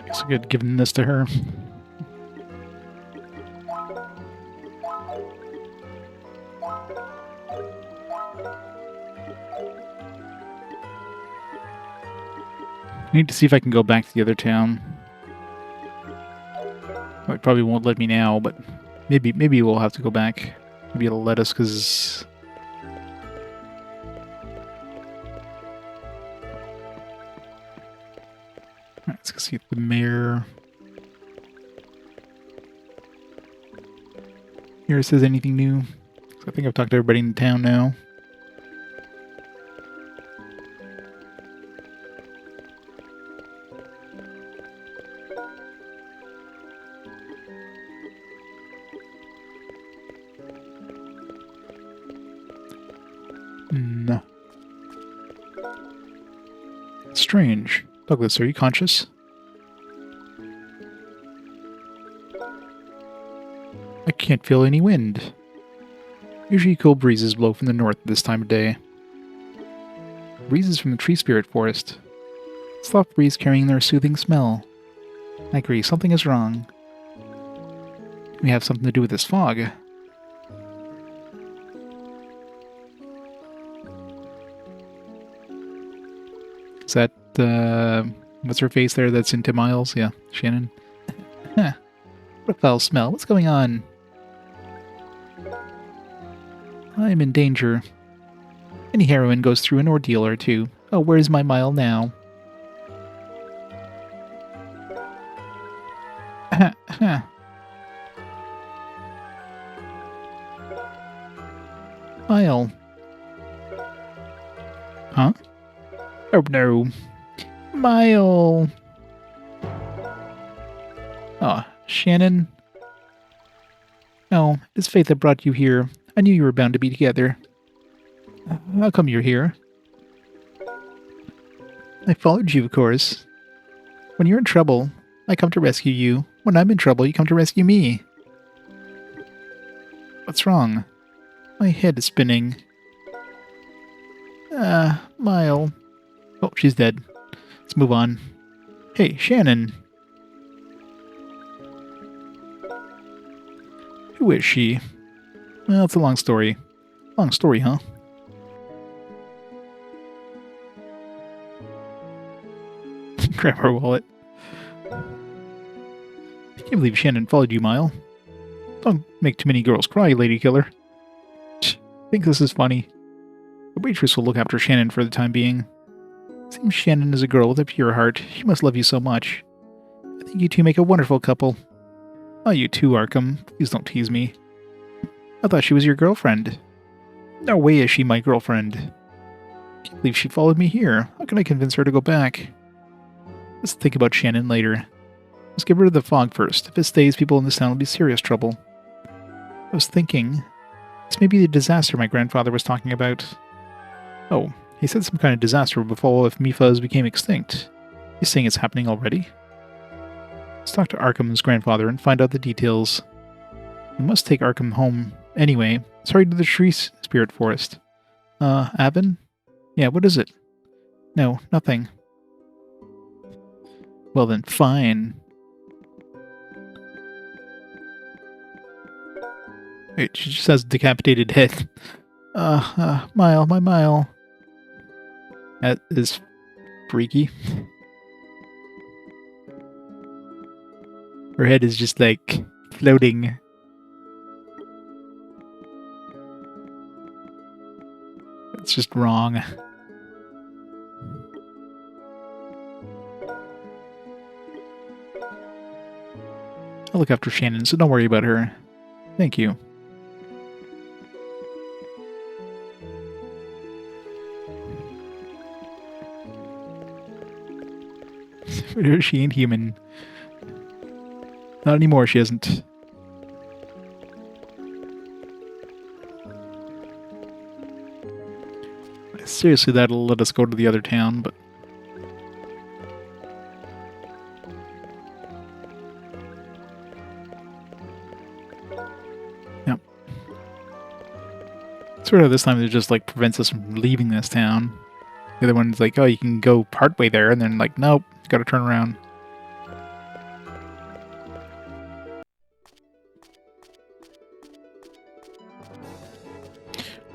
It's good giving this to her. I need to see if I can go back to the other town. Well, it probably won't let me now, but maybe we'll have to go back. Maybe it'll let us, because... Let's go see if the mayor... here says anything new. I think I've talked to everybody in the town now. No. Strange. Douglas, are you conscious? I can't feel any wind. Usually cool breezes blow from the north at this time of day. Breezes from the tree spirit forest. Soft breeze carrying their soothing smell. I agree, something is wrong. It may have something to do with this fog. Is that, what's her face there that's into Miles? Yeah, Shannon. Huh. What a foul smell. What's going on? I'm in danger. Any heroine goes through an ordeal or two. Oh, where's my Mile now? Mile. Huh? Oh no. Mile. Oh, Shannon. Oh, it's fate that brought you here. I knew you were bound to be together. How come you're here? I followed you, of course. When you're in trouble, I come to rescue you. When I'm in trouble, you come to rescue me. What's wrong? My head is spinning. Mile. Oh, she's dead. Let's move on. Hey, Shannon. Who is she? Well, it's a long story. Long story, huh? Grab her wallet. I can't believe Shannon followed you, Mile. Don't make too many girls cry, lady killer. I think this is funny. The waitress will look after Shannon for the time being. Seems Shannon is a girl with a pure heart. She must love you so much. I think you two make a wonderful couple. Oh, you too, Arkham. Please don't tease me. I thought she was your girlfriend. No way is she my girlfriend. Can't believe she followed me here. How can I convince her to go back? Let's think about Shannon later. Let's get rid of the fog first. If it stays, people in this town will be serious trouble. I was thinking, this may be the disaster my grandfather was talking about. Oh, he said some kind of disaster would befall if Mifas became extinct. He's saying it's happening already? Let's talk to Arkham's grandfather and find out the details. We must take Arkham home anyway. Sorry to the tree spirit forest. Avin? Yeah, what is it? No, nothing. Well then, fine. Wait, she just has a decapitated head. Mile, my Mile. That is freaky. Her head is just like floating. It's just wrong. I'll look after Shannon, so don't worry about her. Thank you. She ain't human. Not anymore, she isn't. Seriously, that'll let us go to the other town, but... Yep. Sort of this time it just, like, prevents us from leaving this town. The other one's like, oh, you can go partway there, and then like, nope, gotta turn around.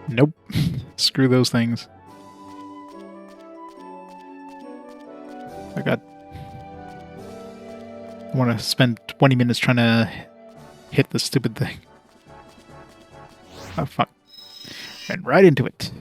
Nope. Screw those things. I want to spend 20 minutes trying to hit the stupid thing. Oh, fuck. Ran right into it.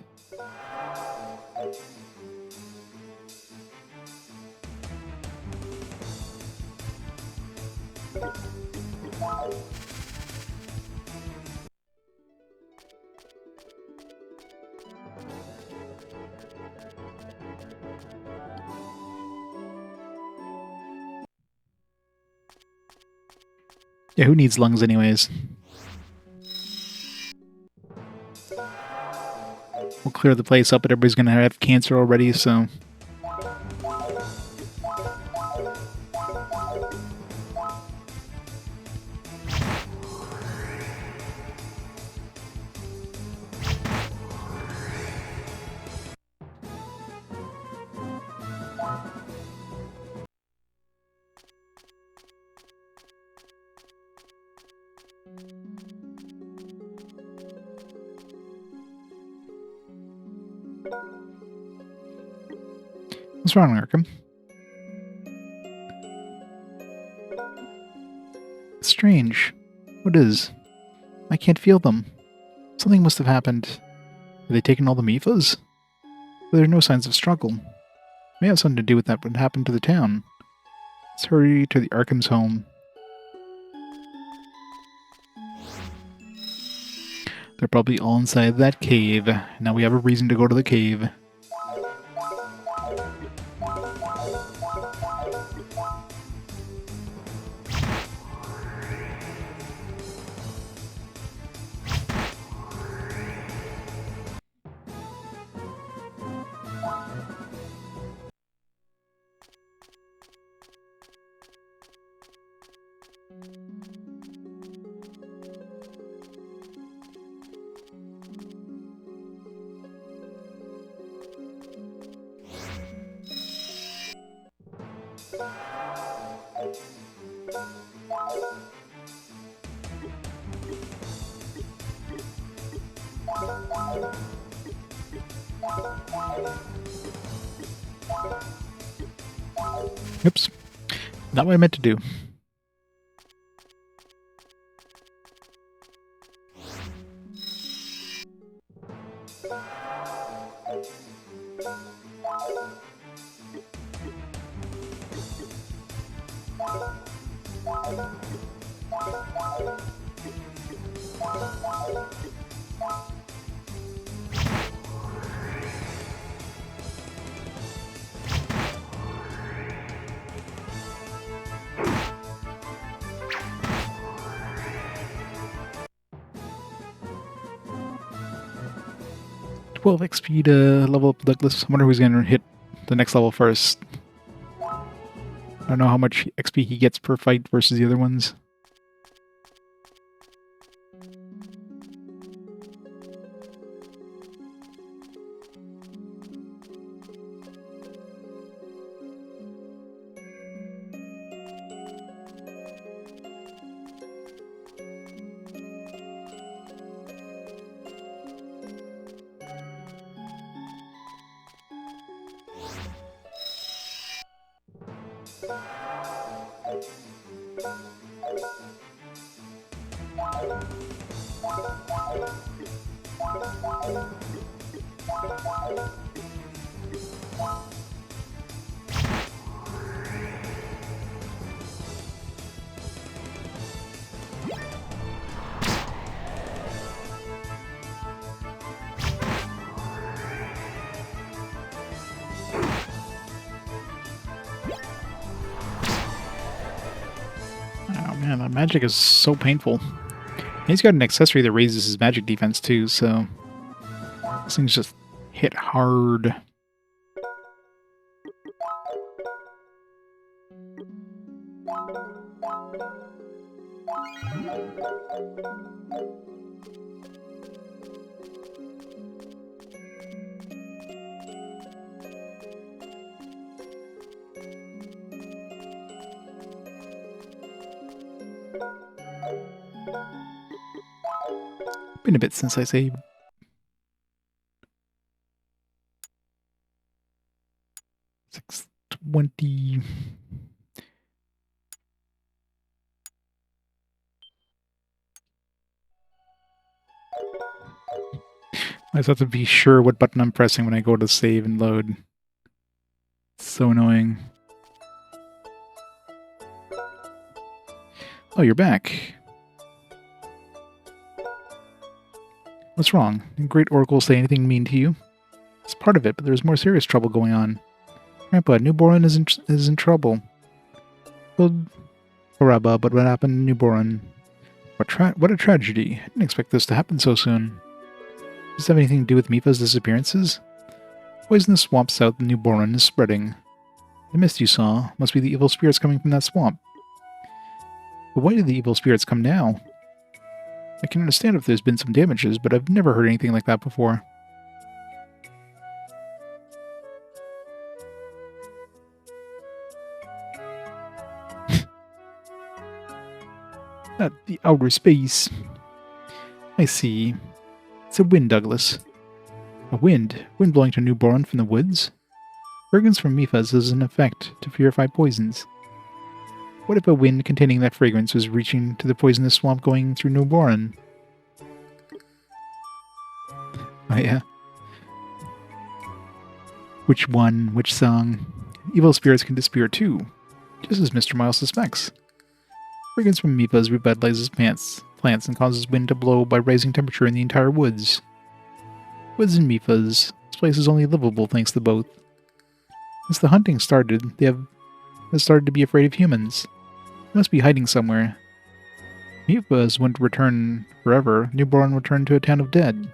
Yeah, who needs lungs anyways? We'll clear the place up, but everybody's gonna have cancer already, so... What's wrong, Arkham? It's strange. What is? I can't feel them. Something must have happened. Have they taken all the Mifas? But there are no signs of struggle. May have something to do with what happened to the town. Let's hurry to the Arkham's home. They're probably all inside that cave. Now we have a reason to go to the cave. Oops. Not what I meant to do. 12 XP to level up Douglas. I wonder who's going to hit the next level first. I don't know how much XP he gets per fight versus the other ones. Man, that magic is so painful. And he's got an accessory that raises his magic defense too, so this thing's just hit hard. Been a bit since I saved. 620. I just have to be sure what button I'm pressing when I go to save and load. It's so annoying. Oh, you're back. What's wrong? Did Great Oracle say anything mean to you? It's part of it, but there's more serious trouble going on. Grandpa, New Boron is in trouble. Well, Baraba, but what happened to New Boron? What a tragedy. I didn't expect this to happen so soon. Does this have anything to do with Mipha's disappearances? Poisonous swamp south of New Boron is spreading. The mist you saw must be the evil spirits coming from that swamp. But why did the evil spirits come now? I can understand if there's been some damages, but I've never heard anything like that before. At the outer space. I see. It's a wind, Douglas. A wind? Wind blowing to New Boron from the woods? Fragrance from Mipha's has an effect to purify poisons. What if a wind containing that fragrance was reaching to the poisonous swamp going through New Boron? Oh yeah. Which one? Which song? Evil spirits can disappear too, just as Mr. Miles suspects. Fragrance from Mipha's revitalizes plants and causes wind to blow by raising temperature in the entire woods. Woods and Mipha's. This place is only livable thanks to both. Since the hunting started, they have started to be afraid of humans. They must be hiding somewhere. Mipha's wouldn't return forever. New Boron will turn to a town of dead.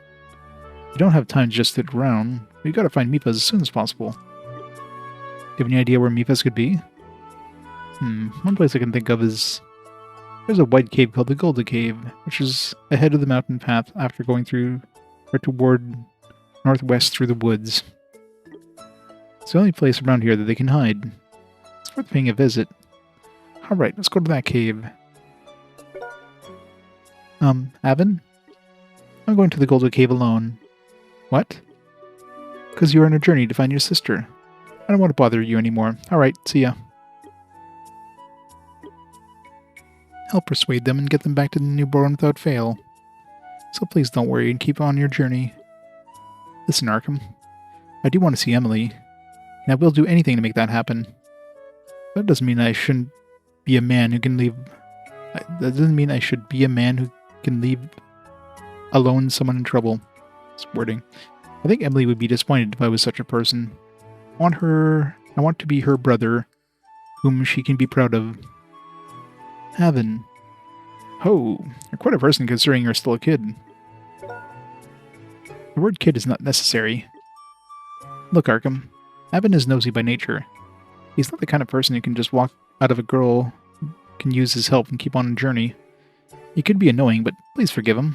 You don't have time to just sit around. We gotta find Mipha's as soon as possible. Do you have any idea where Mipha's could be? One place I can think of is... There's a white cave called the Golden Cave, which is ahead of the mountain path after going through or toward northwest through the woods. It's the only place around here that they can hide. It's worth paying a visit. Alright, let's go to that cave. Avin? I'm going to the Golden Cave alone. What? Because you're on a journey to find your sister. I don't want to bother you anymore. Alright, see ya. I'll persuade them and get them back to the New Boron without fail. So please don't worry and keep on your journey. Listen, Arkham. I do want to see Eimelle, and I will do anything to make that happen. That doesn't mean I shouldn't be a man who can leave... That doesn't mean I should be a man who can leave alone someone in trouble. It's wording. I think Eimelle would be disappointed if I was such a person. I want to be her brother, whom she can be proud of. Avin. Ho, you're quite a person considering you're still a kid. The word kid is not necessary. Look, Arkham. Avin is nosy by nature. He's not the kind of person who can just walk out of a girl who can use his help and keep on a journey. He could be annoying, but please forgive him.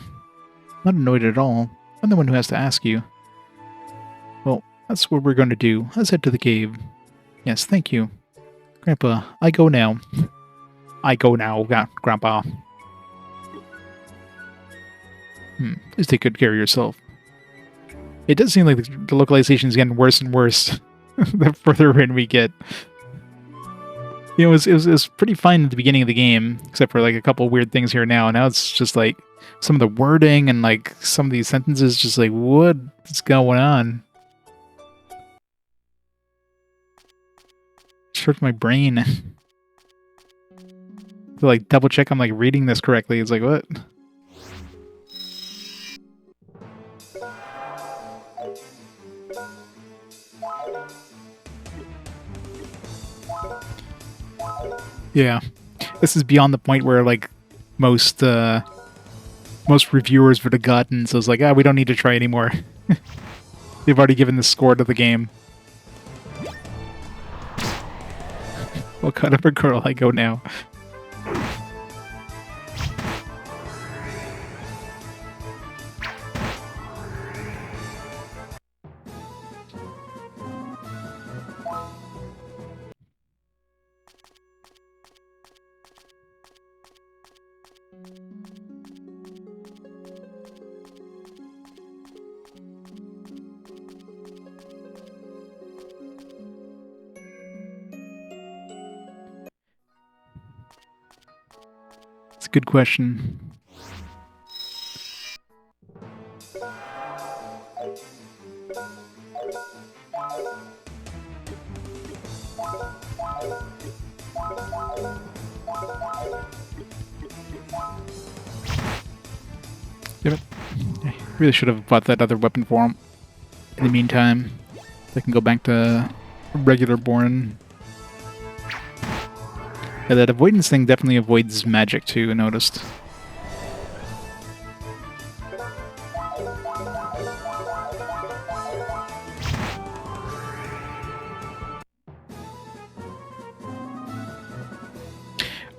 I'm not annoyed at all. I'm the one who has to ask you. Well, that's what we're going to do. Let's head to the cave. Yes, thank you. Grandpa, I go now. I go now, Grandpa. Please take good care of yourself. It does seem like the localization is getting worse and worse the further in we get. You know, it was pretty fine at the beginning of the game, except for like a couple weird things here and now. Now it's just like some of the wording and like some of these sentences, just like, what's going on? It hurts my brain. To like double check I'm like reading this correctly. It's like, what? Yeah, this is beyond the point where like most reviewers would have gotten. So it's like, we don't need to try anymore. They've already given the score to the game. What kind of a girl I go now? It's a good question. Damn it. I really should have bought that other weapon for him. In the meantime, I can go back to regular Born. Yeah, that avoidance thing definitely avoids magic too, I noticed.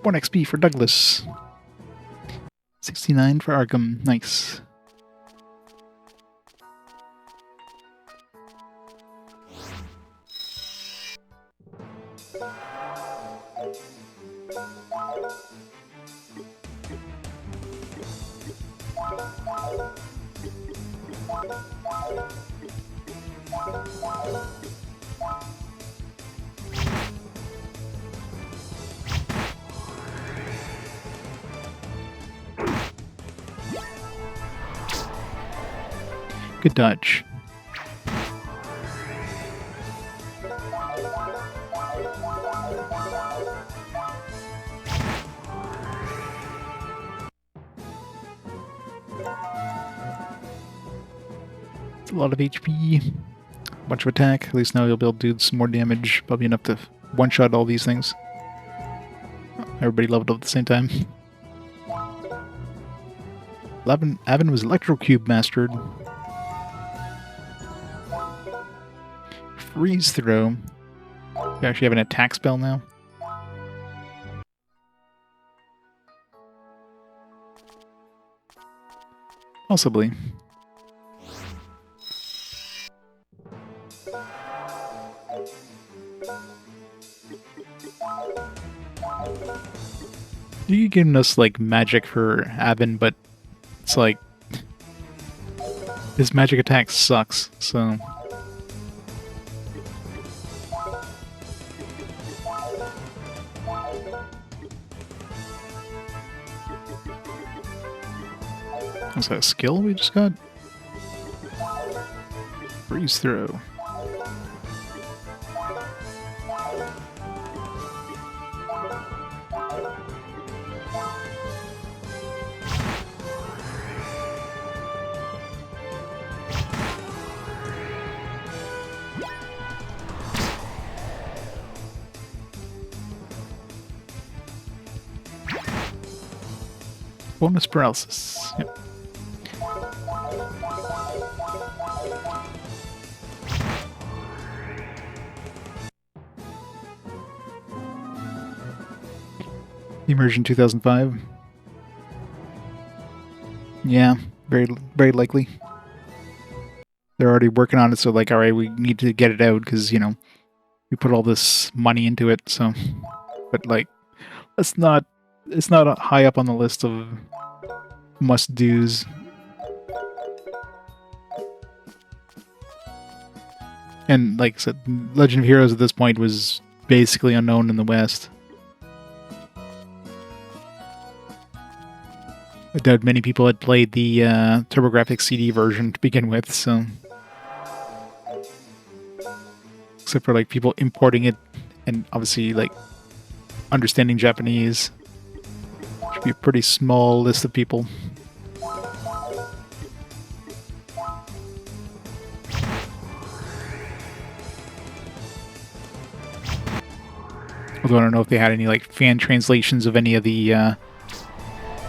One XP for Douglas. 69 for Arkham. Nice. Good dodge. It's a lot of HP. A bunch of attack. At least now you'll be able to do some more damage. Probably enough to one-shot all these things. Everybody leveled up at the same time. Avin was Electrocube mastered. Freeze throw. You actually have an attack spell now. Possibly. You're giving us like magic for Avin, but it's like his magic attack sucks, so. Was that a skill we just got? Freeze throw. Bonus paralysis. Yep. Immersion 2005. Yeah, very likely. They're already working on it, so like, all right, we need to get it out because, you know, we put all this money into it, so... But, like, it's not high up on the list of must-dos. And, like I said, Legend of Heroes at this point was basically unknown in the West. I doubt many people had played the TurboGrafx CD version to begin with, so... Except for, like, people importing it and obviously, like, understanding Japanese. Should be a pretty small list of people. Although I don't know if they had any, like, fan translations of any of the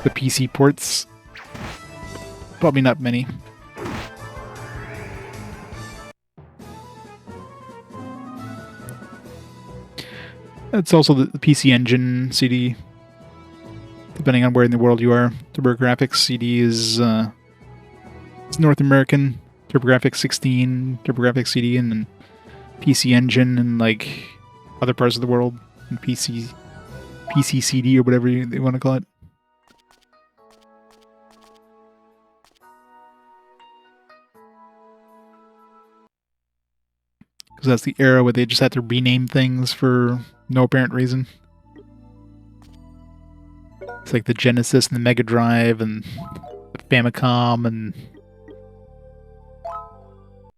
PC ports. Probably not many. It's also the PC Engine CD. Depending on where in the world you are. TurboGrafx CD is it's North American. TurboGrafx 16, TurboGrafx CD, and then PC Engine and like other parts of the world. And PC CD or whatever they want to call it. Because that's the era where they just had to rename things for no apparent reason. It's like the Genesis and the Mega Drive and the Famicom and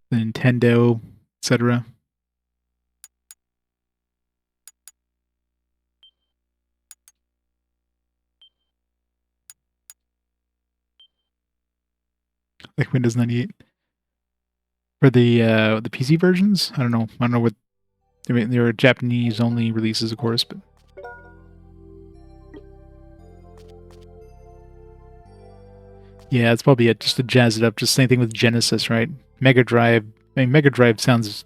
the Nintendo, etc. Like Windows 98. For the PC versions, I don't know what. I mean, there are Japanese only releases, of course, but yeah, it's probably just to jazz it up. Just same thing with Genesis, right? Mega Drive. I mean, Mega Drive sounds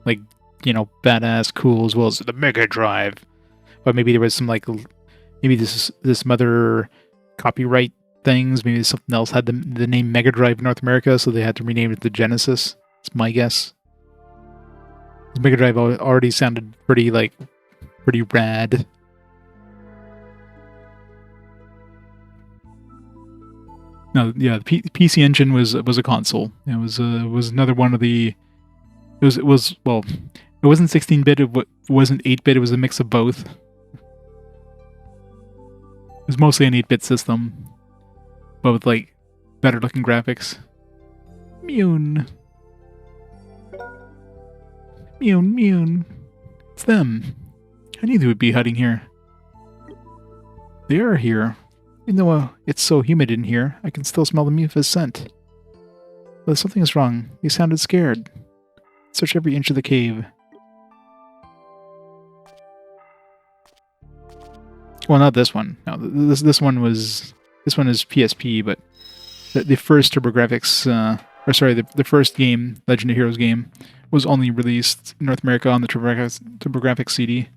like, you know, badass, cool, as well as the Mega Drive. But maybe there was some like, maybe this some other copyright things. Maybe something else had the name Mega Drive in North America, so they had to rename it to Genesis. It's my guess. Mega Drive already sounded pretty rad. No, yeah, the PC Engine was a console. It was another one of the. It was well, it wasn't 16-bit. It wasn't 8-bit. It was a mix of both. It was mostly an 8-bit system, but with like better looking graphics. Mune. Mune. It's them. I knew they would be hiding here. They are here. Even though it's so humid in here, I can still smell the mucus scent. But something is wrong. They sounded scared. Search every inch of the cave. Well, not this one. No, this one is PSP, but the first TurboGrafx, the first game, Legend of Heroes game, was only released in North America on the TurboGrafx CD.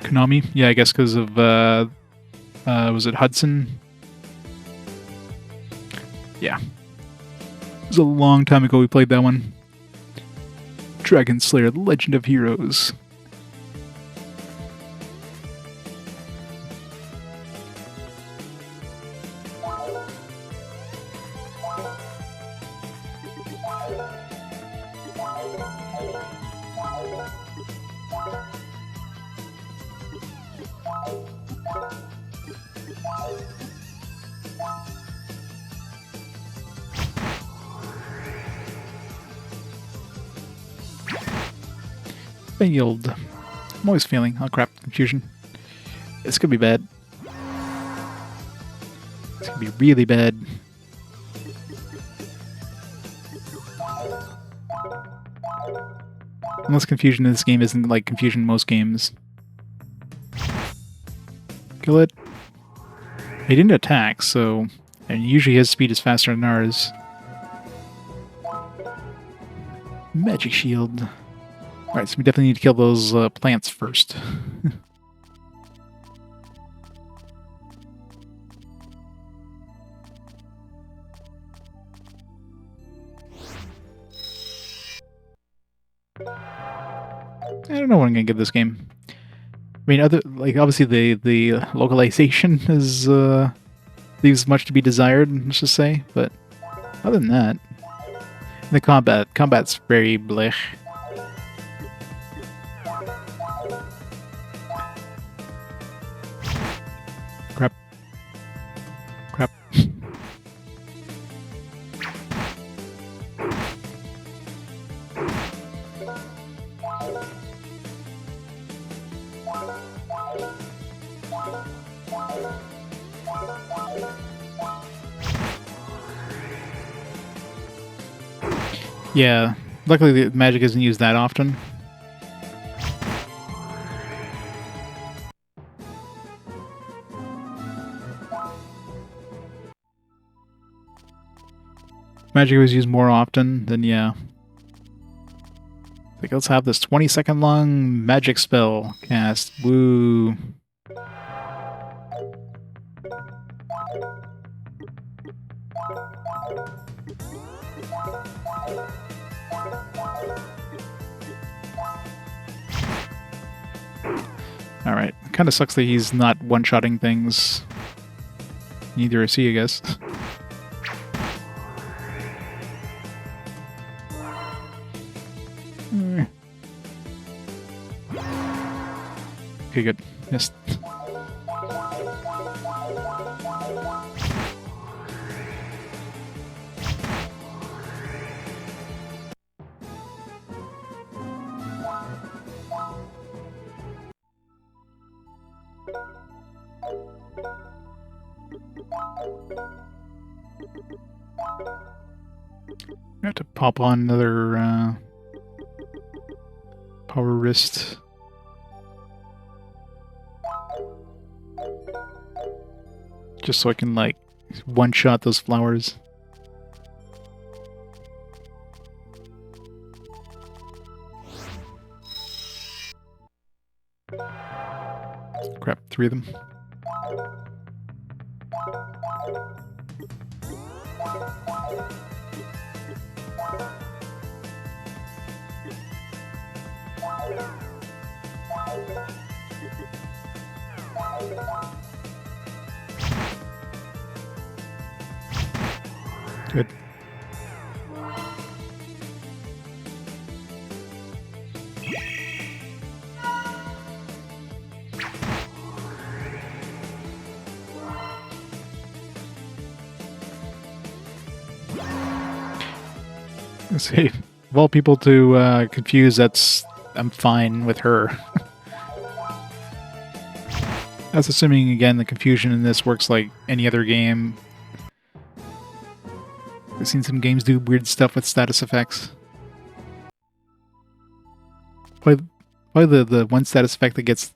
Konami? Yeah, I guess because of, was it Hudson? Yeah. It was a long time ago we played that one. Dragon Slayer, The Legend of Heroes. Failed. I'm always failing. Oh crap, confusion. This could be bad. This could be really bad. Unless confusion in this game isn't like confusion in most games. Kill it. He didn't attack, so... And usually his speed is faster than ours. Magic shield. Alright, so we definitely need to kill those plants first. I don't know when I'm gonna get this game. I mean, obviously the localization is leaves much to be desired, let's just say. But other than that, the combat's very blech. Crap. Crap. Yeah, luckily the magic isn't used that often. Magic was used more often, then yeah. Like, let's have this 20-second long magic spell cast. Woo. Alright. Kind of sucks that he's not one-shotting things. Neither is he, I guess. Okay, good. Missed. I have to pop on another power wrist. Just so I can, like, one-shot those flowers. Crap, 3 of them. Good. Say, of all people to confuse, I'm fine with her. That's assuming, again, the confusion in this works like any other game. I've seen some games do weird stuff with status effects. Probably the one status effect that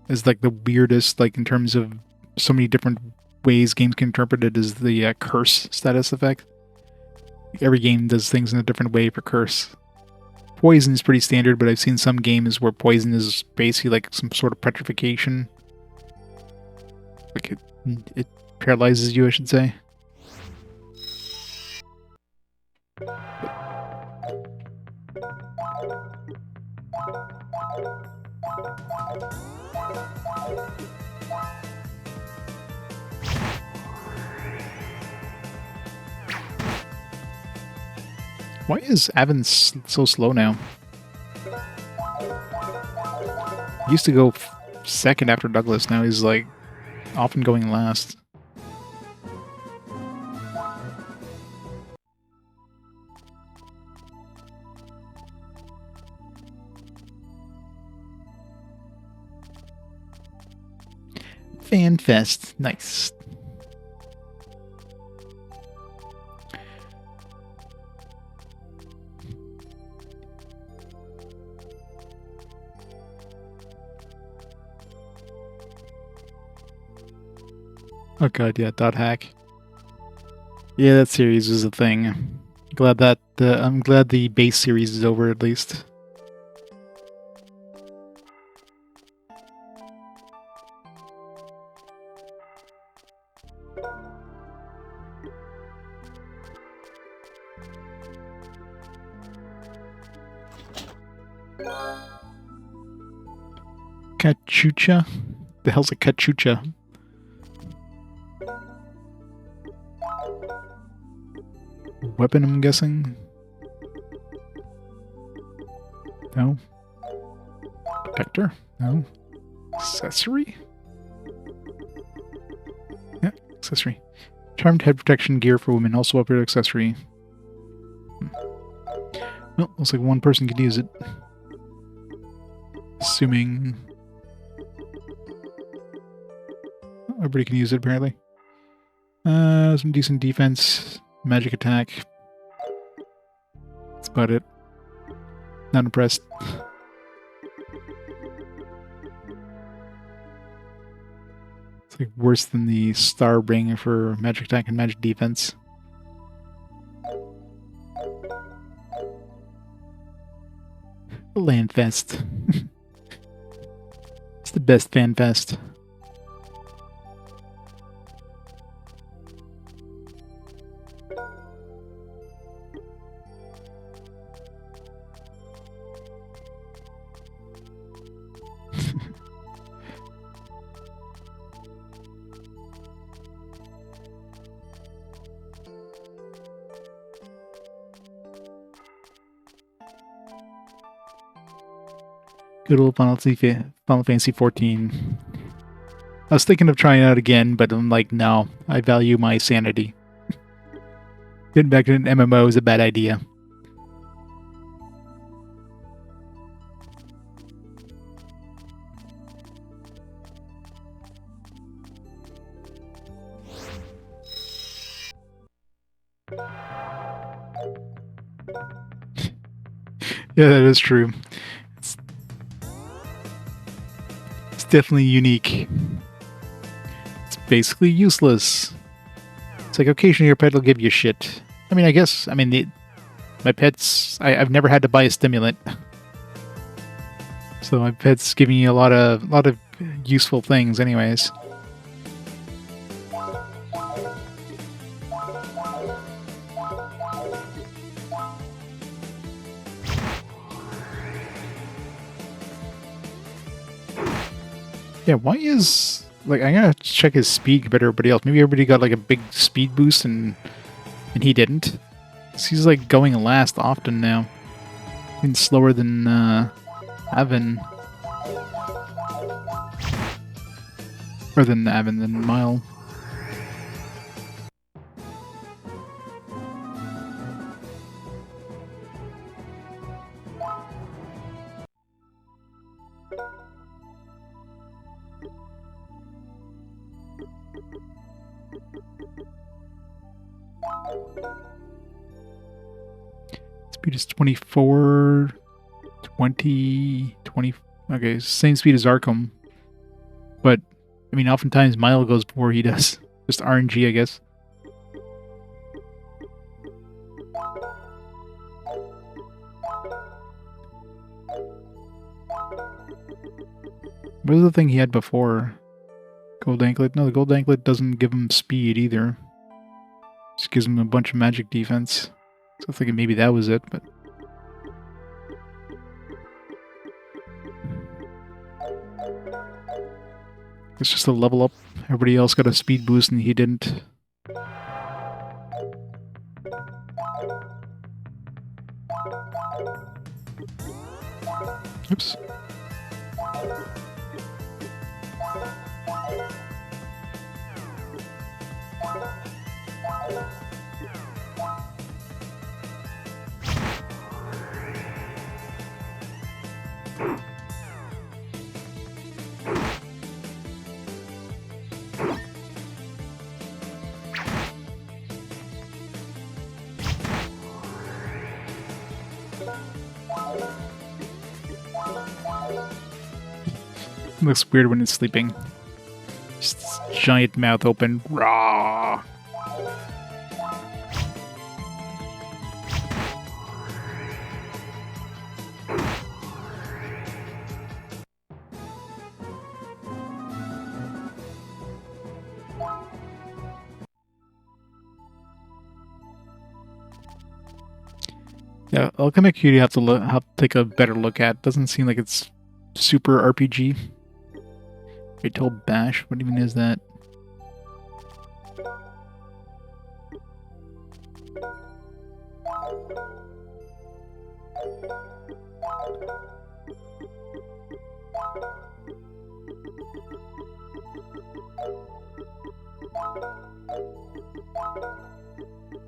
is like the weirdest, like in terms of so many different ways games can interpret it, is the curse status effect. Like every game does things in a different way for curse. Poison is pretty standard, but I've seen some games where poison is basically like some sort of petrification. Like it paralyzes you, I should say. Why is Avin so slow now? He used to go second after Douglas, now he's like often going last. FanFest, nice. Oh god, yeah, dot hack. Yeah, that series is a thing. Glad that I'm glad the base series is over at least. Cachucha? The hell's a cachucha? Weapon, I'm guessing? No. Protector? No. Accessory? Yeah, accessory. Charmed head protection gear for women, also upgrade accessory. Well, looks like one person could use it. Assuming... everybody can use it, apparently. Some decent defense, magic attack. That's about it. Not impressed. It's like worse than the star ring for magic attack and magic defense. Landfest. It's the best fanfest. Good old Final Fantasy 14. I was thinking of trying it out again, but I'm like, no, I value my sanity. Getting back to an MMO is a bad idea. Yeah, that is true. It's definitely unique. It's basically useless. It's like occasionally your pet will give you shit. I mean, I guess, my pets, I've never had to buy a stimulant. So my pet's giving you a lot of useful things anyways. Yeah, why is... like, I gotta check his speed compared to everybody else. Maybe everybody got, like, a big speed boost and he didn't. He's, like, going last often now. Even slower than, Avin. Or than Avin, than Eimelle. Speed is 24, 20, 20... okay, same speed as Arkham. But, I mean, oftentimes Eimelle goes before he does. Just RNG, I guess. What was the thing he had before? Gold Anklet? No, the Gold Anklet doesn't give him speed either. Just gives him a bunch of magic defense. So I'm thinking maybe that was it, but... it's just a level up. Everybody else got a speed boost and he didn't. Oops. It looks weird when it's sleeping. Just giant mouth open. Raw. Yeah, Alchemic Cutie have to take a better look at. Doesn't seem like it's super RPG. Fatal Bash, what even is that?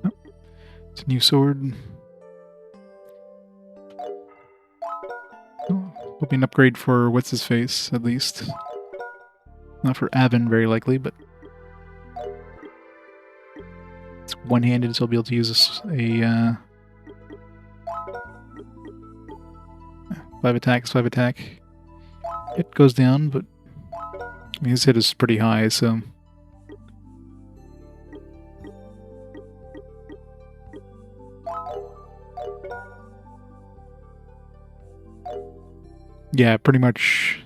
Oh, it's a new sword. Oh, will be an upgrade for what's his face, at least. Not for Avin, very likely, but it's one-handed, so I'll be able to use a 5 attack is 5 attack. It goes down, but I mean, his hit is pretty high, so yeah, pretty much.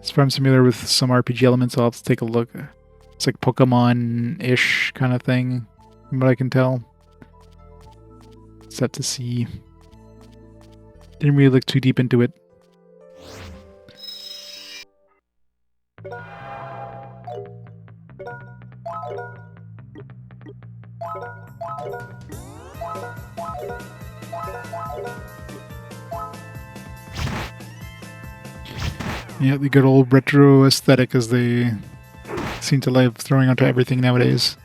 As far as I'm familiar with some RPG elements, I'll have to take a look. It's like Pokemon-ish kind of thing, from what I can tell. Set to see. Didn't really look too deep into it. Yeah, the good old retro aesthetic as they seem to love throwing onto everything nowadays.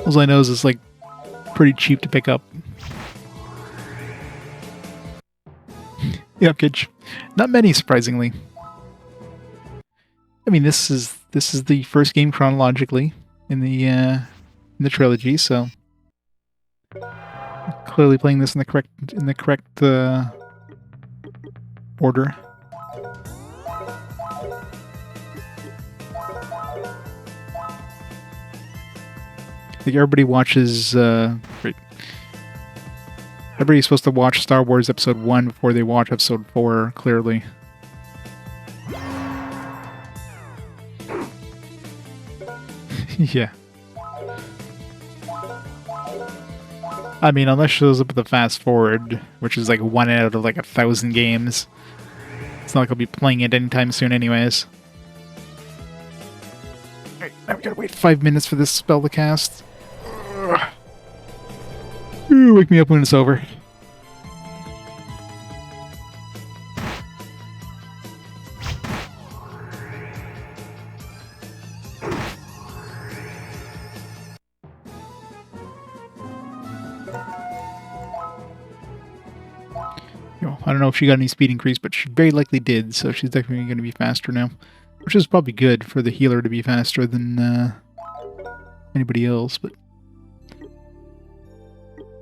All I know is it's like pretty cheap to pick up. Yeah, good. Not many, surprisingly. I mean, this is the first game chronologically in the trilogy, so clearly playing this in the correct order. I think everybody watches. Everybody's supposed to watch Star Wars Episode 1 before they watch Episode 4. Clearly. Yeah. I mean, unless it shows up with the fast forward, which is like 1 out of like 1,000 games. It's not like I'll be playing it anytime soon anyways. Alright, now we gotta wait 5 minutes for this spell to cast. Ooh, wake me up when it's over. I don't know if she got any speed increase, but she very likely did, so she's definitely going to be faster now. Which is probably good for the healer to be faster than anybody else, but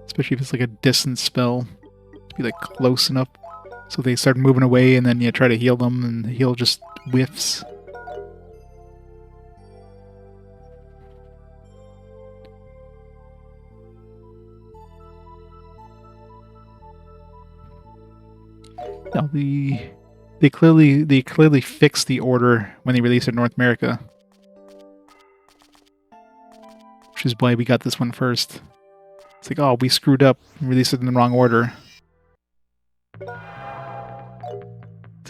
especially if it's like a distance spell, to be like close enough so they start moving away and then you try to heal them and the heal just whiffs. Now they clearly fixed the order when they released it in North America, which is why we got this one first. It's like, oh, we screwed up and released it in the wrong order. It's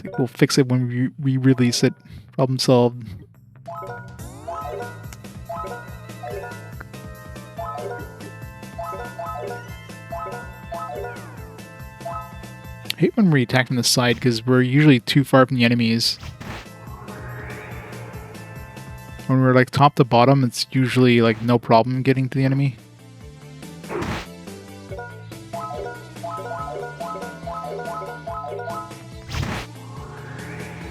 like, we'll fix it when we re-release it. Problem solved. I hate when we attack from the side because we're usually too far from the enemies. When we're like top to bottom, it's usually like no problem getting to the enemy.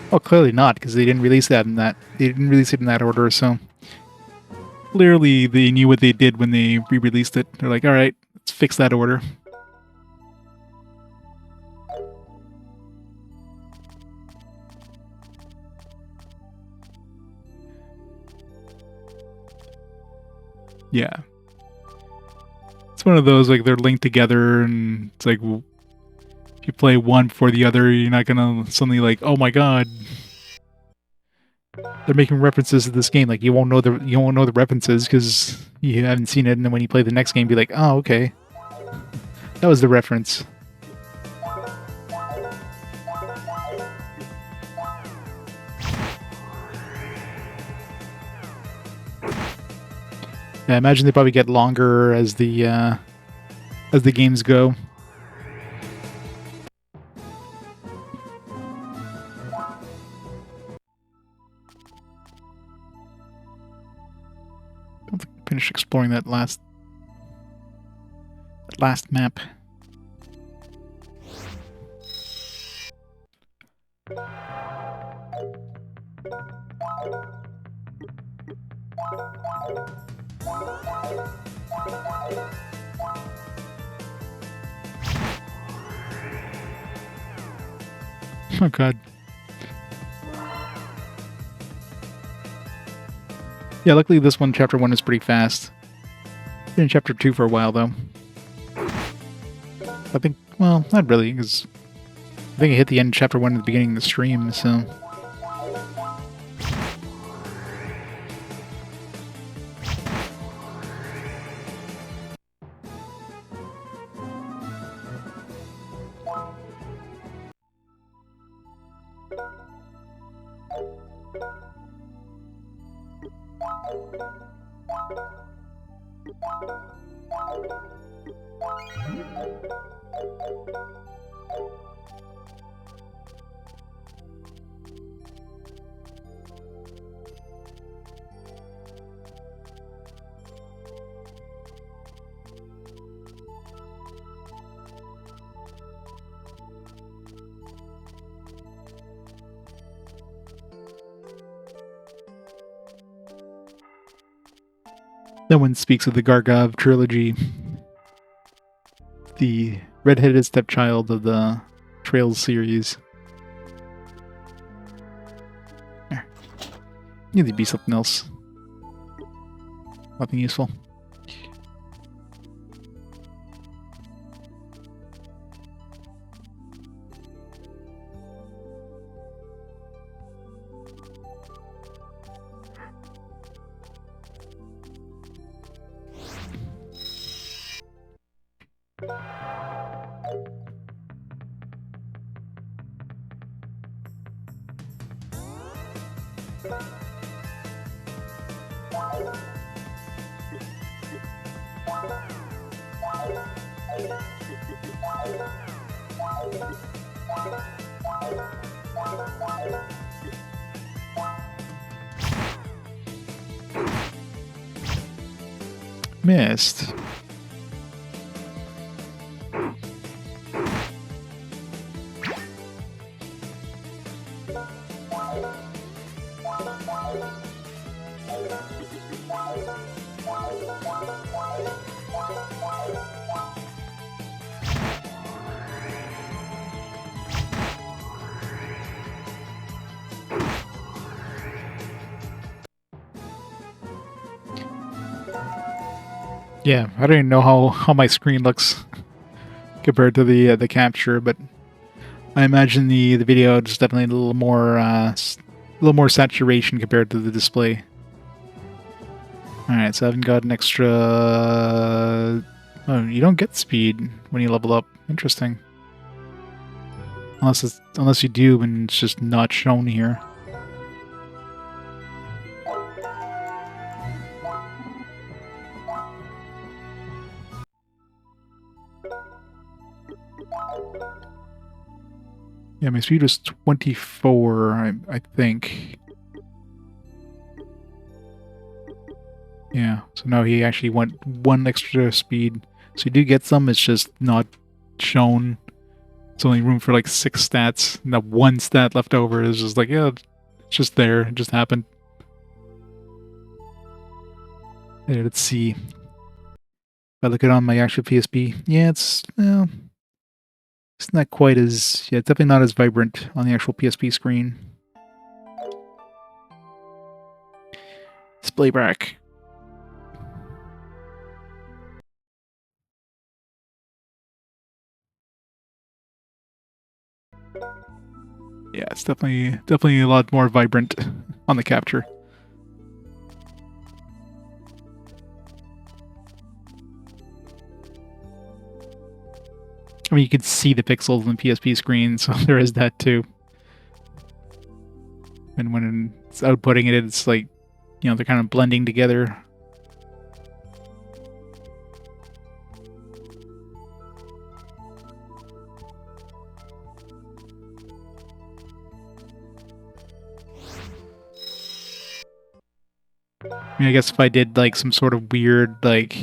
Oh, clearly not, because they didn't release that in that. They didn't release it in that order, so clearly they knew what they did when they re-released it. They're like, all right, let's fix that order. Yeah. It's one of those, like, they're linked together, and it's like, well, if you play one before the other, you're not gonna suddenly like, oh my god, they're making references to this game. Like, you won't know the references because you haven't seen it, and then when you play the next game, be like, oh, okay, that was the reference. Yeah, I imagine they probably get longer as the games go. I don't think I finished exploring that last map. Oh god. Yeah, luckily this one, chapter 1, is pretty fast. Been in chapter 2 for a while, though. I think, well, not really, because I think I hit the end of chapter 1 at the beginning of the stream, so... That one speaks of the Gagharv trilogy, the red-headed stepchild of the Trails series. There. Need to be something else. Nothing useful. Missed. Yeah, I don't even know how my screen looks compared to the capture, but I imagine the video is definitely a little more saturation compared to the display. All right, so I haven't got an extra. Oh, you don't get speed when you level up. Interesting. Unless you do, and it's just not shown here. Yeah, my speed was 24, I think. Yeah, so now he actually went one extra speed. So you do get some, it's just not shown. It's only room for like 6 stats, and that one stat left over is just like, yeah, it's just there. It just happened. Yeah, let's see. If I look it on my actual PSP, yeah, it's not quite as... Yeah, it's definitely not as vibrant on the actual PSP screen. Display back. Yeah, it's definitely a lot more vibrant on the capture. I mean, you could see the pixels on the PSP screen, so there is that too. And when it's outputting it, it's like, you know, they're kind of blending together. I mean, I guess if I did like some sort of weird, like...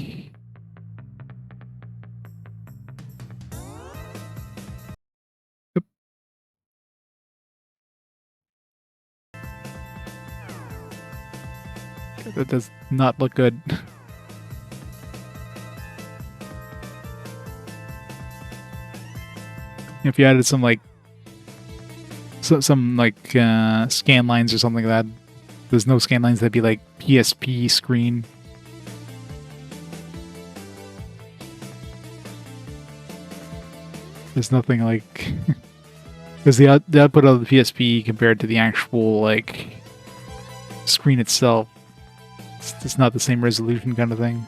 That does not look good. If you added some like some like scan lines or something like that, there's no scan lines, that'd be like PSP screen. There's nothing like because the output of the PSP compared to the actual like screen itself, it's not the same resolution kind of thing.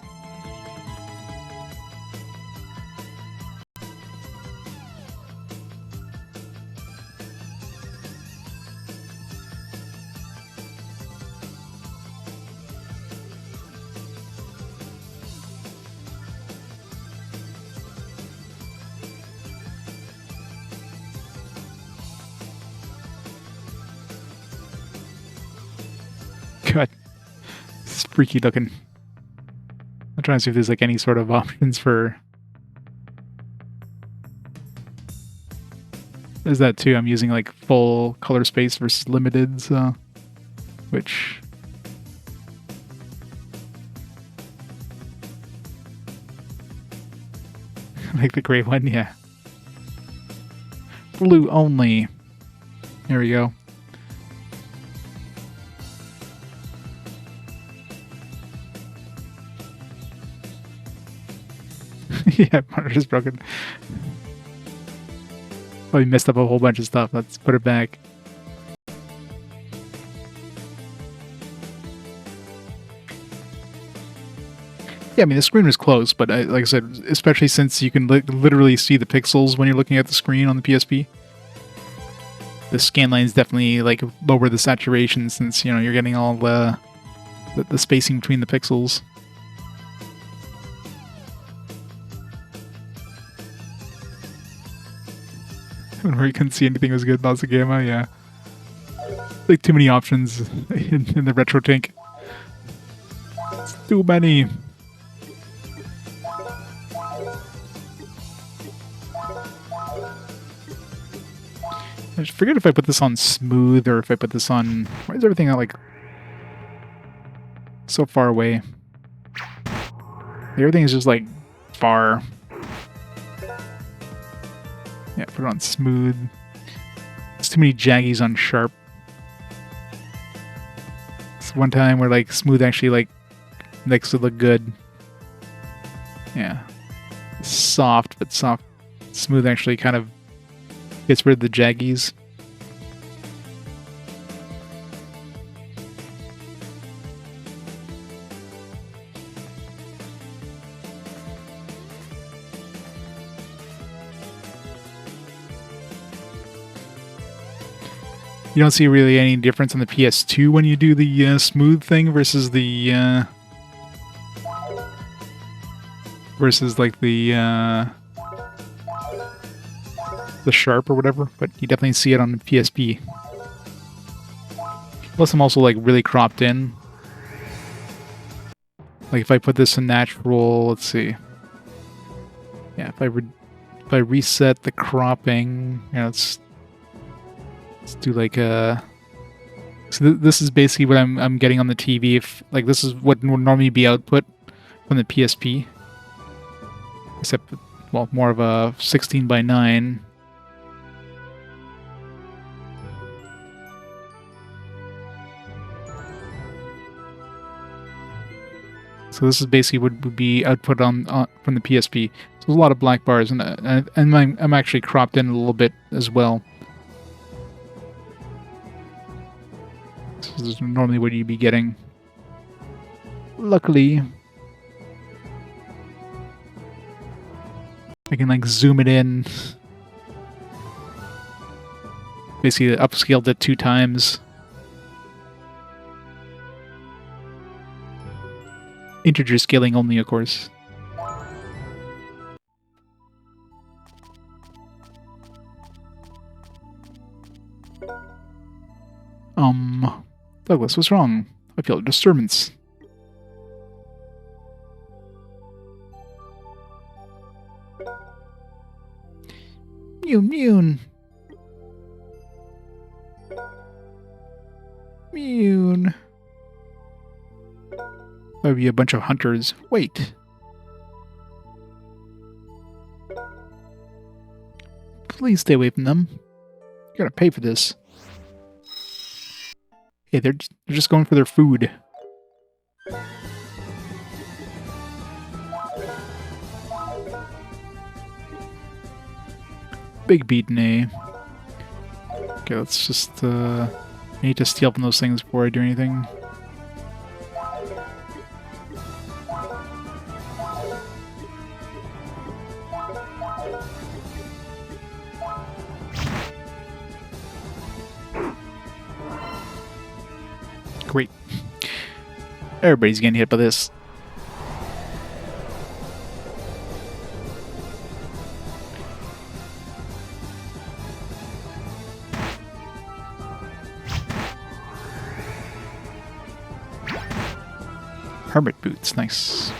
God, this is freaky looking. I'm trying to see if there's like any sort of options for... There's that too. I'm using like full color space versus limited, so... Which... Like the gray one, yeah. Blue only. There we go. Yeah, monitor's broken. Oh, we messed up a whole bunch of stuff. Let's put it back. Yeah, I mean, the screen was close, but like I said, especially since you can literally see the pixels when you're looking at the screen on the PSP. The scan lines definitely like lower the saturation since, you know, you're getting all the spacing between the pixels. Where you couldn't see anything was good, lots of gamma, yeah. Like too many options in the retro tank. It's too many. I forget if I put this on smooth or if I put this on... Why is everything like so far away? Everything is just like far. Yeah, put it on smooth. There's too many jaggies on sharp. It's one time where like smooth actually like makes it look good. Yeah. Soft, but soft. Smooth actually kind of gets rid of the jaggies. You don't see really any difference on the PS2 when you do the smooth thing versus the versus like the sharp or whatever, but you definitely see it on the PSP. Plus, I'm also like really cropped in. Like if I put this in natural, let's see. Yeah, if I reset the cropping, you know, let's do like a... So this is basically what I'm getting on the TV. If like this is what would normally be output from the PSP, except well, more of a 16:9. So this is basically what would be output on from the PSP. So there's a lot of black bars, and I'm actually cropped in a little bit as well. This is normally what you'd be getting. Luckily, I can like zoom it in. Basically upscaled it 2 times. Integer scaling only, of course. Douglas, what's wrong? I feel a disturbance. Mune. That would be a bunch of hunters. Wait. Please stay away from them. You gotta pay for this. Hey, they're just going for their food. Big beaten, eh? Okay, let's just, I need to steal from those things before I do anything. Great. Everybody's getting hit by this. Hermit boots, nice.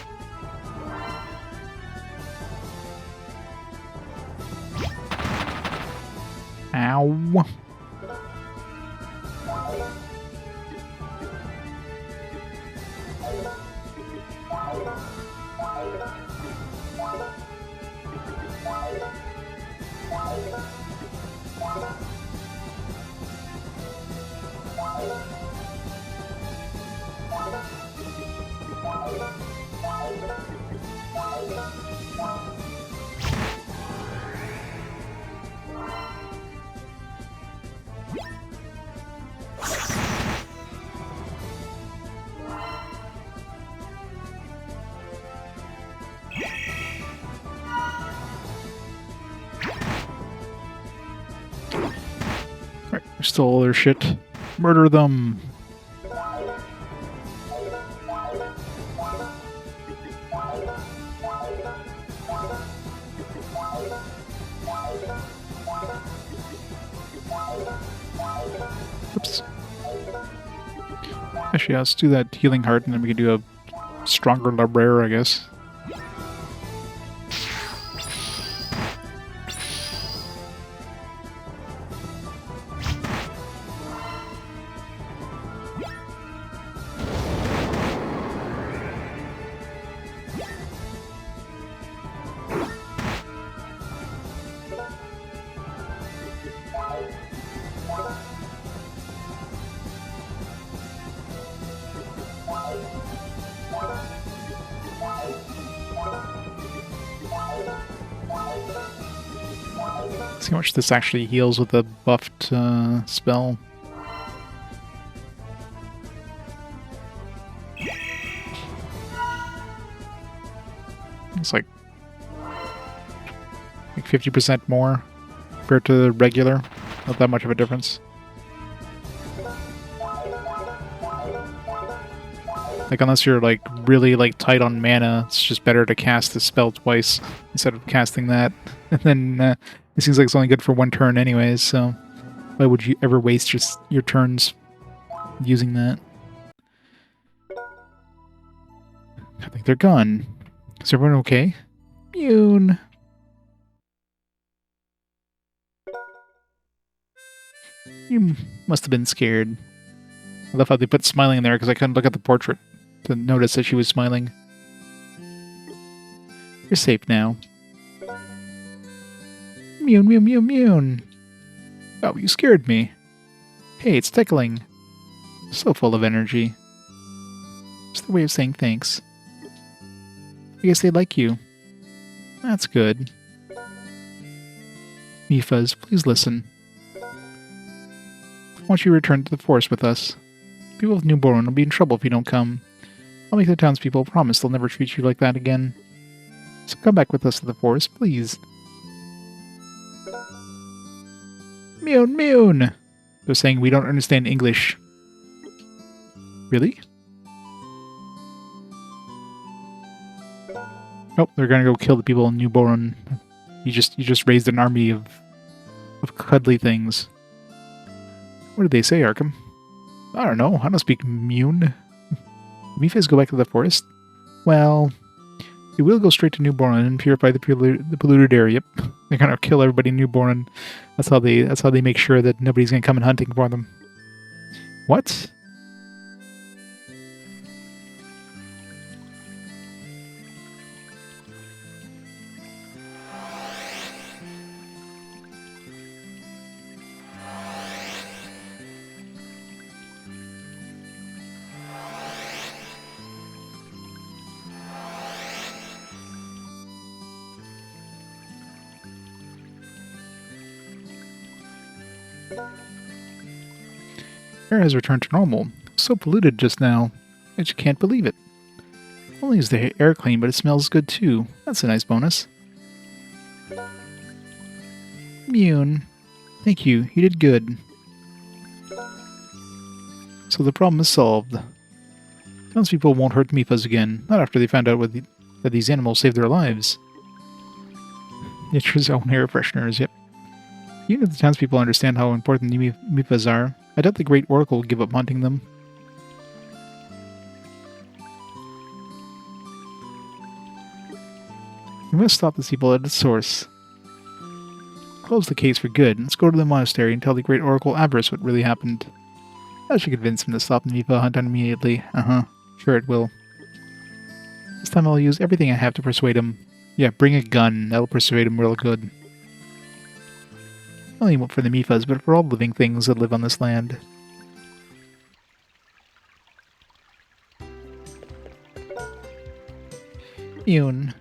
Ow. Stole all their shit. Murder them. Oops. Actually, let's do that healing heart and then we can do a stronger librarian, I guess. See how much this actually heals with a buffed spell. It's like 50% more compared to the regular. Not that much of a difference. Like, unless you're like really like tight on mana, it's just better to cast the spell twice instead of casting that. And then it seems like it's only good for 1 turn anyways, so why would you ever waste just your turns using that? I think they're gone. Is everyone okay? Mune. You must have been scared. I love how they put smiling in there because I couldn't look at the portrait to notice that she was smiling. You're safe now. Mune. Oh, you scared me. Hey, it's tickling. So full of energy. Just the way of saying thanks. I guess they like you. That's good. Mifaz, please listen. I want you to return to the forest with us. People of Newborn will be in trouble if you don't come. I'll make the townspeople promise they'll never treat you like that again. So come back with us to the forest, please. Mune, Mune! They're saying we don't understand English. Really? Oh, they're gonna go kill the people in Newborn. You just raised an army of cuddly things. What did they say, Arkham? I don't know. I don't speak Mune. Mifas go back to the forest? Well, we will go straight to Newborn and purify the polluted area. Yep. They're gonna kill everybody in Newborn. That's how they make sure that nobody's gonna come and hunting for them. What? Air has returned to normal. So polluted just now. I just can't believe it. Not only is the air clean, but it smells good too. That's a nice bonus. Mune. Thank you. You did good. So the problem is solved. Townspeople won't hurt Mifas again. Not after they found out that these animals saved their lives. Nature's own air fresheners, yep. Even if the townspeople understand how important the Mifas are, I doubt the Great Oracle will give up hunting them. We must stop this evil at its source. Close the case for good. Let's go to the monastery and tell the Great Oracle Avarice what really happened. I should convince him to stop the Mifa hunt immediately. Sure it will. This time I'll use everything I have to persuade him. Yeah, bring a gun. That'll persuade him real good. Not only for the Mifas, but for all living things that live on this land. Mune.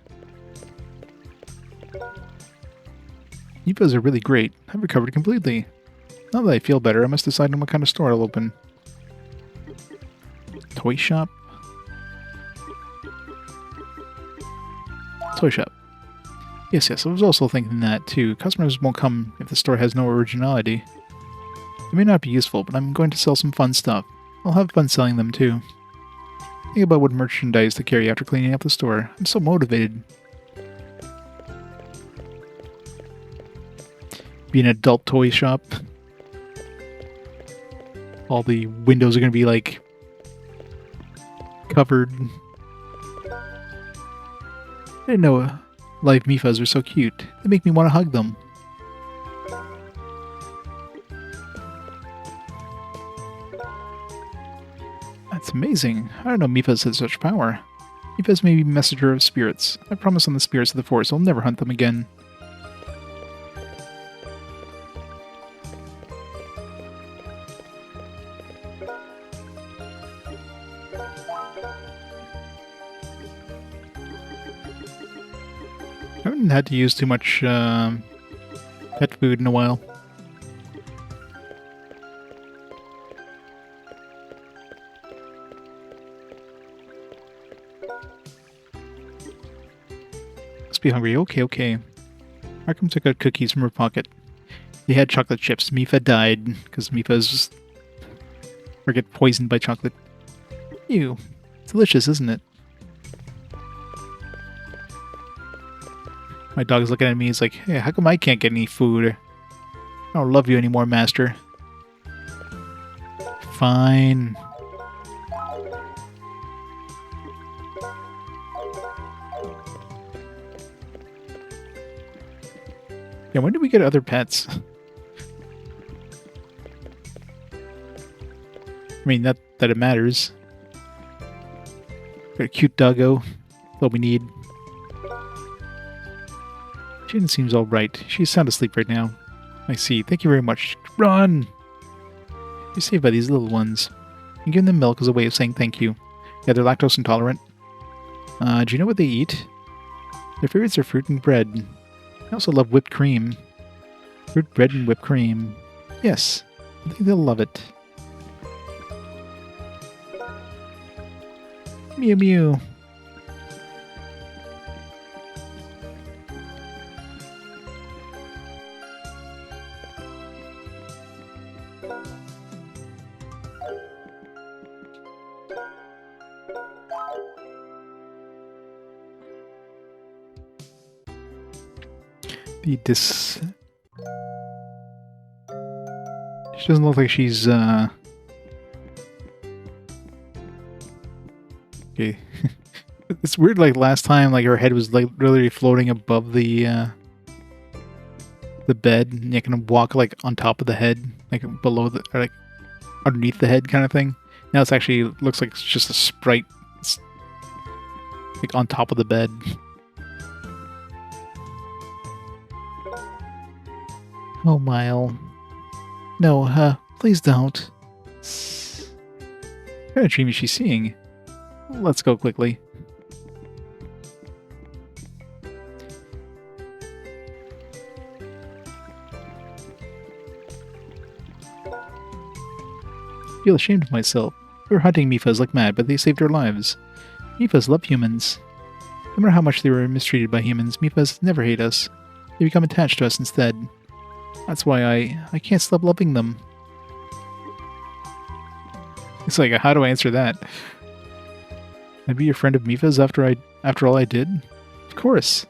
Mifas are really great. I've recovered completely. Now that I feel better, I must decide on what kind of store I'll open. Toy shop? Toy shop. Yes, I was also thinking that, too. Customers won't come if the store has no originality. It may not be useful, but I'm going to sell some fun stuff. I'll have fun selling them, too. Think about what merchandise to carry after cleaning up the store. I'm so motivated. Be an adult toy shop. All the windows are going to be, like, covered. I didn't know live Mifas are so cute. They make me want to hug them. That's amazing. I don't know Mifas had such power. Mifas may be messenger of spirits. I promise on the spirits of the forest I'll never hunt them again. I haven't had to use too much pet food in a while. Must be hungry. Okay. Arkham took out cookies from her pocket. They had chocolate chips. Mifa died because Mifas get poisoned by chocolate. Ew. Delicious, isn't it? My dog's looking at me. He's like, hey, how come I can't get any food? I don't love you anymore, master. Fine. Yeah, when did we get other pets? I mean, not that it matters. Got a cute doggo. That's all we need. Jin seems alright. She's sound asleep right now. I see. Thank you very much. Run! You're saved by these little ones. And giving them milk is a way of saying thank you. Yeah, they're lactose intolerant. Do you know what they eat? Their favorites are fruit and bread. I also love whipped cream. Fruit, bread, and whipped cream. Yes, I think they'll love it. Mew mew. She doesn't look like she's okay. It's weird, like last time, like her head was like literally floating above the bed, and you can walk like on top of the head, like below the, or like underneath the head kind of thing. Now it's actually looks like it's just a sprite. It's like on top of the bed. Oh, Eimelle. No, please don't. What kind of dream is she seeing? Let's go quickly. I feel ashamed of myself. We were hunting Mifas like mad, but they saved our lives. Mifas love humans. No matter how much they were mistreated by humans, Mifas never hate us. They become attached to us instead. That's why I can't stop loving them. It's like, how do I answer that? I'd be a friend of Mifas after all I did? Of course.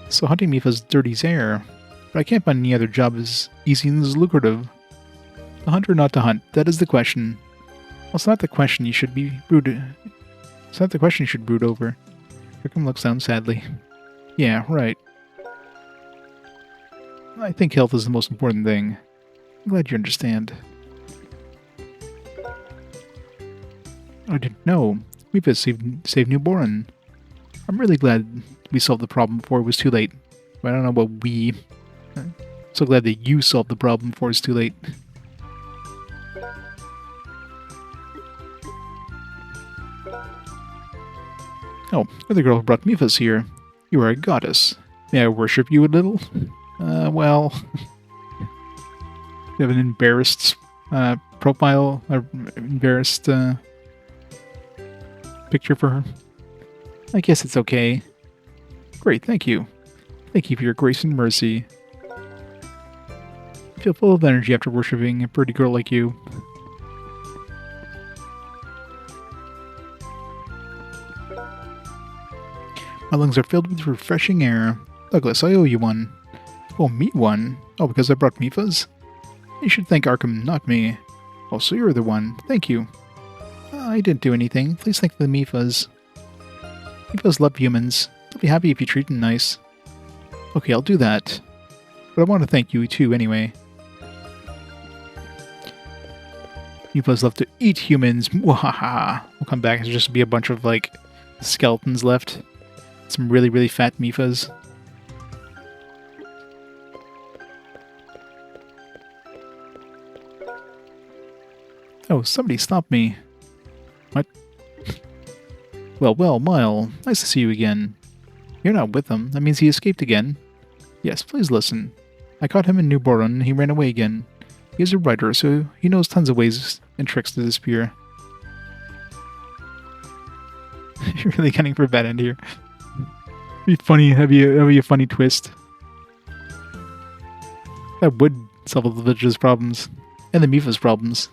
So hunting Mifas dirties air, but I can't find any other job as easy and as lucrative. To hunt or not to hunt, that is the question. Well, it's not the question you should be brooded. It's not the question you should brood over. Kirkham looks down sadly. Yeah, right. I think health is the most important thing. I'm glad you understand. I didn't know. We've saved New Boran. I'm really glad we solved the problem before it was too late. But I don't know about we. I'm so glad that you solved the problem before it's too late. Oh, you're the girl who brought Mifas here. You are a goddess. May I worship you a little? Well... You have an embarrassed profile, or embarrassed picture for her. I guess it's okay. Great, thank you. Thank you for your grace and mercy. I feel full of energy after worshipping a pretty girl like you. My lungs are filled with refreshing air. Douglas, I owe you one. Oh, me one? Oh, because I brought Mifas? You should thank Arkham, not me. Oh, so you're the one. Thank you. I didn't do anything. Please thank the Mifas. Mifas love humans. They'll be happy if you treat them nice. Okay, I'll do that. But I want to thank you too, anyway. Mifas love to eat humans. Mwahaha. We'll come back and there'll just be a bunch of, like, skeletons left. Some really, really fat Mifas. Oh, somebody stopped me. What? Well, Eimelle, nice to see you again. You're not with him. That means he escaped again. Yes, please listen. I caught him in New Boran and he ran away again. He's a writer, so he knows tons of ways and tricks to disappear. You're really gunning for a bad end here. Be funny, that'd be a funny twist. That would solve the village's problems. And the Mifas' problems.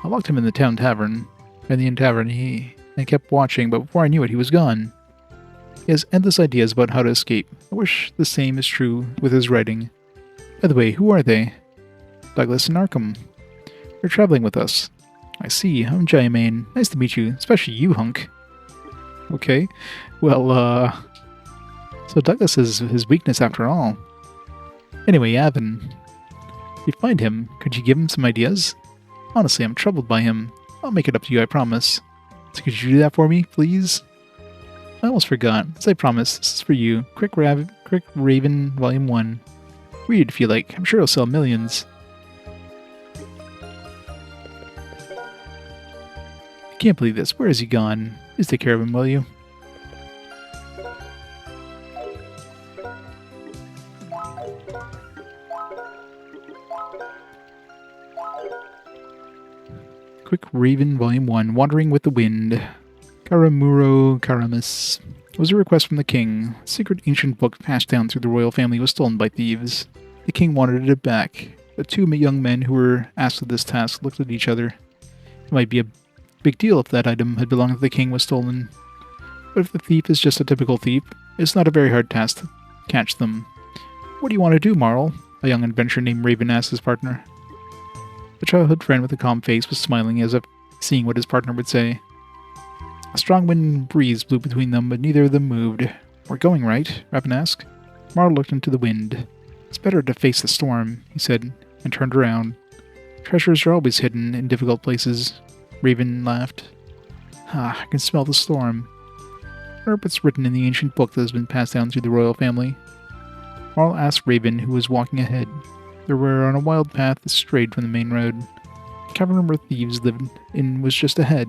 I locked him in the town tavern. In the inn tavern, I kept watching, but before I knew it, he was gone. He has endless ideas about how to escape. I wish the same is true with his writing. By the way, who are they? Douglas and Arkham. They're traveling with us. I see. I'm Jaimane. Nice to meet you, especially you, hunk. Okay. Well, so Douglas is his weakness after all. Anyway, Avin. If you find him, could you give him some ideas? Honestly, I'm troubled by him. I'll make it up to you, I promise. So could you do that for me, please? I almost forgot. As I promised, this is for you. Crick Raven, Volume 1. Read it if you like. I'm sure it'll sell millions. I can't believe this. Where is he gone? Please take care of him, will you? Quick Raven, Volume 1, Wandering with the Wind. Karamuro Karamis. It was a request from the king. A secret ancient book passed down through the royal family was stolen by thieves. The king wanted it back. The two young men who were asked of this task looked at each other. It might be a big deal if that item had belonged to the king was stolen. But if the thief is just a typical thief, it's not a very hard task to catch them. What do you want to do, Marl? A young adventurer named Raven asked his partner. The childhood friend with a calm face was smiling as if seeing what his partner would say. A strong wind breeze blew between them, but neither of them moved. We're going, right? Raven asked. Marl looked into the wind. It's better to face the storm, he said, and turned around. Treasures are always hidden in difficult places. Raven laughed. Ah, I can smell the storm. I wonder what's written in the ancient book that has been passed down through the royal family. Marl asked Raven, who was walking ahead. They were on a wild path that strayed from the main road. The cavern where thieves lived in was just ahead.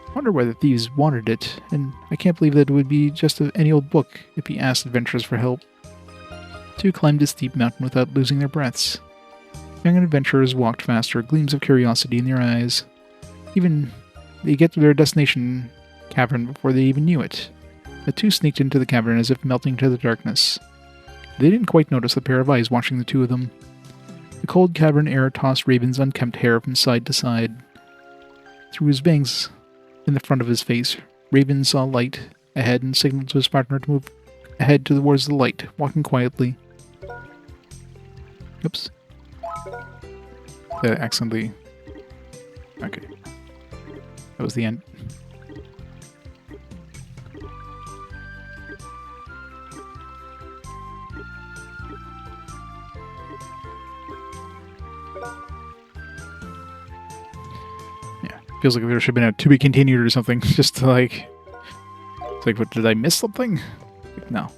I wonder why the thieves wanted it, and I can't believe that it would be just any old book if he asked adventurers for help. The two climbed a steep mountain without losing their breaths. Young adventurers walked faster, gleams of curiosity in their eyes. Even they get to their destination cavern before they even knew it. The two sneaked into the cavern as if melting into the darkness. They didn't quite notice the pair of eyes watching the two of them. The cold cavern air tossed Raven's unkempt hair from side to side. Through his bangs in the front of his face, Raven saw light ahead and signaled to his partner to move ahead towards the light, walking quietly. Oops. Accidentally. Okay. That was the end. Feels like there should have been a to be continued or something. Just to like... It's like, what, did I miss something? Like, no.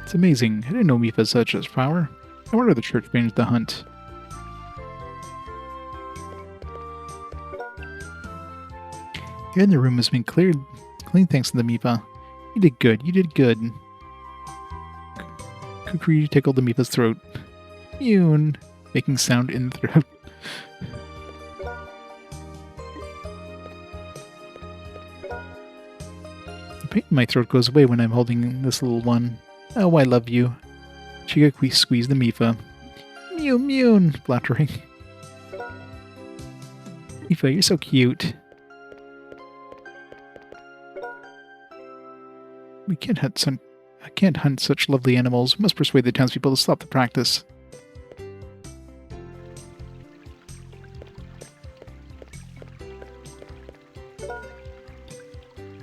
It's amazing. I didn't know Mifa had such as power. I wonder if the church managed the hunt. Here in the room has been clean thanks to the Mifa. You did good, you did good. Kukri tickled the Mifa's throat. Yoon, making sound in the throat. The pain in my throat goes away when I'm holding this little one. Oh, I love you. Chigakui squeezed the Mifa. Mew, flattering. Mifa, you're so cute. I can't hunt such lovely animals. We must persuade the townspeople to stop the practice.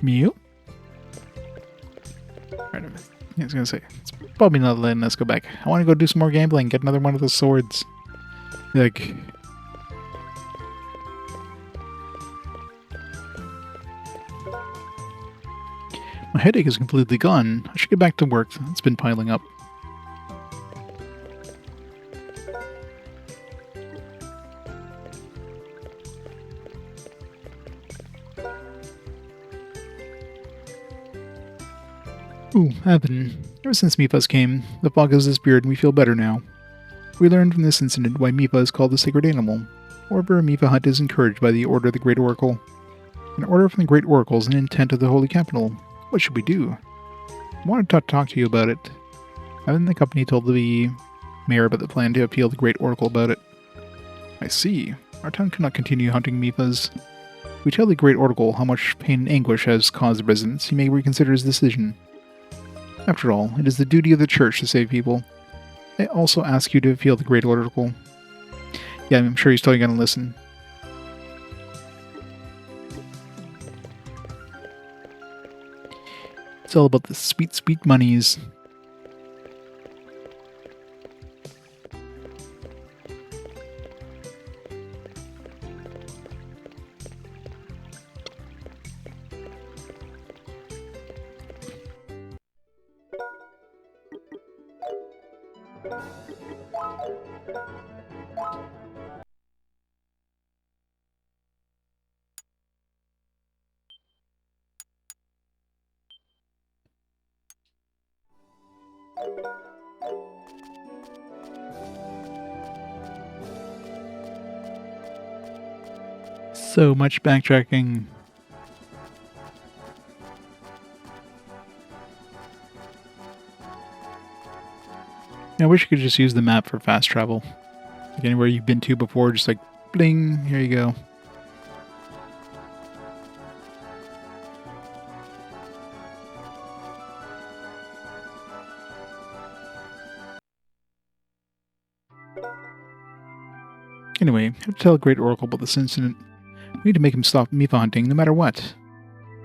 Mew? Right, I was gonna say, it's probably not letting us go back. I want to go do some more gambling, get another one of those swords. Like... My headache is completely gone. I should get back to work. It's been piling up. Ooh, Avin. Ever since Mifa's came, the fog has disappeared and we feel better now. We learned from this incident why Mifa is called the sacred animal. However, a Mifa hunt is encouraged by the Order of the Great Oracle. An order from the Great Oracle is an intent of the Holy Capital. What should we do? I wanted to talk to you about it. Avin and the company told the mayor about the plan to appeal the Great Oracle about it. I see. Our town cannot continue hunting Mifas. If we tell the Great Oracle how much pain and anguish has caused the residents, he may reconsider his decision. After all, it is the duty of the church to save people. I also ask you to appeal the Great Oracle. Yeah, I'm sure he's totally going to listen. It's all about the sweet, sweet monies. So much backtracking. I wish you could just use the map for fast travel. Like anywhere you've been to before, just like, bling, here you go. Anyway, I have to tell Great Oracle about this incident. We need to make him stop Mifa hunting no matter what.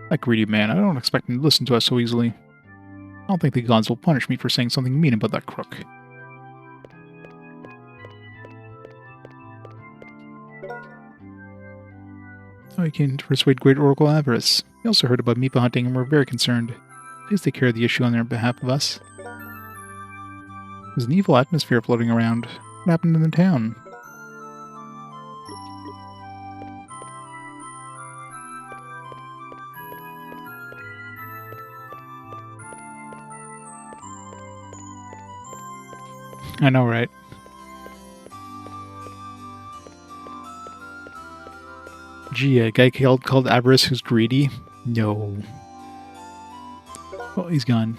That greedy man, I don't expect him to listen to us so easily. I don't think the gods will punish me for saying something mean about that crook. Oh, you can persuade Great Oracle Avarice. We also heard about Mifa hunting and we're very concerned. Please take care of the issue on their behalf of us. There's an evil atmosphere floating around. What happened in the town? I know, right? Gee, a guy called Avarice who's greedy? No. Oh, he's gone.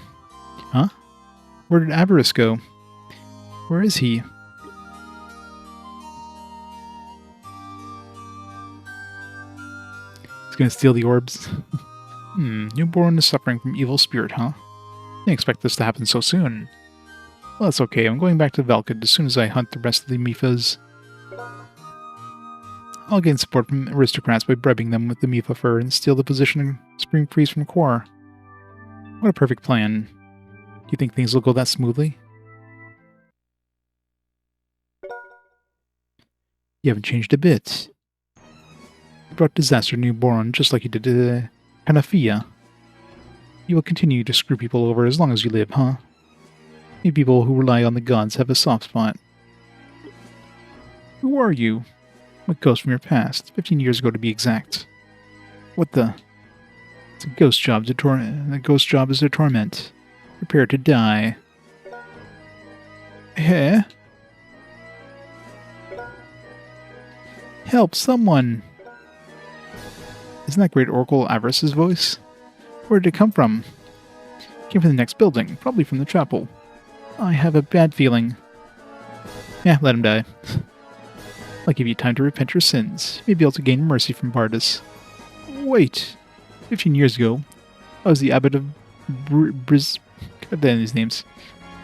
Huh? Where did Avarice go? Where is he? He's gonna steal the orbs. Newborn is suffering from evil spirit, huh? Didn't expect this to happen so soon. Well, that's okay. I'm going back to Valkid as soon as I hunt the rest of the Mifas. I'll gain support from aristocrats by bribing them with the Mifa fur and steal the position of Supreme Priest from Kor. What a perfect plan. Do you think things will go that smoothly? You haven't changed a bit. You brought disaster to Newborn just like you did to Panafia. You will continue to screw people over as long as you live, huh? You people who rely on the gods have a soft spot. Who are you? What ghost from your past? 15 years ago to be exact. What the? It's a ghost job to torment. The ghost job is to torment. Prepare to die. Eh? Help, someone! Isn't that Great Oracle Avarice's voice? Where did it come from? It came from the next building, probably from the chapel. I have a bad feeling. Yeah, let him die. I'll give you time to repent your sins. Maybe able to gain mercy from Bardus. Wait! 15 years ago, I was the abbot of God damn these names.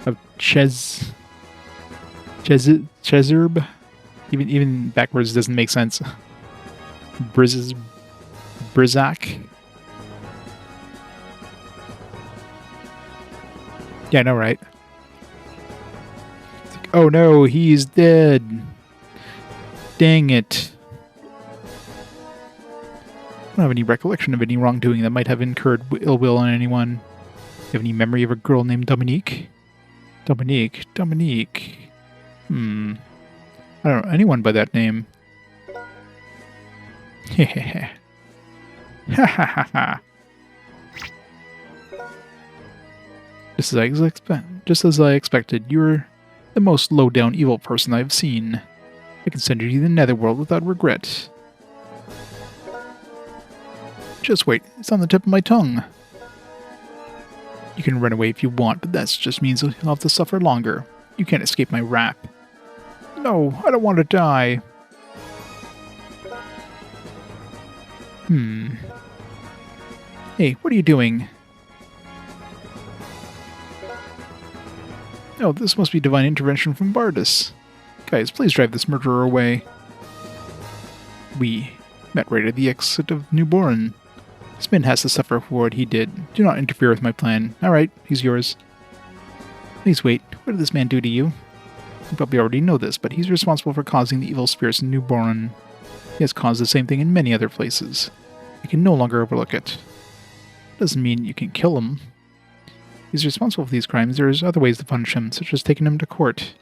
Of Chezerb? Even backwards doesn't make sense. Brizak? Yeah, I know, right? Oh no, he's dead. Dang it. I don't have any recollection of any wrongdoing that might have incurred ill will on anyone. You have any memory of a girl named Dominique? Dominique. I don't know anyone by that name. Hehehe. Ha ha ha ha. Just as I expected, you're the most low-down evil person I've seen. I can send you to the netherworld without regret. Just wait, it's on the tip of my tongue. You can run away if you want, but that just means you'll have to suffer longer. You can't escape my wrath. No, I don't want to die. Hey, what are you doing? Oh, this must be divine intervention from Bardus. Guys, please drive this murderer away. We met right at the exit of Newborn. This man has to suffer for what he did. Do not interfere with my plan. Alright, he's yours. Please wait. What did this man do to you? You probably already know this, but he's responsible for causing the evil spirits in Newborn. He has caused the same thing in many other places. You can no longer overlook it. Doesn't mean you can kill him. He's responsible for these crimes. There's other ways to punish him, such as taking him to court.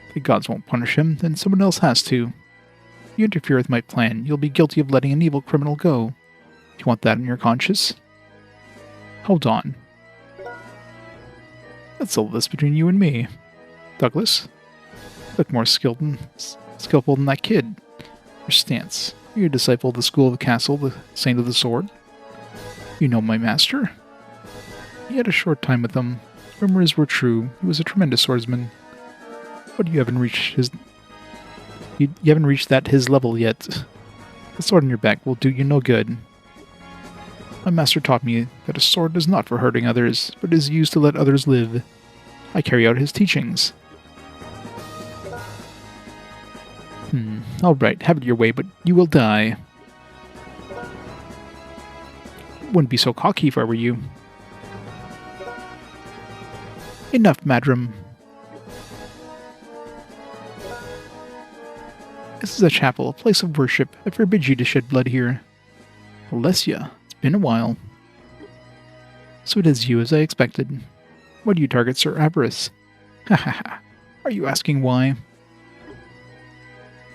If the gods won't punish him, then someone else has to. If you interfere with my plan, you'll be guilty of letting an evil criminal go. Do you want that in your conscience? Hold on. Let's settle this between you and me. Douglas, you look more skillful than that kid. Your stance. Are you a disciple of the School of the Castle, the Saint of the Sword? You know my master. He had a short time with him. Rumors were true. He was a tremendous swordsman. But you haven't reached his... You haven't reached his level yet. The sword on your back will do you no good. My master taught me that a sword is not for hurting others, but is used to let others live. I carry out his teachings. Alright, have it your way, but you will die. Wouldn't be so cocky if I were you. Enough, madam. This is a chapel, a place of worship. I forbid you to shed blood here. Alessia, it's been a while. So it is you, as I expected. Why do you target Sir Avarice? Ha ha ha. Are you asking why?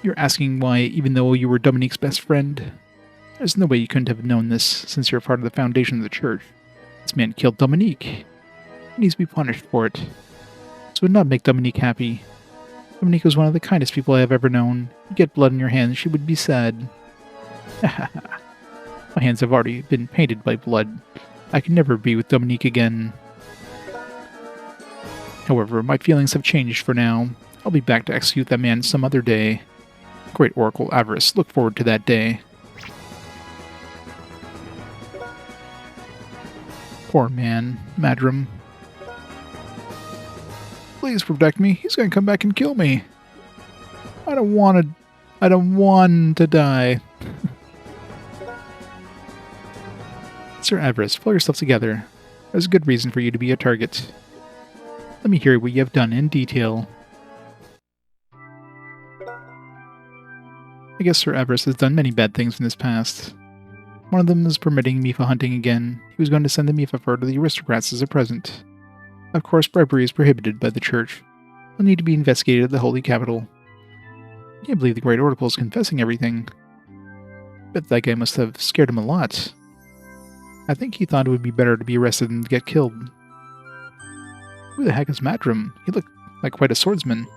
You're asking why, even though you were Dominique's best friend? There's no way you couldn't have known this, since you're part of the foundation of the church. This man killed Dominique. He needs to be punished for it. This would not make Dominique happy. Dominique was one of the kindest people I have ever known. You get blood on your hands, she would be sad. Ha ha ha. My hands have already been painted by blood. I can never be with Dominique again. However, my feelings have changed for now. I'll be back to execute that man some other day. Great Oracle Avarice, look forward to that day. Poor man, madam. Please protect me. He's going to come back and kill me. I don't want to die. Sir Avarice, pull yourself together. There's a good reason for you to be a target. Let me hear what you have done in detail. I guess Sir Avarice has done many bad things in his past. One of them is permitting Mifa hunting again. He was going to send the Mifa fur to the aristocrats as a present. Of course, bribery is prohibited by the church. Will need to be investigated at the Holy Capital. I can't believe the Great Oracle is confessing everything. Bet that guy must have scared him a lot. I think he thought it would be better to be arrested than to get killed. Who the heck is Matrim? He looked like quite a swordsman.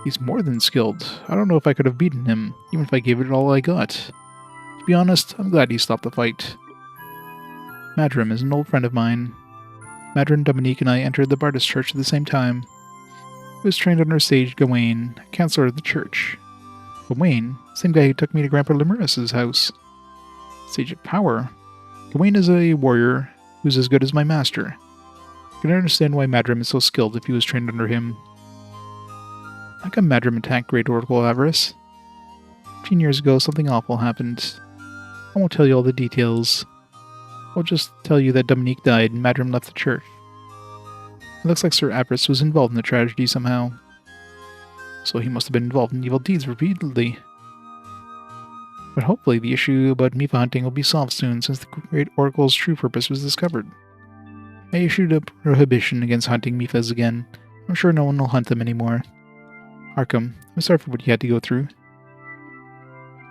He's more than skilled. I don't know if I could have beaten him, even if I gave it all I got. To be honest, I'm glad he stopped the fight. Madrim is an old friend of mine. Madrim, Dominique, and I entered the Bardus church at the same time. He was trained under Sage Gawain, counselor of the church. Gawain? Same guy who took me to Grandpa Lemurus's house. Sage of Power? Gawain is a warrior who's as good as my master. I can understand why Madrim is so skilled if he was trained under him. How come Madrim attacked Great Oracle Avarice? 15 years ago, something awful happened. I won't tell you all the details. I'll just tell you that Dominique died and Madrim left the church. It looks like Sir Avarice was involved in the tragedy somehow. So he must have been involved in evil deeds repeatedly. But hopefully the issue about Mifa hunting will be solved soon, since the Great Oracle's true purpose was discovered. I issued a prohibition against hunting Mifas again. I'm sure no one will hunt them anymore. Arkham, I'm sorry for what you had to go through.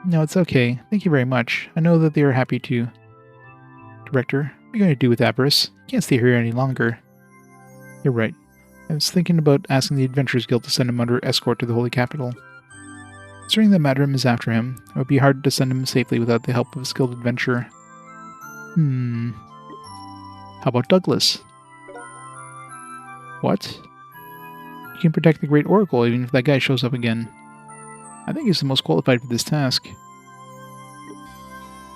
No, it's okay. Thank you very much. I know that they are happy too. Director, what are you going to do with Avarice? You can't stay here any longer. You're right. I was thinking about asking the Adventurers Guild to send him under escort to the Holy Capital. Considering that Madrim is after him, it would be hard to send him safely without the help of a skilled adventurer. How about Douglas? What? You can protect the Great Oracle even if that guy shows up again. I think he's the most qualified for this task.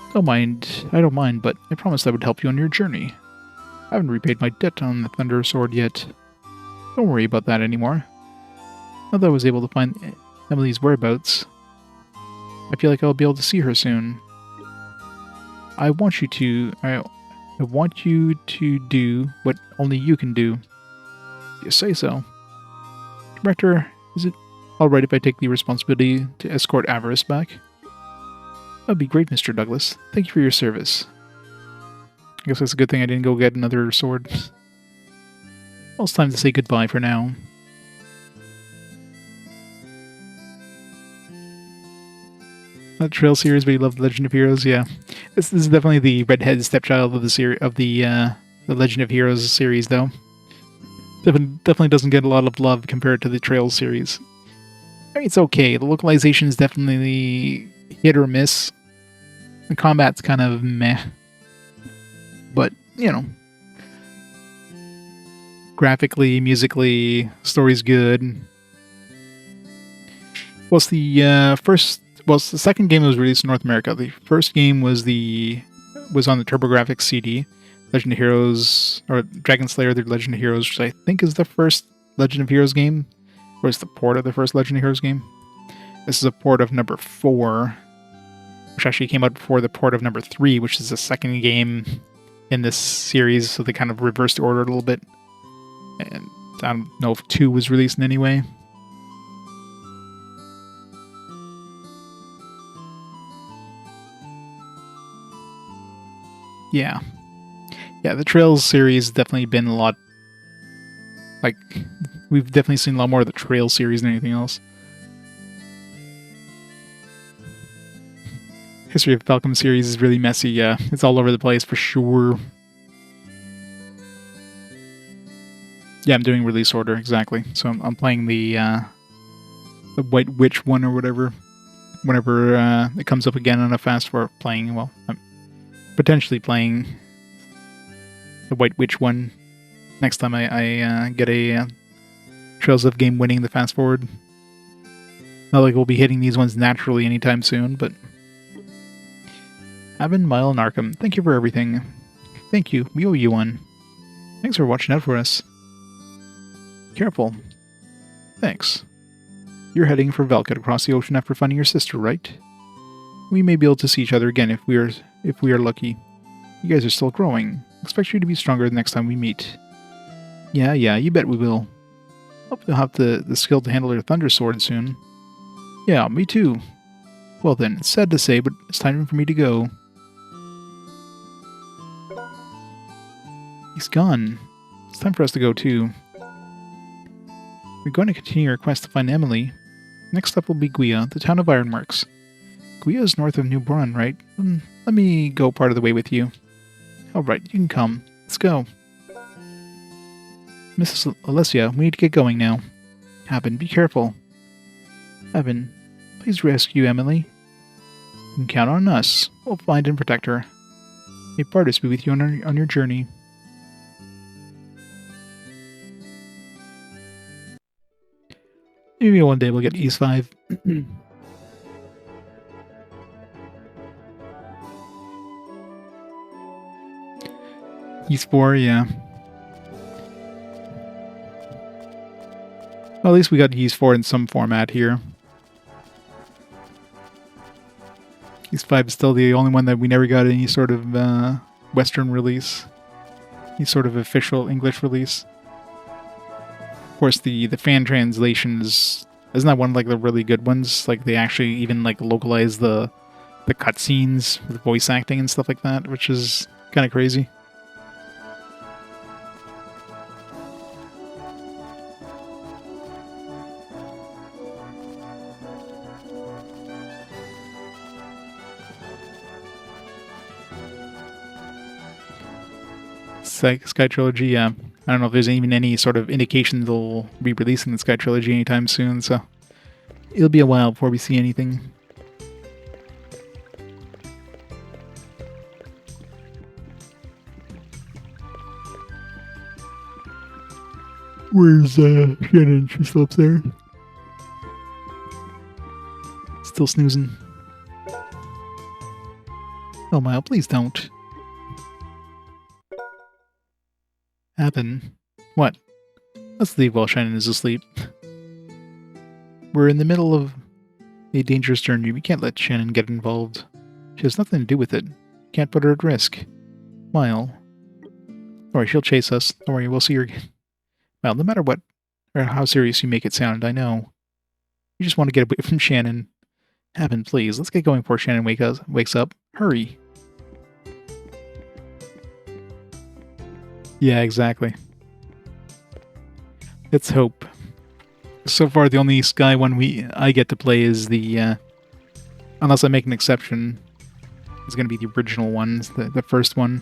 I don't mind, but I promised I would help you on your journey. I haven't repaid my debt on the Thunder Sword yet. Don't worry about that anymore. Now that I was able to find Emily's whereabouts, I feel like I'll be able to see her soon. I want you to do what only you can do. You say so. Director, is it alright if I take the responsibility to escort Avarice back? That'd be great, Mr. Douglas. Thank you for your service. I guess that's a good thing I didn't go get another sword. Well, it's time to say goodbye for now. That Trail series, but you love the Legend of Heroes, yeah. This is definitely the redheaded stepchild of the Legend of Heroes series, though. Definitely doesn't get a lot of love compared to the Trails series. I mean, it's okay. The localization is definitely hit or miss. The combat's kind of meh. But, you know, graphically, musically, story's good. What's the first... Well, the second game was released in North America. The first game was on the TurboGrafx CD, Legend of Heroes, or Dragon Slayer: The Legend of Heroes, which I think is the first Legend of Heroes game, or it's the port of the first Legend of Heroes game. This is a port of number 4, which actually came out before the port of number 3, which is the second game in this series, so they kind of reversed the order a little bit. And I don't know if 2 was released in any way. Yeah. Yeah, the Trails series has definitely been a lot... Like, we've definitely seen a lot more of the Trails series than anything else. History of Falcom series is really messy, yeah. It's all over the place for sure. Yeah, I'm doing release order, exactly. So I'm playing the White Witch one or whatever. Whenever it comes up again on a fast forward playing, well, I'm potentially playing the White Witch one next time I get a Trails of game winning the fast forward. Not like we'll be hitting these ones naturally anytime soon, but... Avin, Eimelle, and Arkham, thank you for everything. Thank you, we owe you one. Thanks for watching out for us. Careful. Thanks. You're heading for Velket across the ocean after finding your sister, right? We may be able to see each other again if we are lucky. You guys are still growing. Expect you to be stronger the next time we meet. Yeah, you bet we will. Hope you'll have the skill to handle your Thunder Sword soon. Yeah, me too. Well then, it's sad to say, but it's time for me to go. He's gone. It's time for us to go too. We're going to continue our quest to find Emily. Next up will be Guia, the town of Ironworks. Guia is north of New Brunn, right? Let me go part of the way with you. Alright, you can come. Let's go. Mrs. Alessia, we need to get going now. Avin, be careful. Avin, please rescue Emily. You can count on us. We'll find and protect her. May Bardus be with you on your journey. Maybe one day we'll get East 5. East 4, yeah. Well, at least we got East 4 in some format here. East 5 is still the only one that we never got any sort of Western release. Any sort of official English release. Of course, the fan translations, isn't that one of like the really good ones? Like they actually even like localize the cutscenes with voice acting and stuff like that, which is kind of crazy. Sky Trilogy, yeah. I don't know if there's even any sort of indication they'll be releasing the Sky Trilogy anytime soon, so it'll be a while before we see anything. Where's Shannon? She still upstairs? Still snoozing. Oh, Mile, please don't. Avin. What? Let's leave while Shannon is asleep. We're in the middle of a dangerous journey. We can't let Shannon get involved. She has nothing to do with it. Can't put her at risk. Mile. Don't worry, she'll chase us. Don't worry, we'll see her again. Well, no matter what, or how serious you make it sound, I know. You just want to get away from Shannon. Avin, please, let's get going before Shannon wakes up. Hurry. Yeah, exactly. Let's hope. So far, the only Sky one I get to play is the, unless I make an exception, it's going to be the original ones, the first one.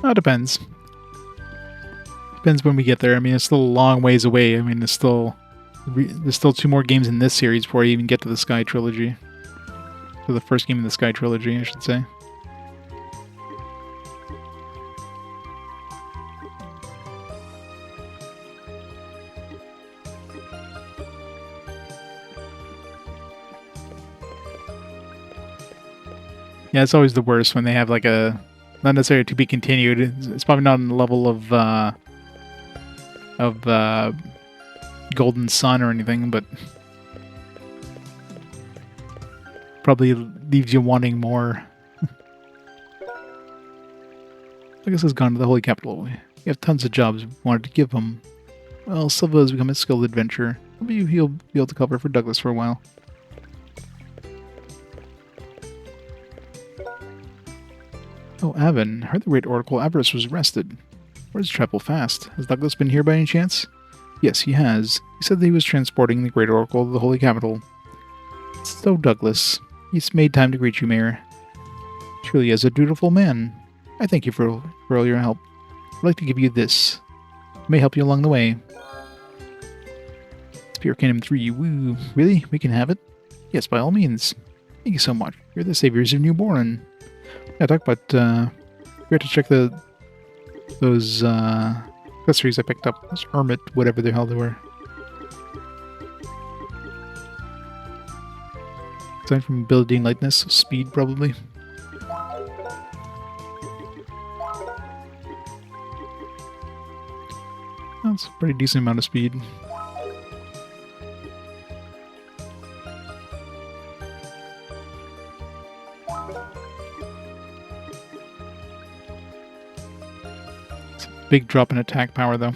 Oh, it depends. Depends when we get there. I mean, it's still a long ways away. I mean, there's still 2 more games in this series before you even get to the Sky trilogy. So the first game in the Sky trilogy, I should say. Yeah, it's always the worst when they have like a not necessarily to be continued. It's probably not on the level of Golden Sun or anything, but probably leaves you wanting more. Lucas has gone to the Holy Capital. We have tons of jobs we wanted to give him. Well, Silva has become a skilled adventurer. Maybe he'll be able to cover for Douglas for a while. Oh, Avin. I heard the great Oracle Avarice was arrested. Where does he travel fast? Has Douglas been here by any chance? Yes, he has. He said that he was transporting the great Oracle to the Holy Capital. So, Douglas, he's made time to greet you, Mayor. Truly as a dutiful man. I thank you for all your help. I'd like to give you this. It may help you along the way. Spear Kingdom 3. Woo. Really? We can have it? Yes, by all means. Thank you so much. You're the saviors of Newborn. Yeah, talk about, we have to check those accessories I picked up. Those Hermit, whatever the hell they were. Aside from ability and lightness, speed probably. That's a pretty decent amount of speed. Big drop in attack power, though.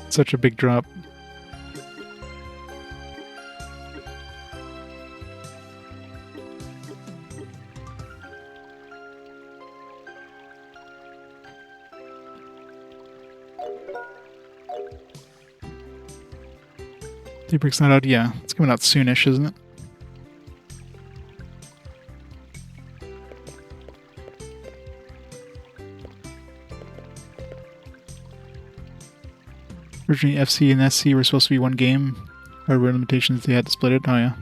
Such a big drop. Daybreak's not out? Yeah, it's coming out soonish, isn't it? Originally, FC and SC were supposed to be one game. Hardware limitations, they had to split it. Oh, yeah.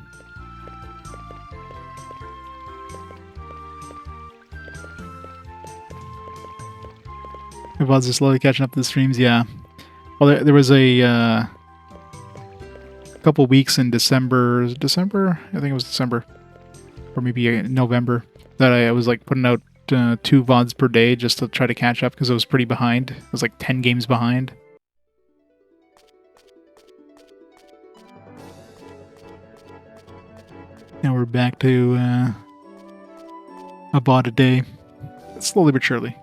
Everyone's just slowly catching up to the streams, yeah. Well, there was a couple weeks in December. Was it December? I think it was December. Or maybe November. That I was like putting out 2 VODs per day just to try to catch up because I was pretty behind. I was like 10 games behind. Now we're back to a VOD a day. Slowly but surely.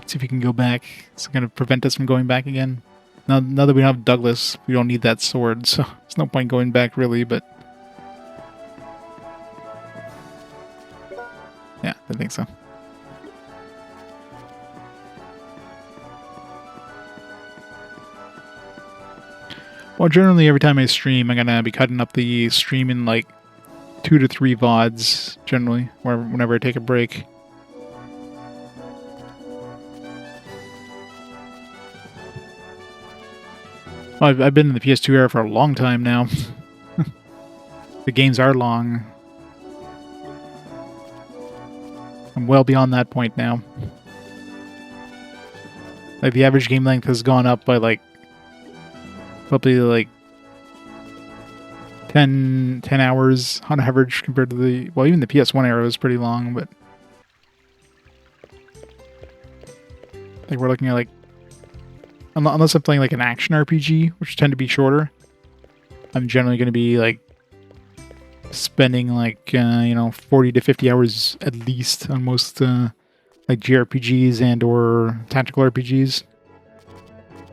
See if we can go back. It's going to prevent us from going back again. Now that we don't have Douglas, we don't need that sword, so there's no point going back really, but... yeah, I think so. Well, generally every time I stream, I'm going to be cutting up the stream in like 2 to 3 VODs, generally, or whenever I take a break. Well, I've been in the PS2 era for a long time now. The games are long. I'm well beyond that point now. Like, the average game length has gone up by like probably like 10 hours on average compared to the... well, even the PS1 era was pretty long, but... like, we're looking at like... unless I'm playing like an action RPG, which tend to be shorter, I'm generally going to be like spending like, 40 to 50 hours at least on most like JRPGs and or tactical RPGs.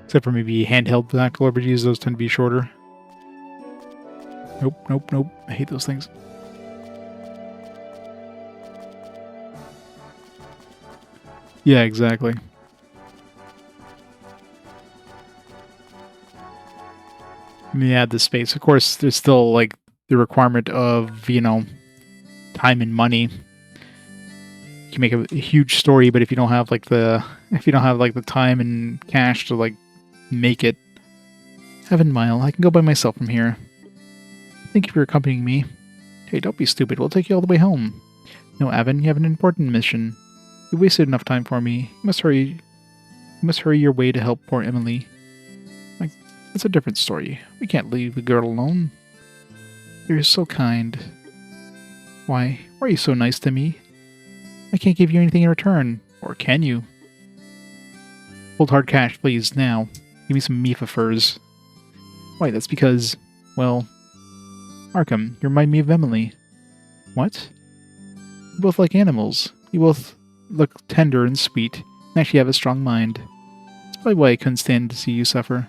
Except for maybe handheld tactical RPGs, those tend to be shorter. Nope. I hate those things. Yeah, exactly. Let me add the space. Of course, there's still like the requirement of, you know, time and money. You can make a huge story, but if you don't have like the time and cash to like make it. Eimelle, I can go by myself from here. Thank you for accompanying me. Hey, don't be stupid. We'll take you all the way home. No, Avin, you have an important mission. You wasted enough time for me. You must hurry. You must hurry your way to help poor Emily. Like, it's a different story. We can't leave the girl alone. You're so kind. Why are you so nice to me? I can't give you anything in return. Or can you? Hold hard cash, please, now. Give me some Mifa furs. Why, that's because, well... Arkham, you remind me of Emily. What? You both like animals. You both look tender and sweet, and actually have a strong mind. That's probably why I couldn't stand to see you suffer.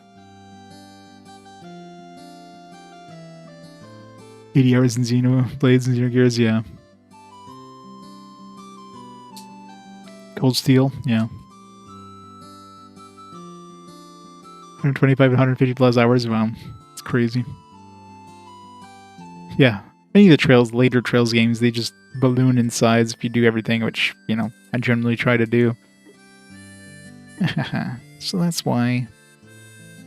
80 hours in Xenoblades and Xenogears, yeah. Cold Steel, yeah. 125 to 150 plus hours, wow. It's crazy. Yeah. Many of the later Trails games, they just balloon in size if you do everything, which, you know, I generally try to do. So that's why.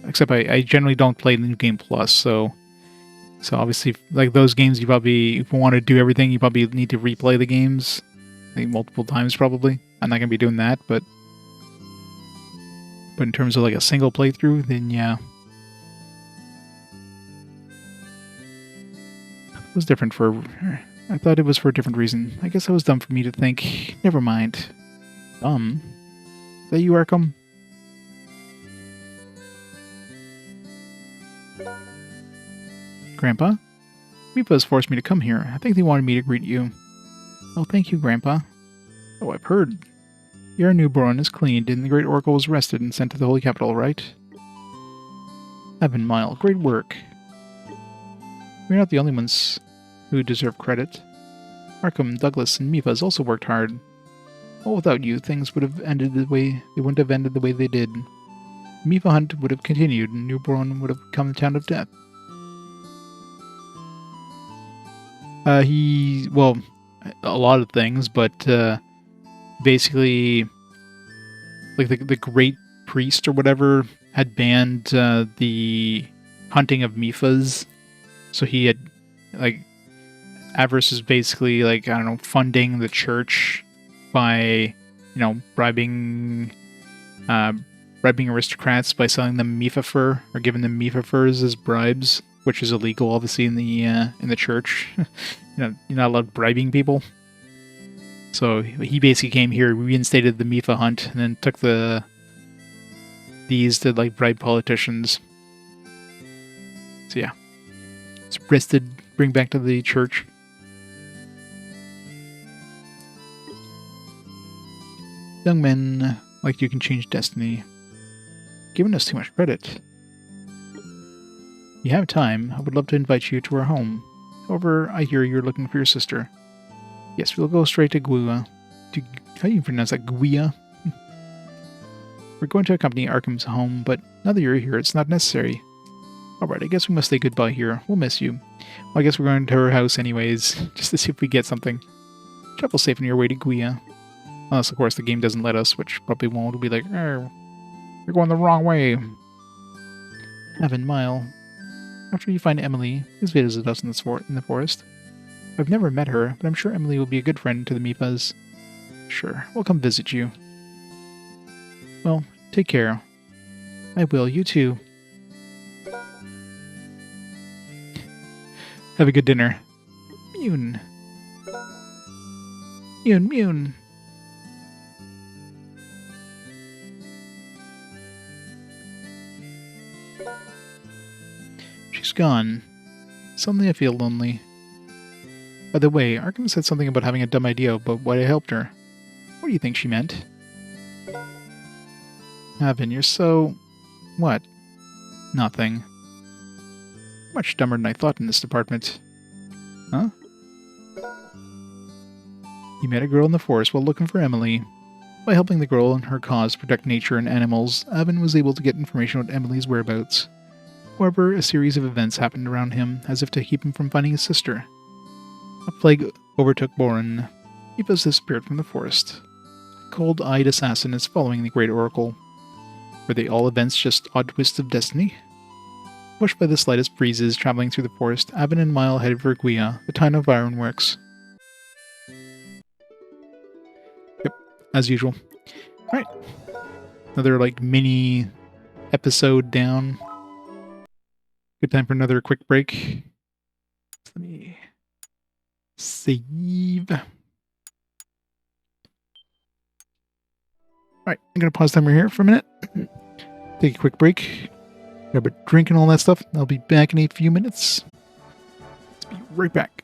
Except I generally don't play the New Game Plus, so obviously, like those games, you probably, if you want to do everything, you probably need to replay the games, like multiple times probably. I'm not going to be doing that, but in terms of like a single playthrough, then yeah. It was different I thought it was for a different reason. I guess it was dumb for me to think. Never mind. Dumb? Is that you, Arkham? Grandpa? Mifa's forced me to come here. I think they wanted me to greet you. Oh, thank you, Grandpa. Oh, I've heard. Your newborn is cleaned, and the Great Oracle was arrested and sent to the Holy Capital, right? Eimelle, great work. We're not the only ones who deserve credit. Arkham, Douglas, and Mifa's also worked hard. Well, without you, things would have ended the way they did. The Mifa hunt would have continued, and Newborn would have become the town of death. Well, a lot of things, but basically, like the Great Priest or whatever had banned the hunting of Mifas. So he had, like, Avarice is basically, like, I don't know, funding the church by, you know, bribing aristocrats by selling them Mifa fur, or giving them Mifa furs as bribes, which is illegal, obviously, in the church. You know, you're not allowed bribing people. So he basically came here, reinstated the Mifa hunt, and then took these to, like, bribe politicians. So yeah. It's arrested, bring back to the church. Young men like you can change destiny. Giving us too much credit. If you have time, I would love to invite you to our home. However, I hear you're looking for your sister. Yes, we'll go straight to Guia. How do you pronounce that? Guia? We're going to accompany Arkham's home, but now that you're here, it's not necessary. Alright, I guess we must say goodbye here. We'll miss you. Well, I guess we're going to her house anyways, just to see if we get something. Travel safe on your way to Guia. Unless, of course, the game doesn't let us, which probably won't. It'll be like, oh, you're going the wrong way. Eimelle. After you find Emily, please visit us in the forest. I've never met her, but I'm sure Emily will be a good friend to the Mifas. Sure, we'll come visit you. Well, take care. I will, you too. Have a good dinner. Mune. Mune. She's gone. Suddenly I feel lonely. By the way, Arkham said something about having a dumb idea about why I helped her. What do you think she meant? Avin, you're so... What? Nothing. Much dumber than I thought in this department. Huh? You met a girl in the forest while looking for Emily. By helping the girl in her cause protect nature and animals, Avin was able to get information about Emily's whereabouts. However, a series of events happened around him, as if to keep him from finding his sister. A plague overtook Borin. Eva's disappeared from the forest. A cold-eyed assassin is following the Great Oracle. Were they all events just odd twists of destiny? Pushed by the slightest breezes traveling through the forest, Avin and Eimelle headed for Guia, the town of ironworks. Yep, as usual. Alright. Another, mini episode down. Good time for another quick break. Let me save. Alright, I'm going to pause timer here for a minute. Take a quick break. Grab a drink and all that stuff. I'll be back in a few minutes. Let's be right back.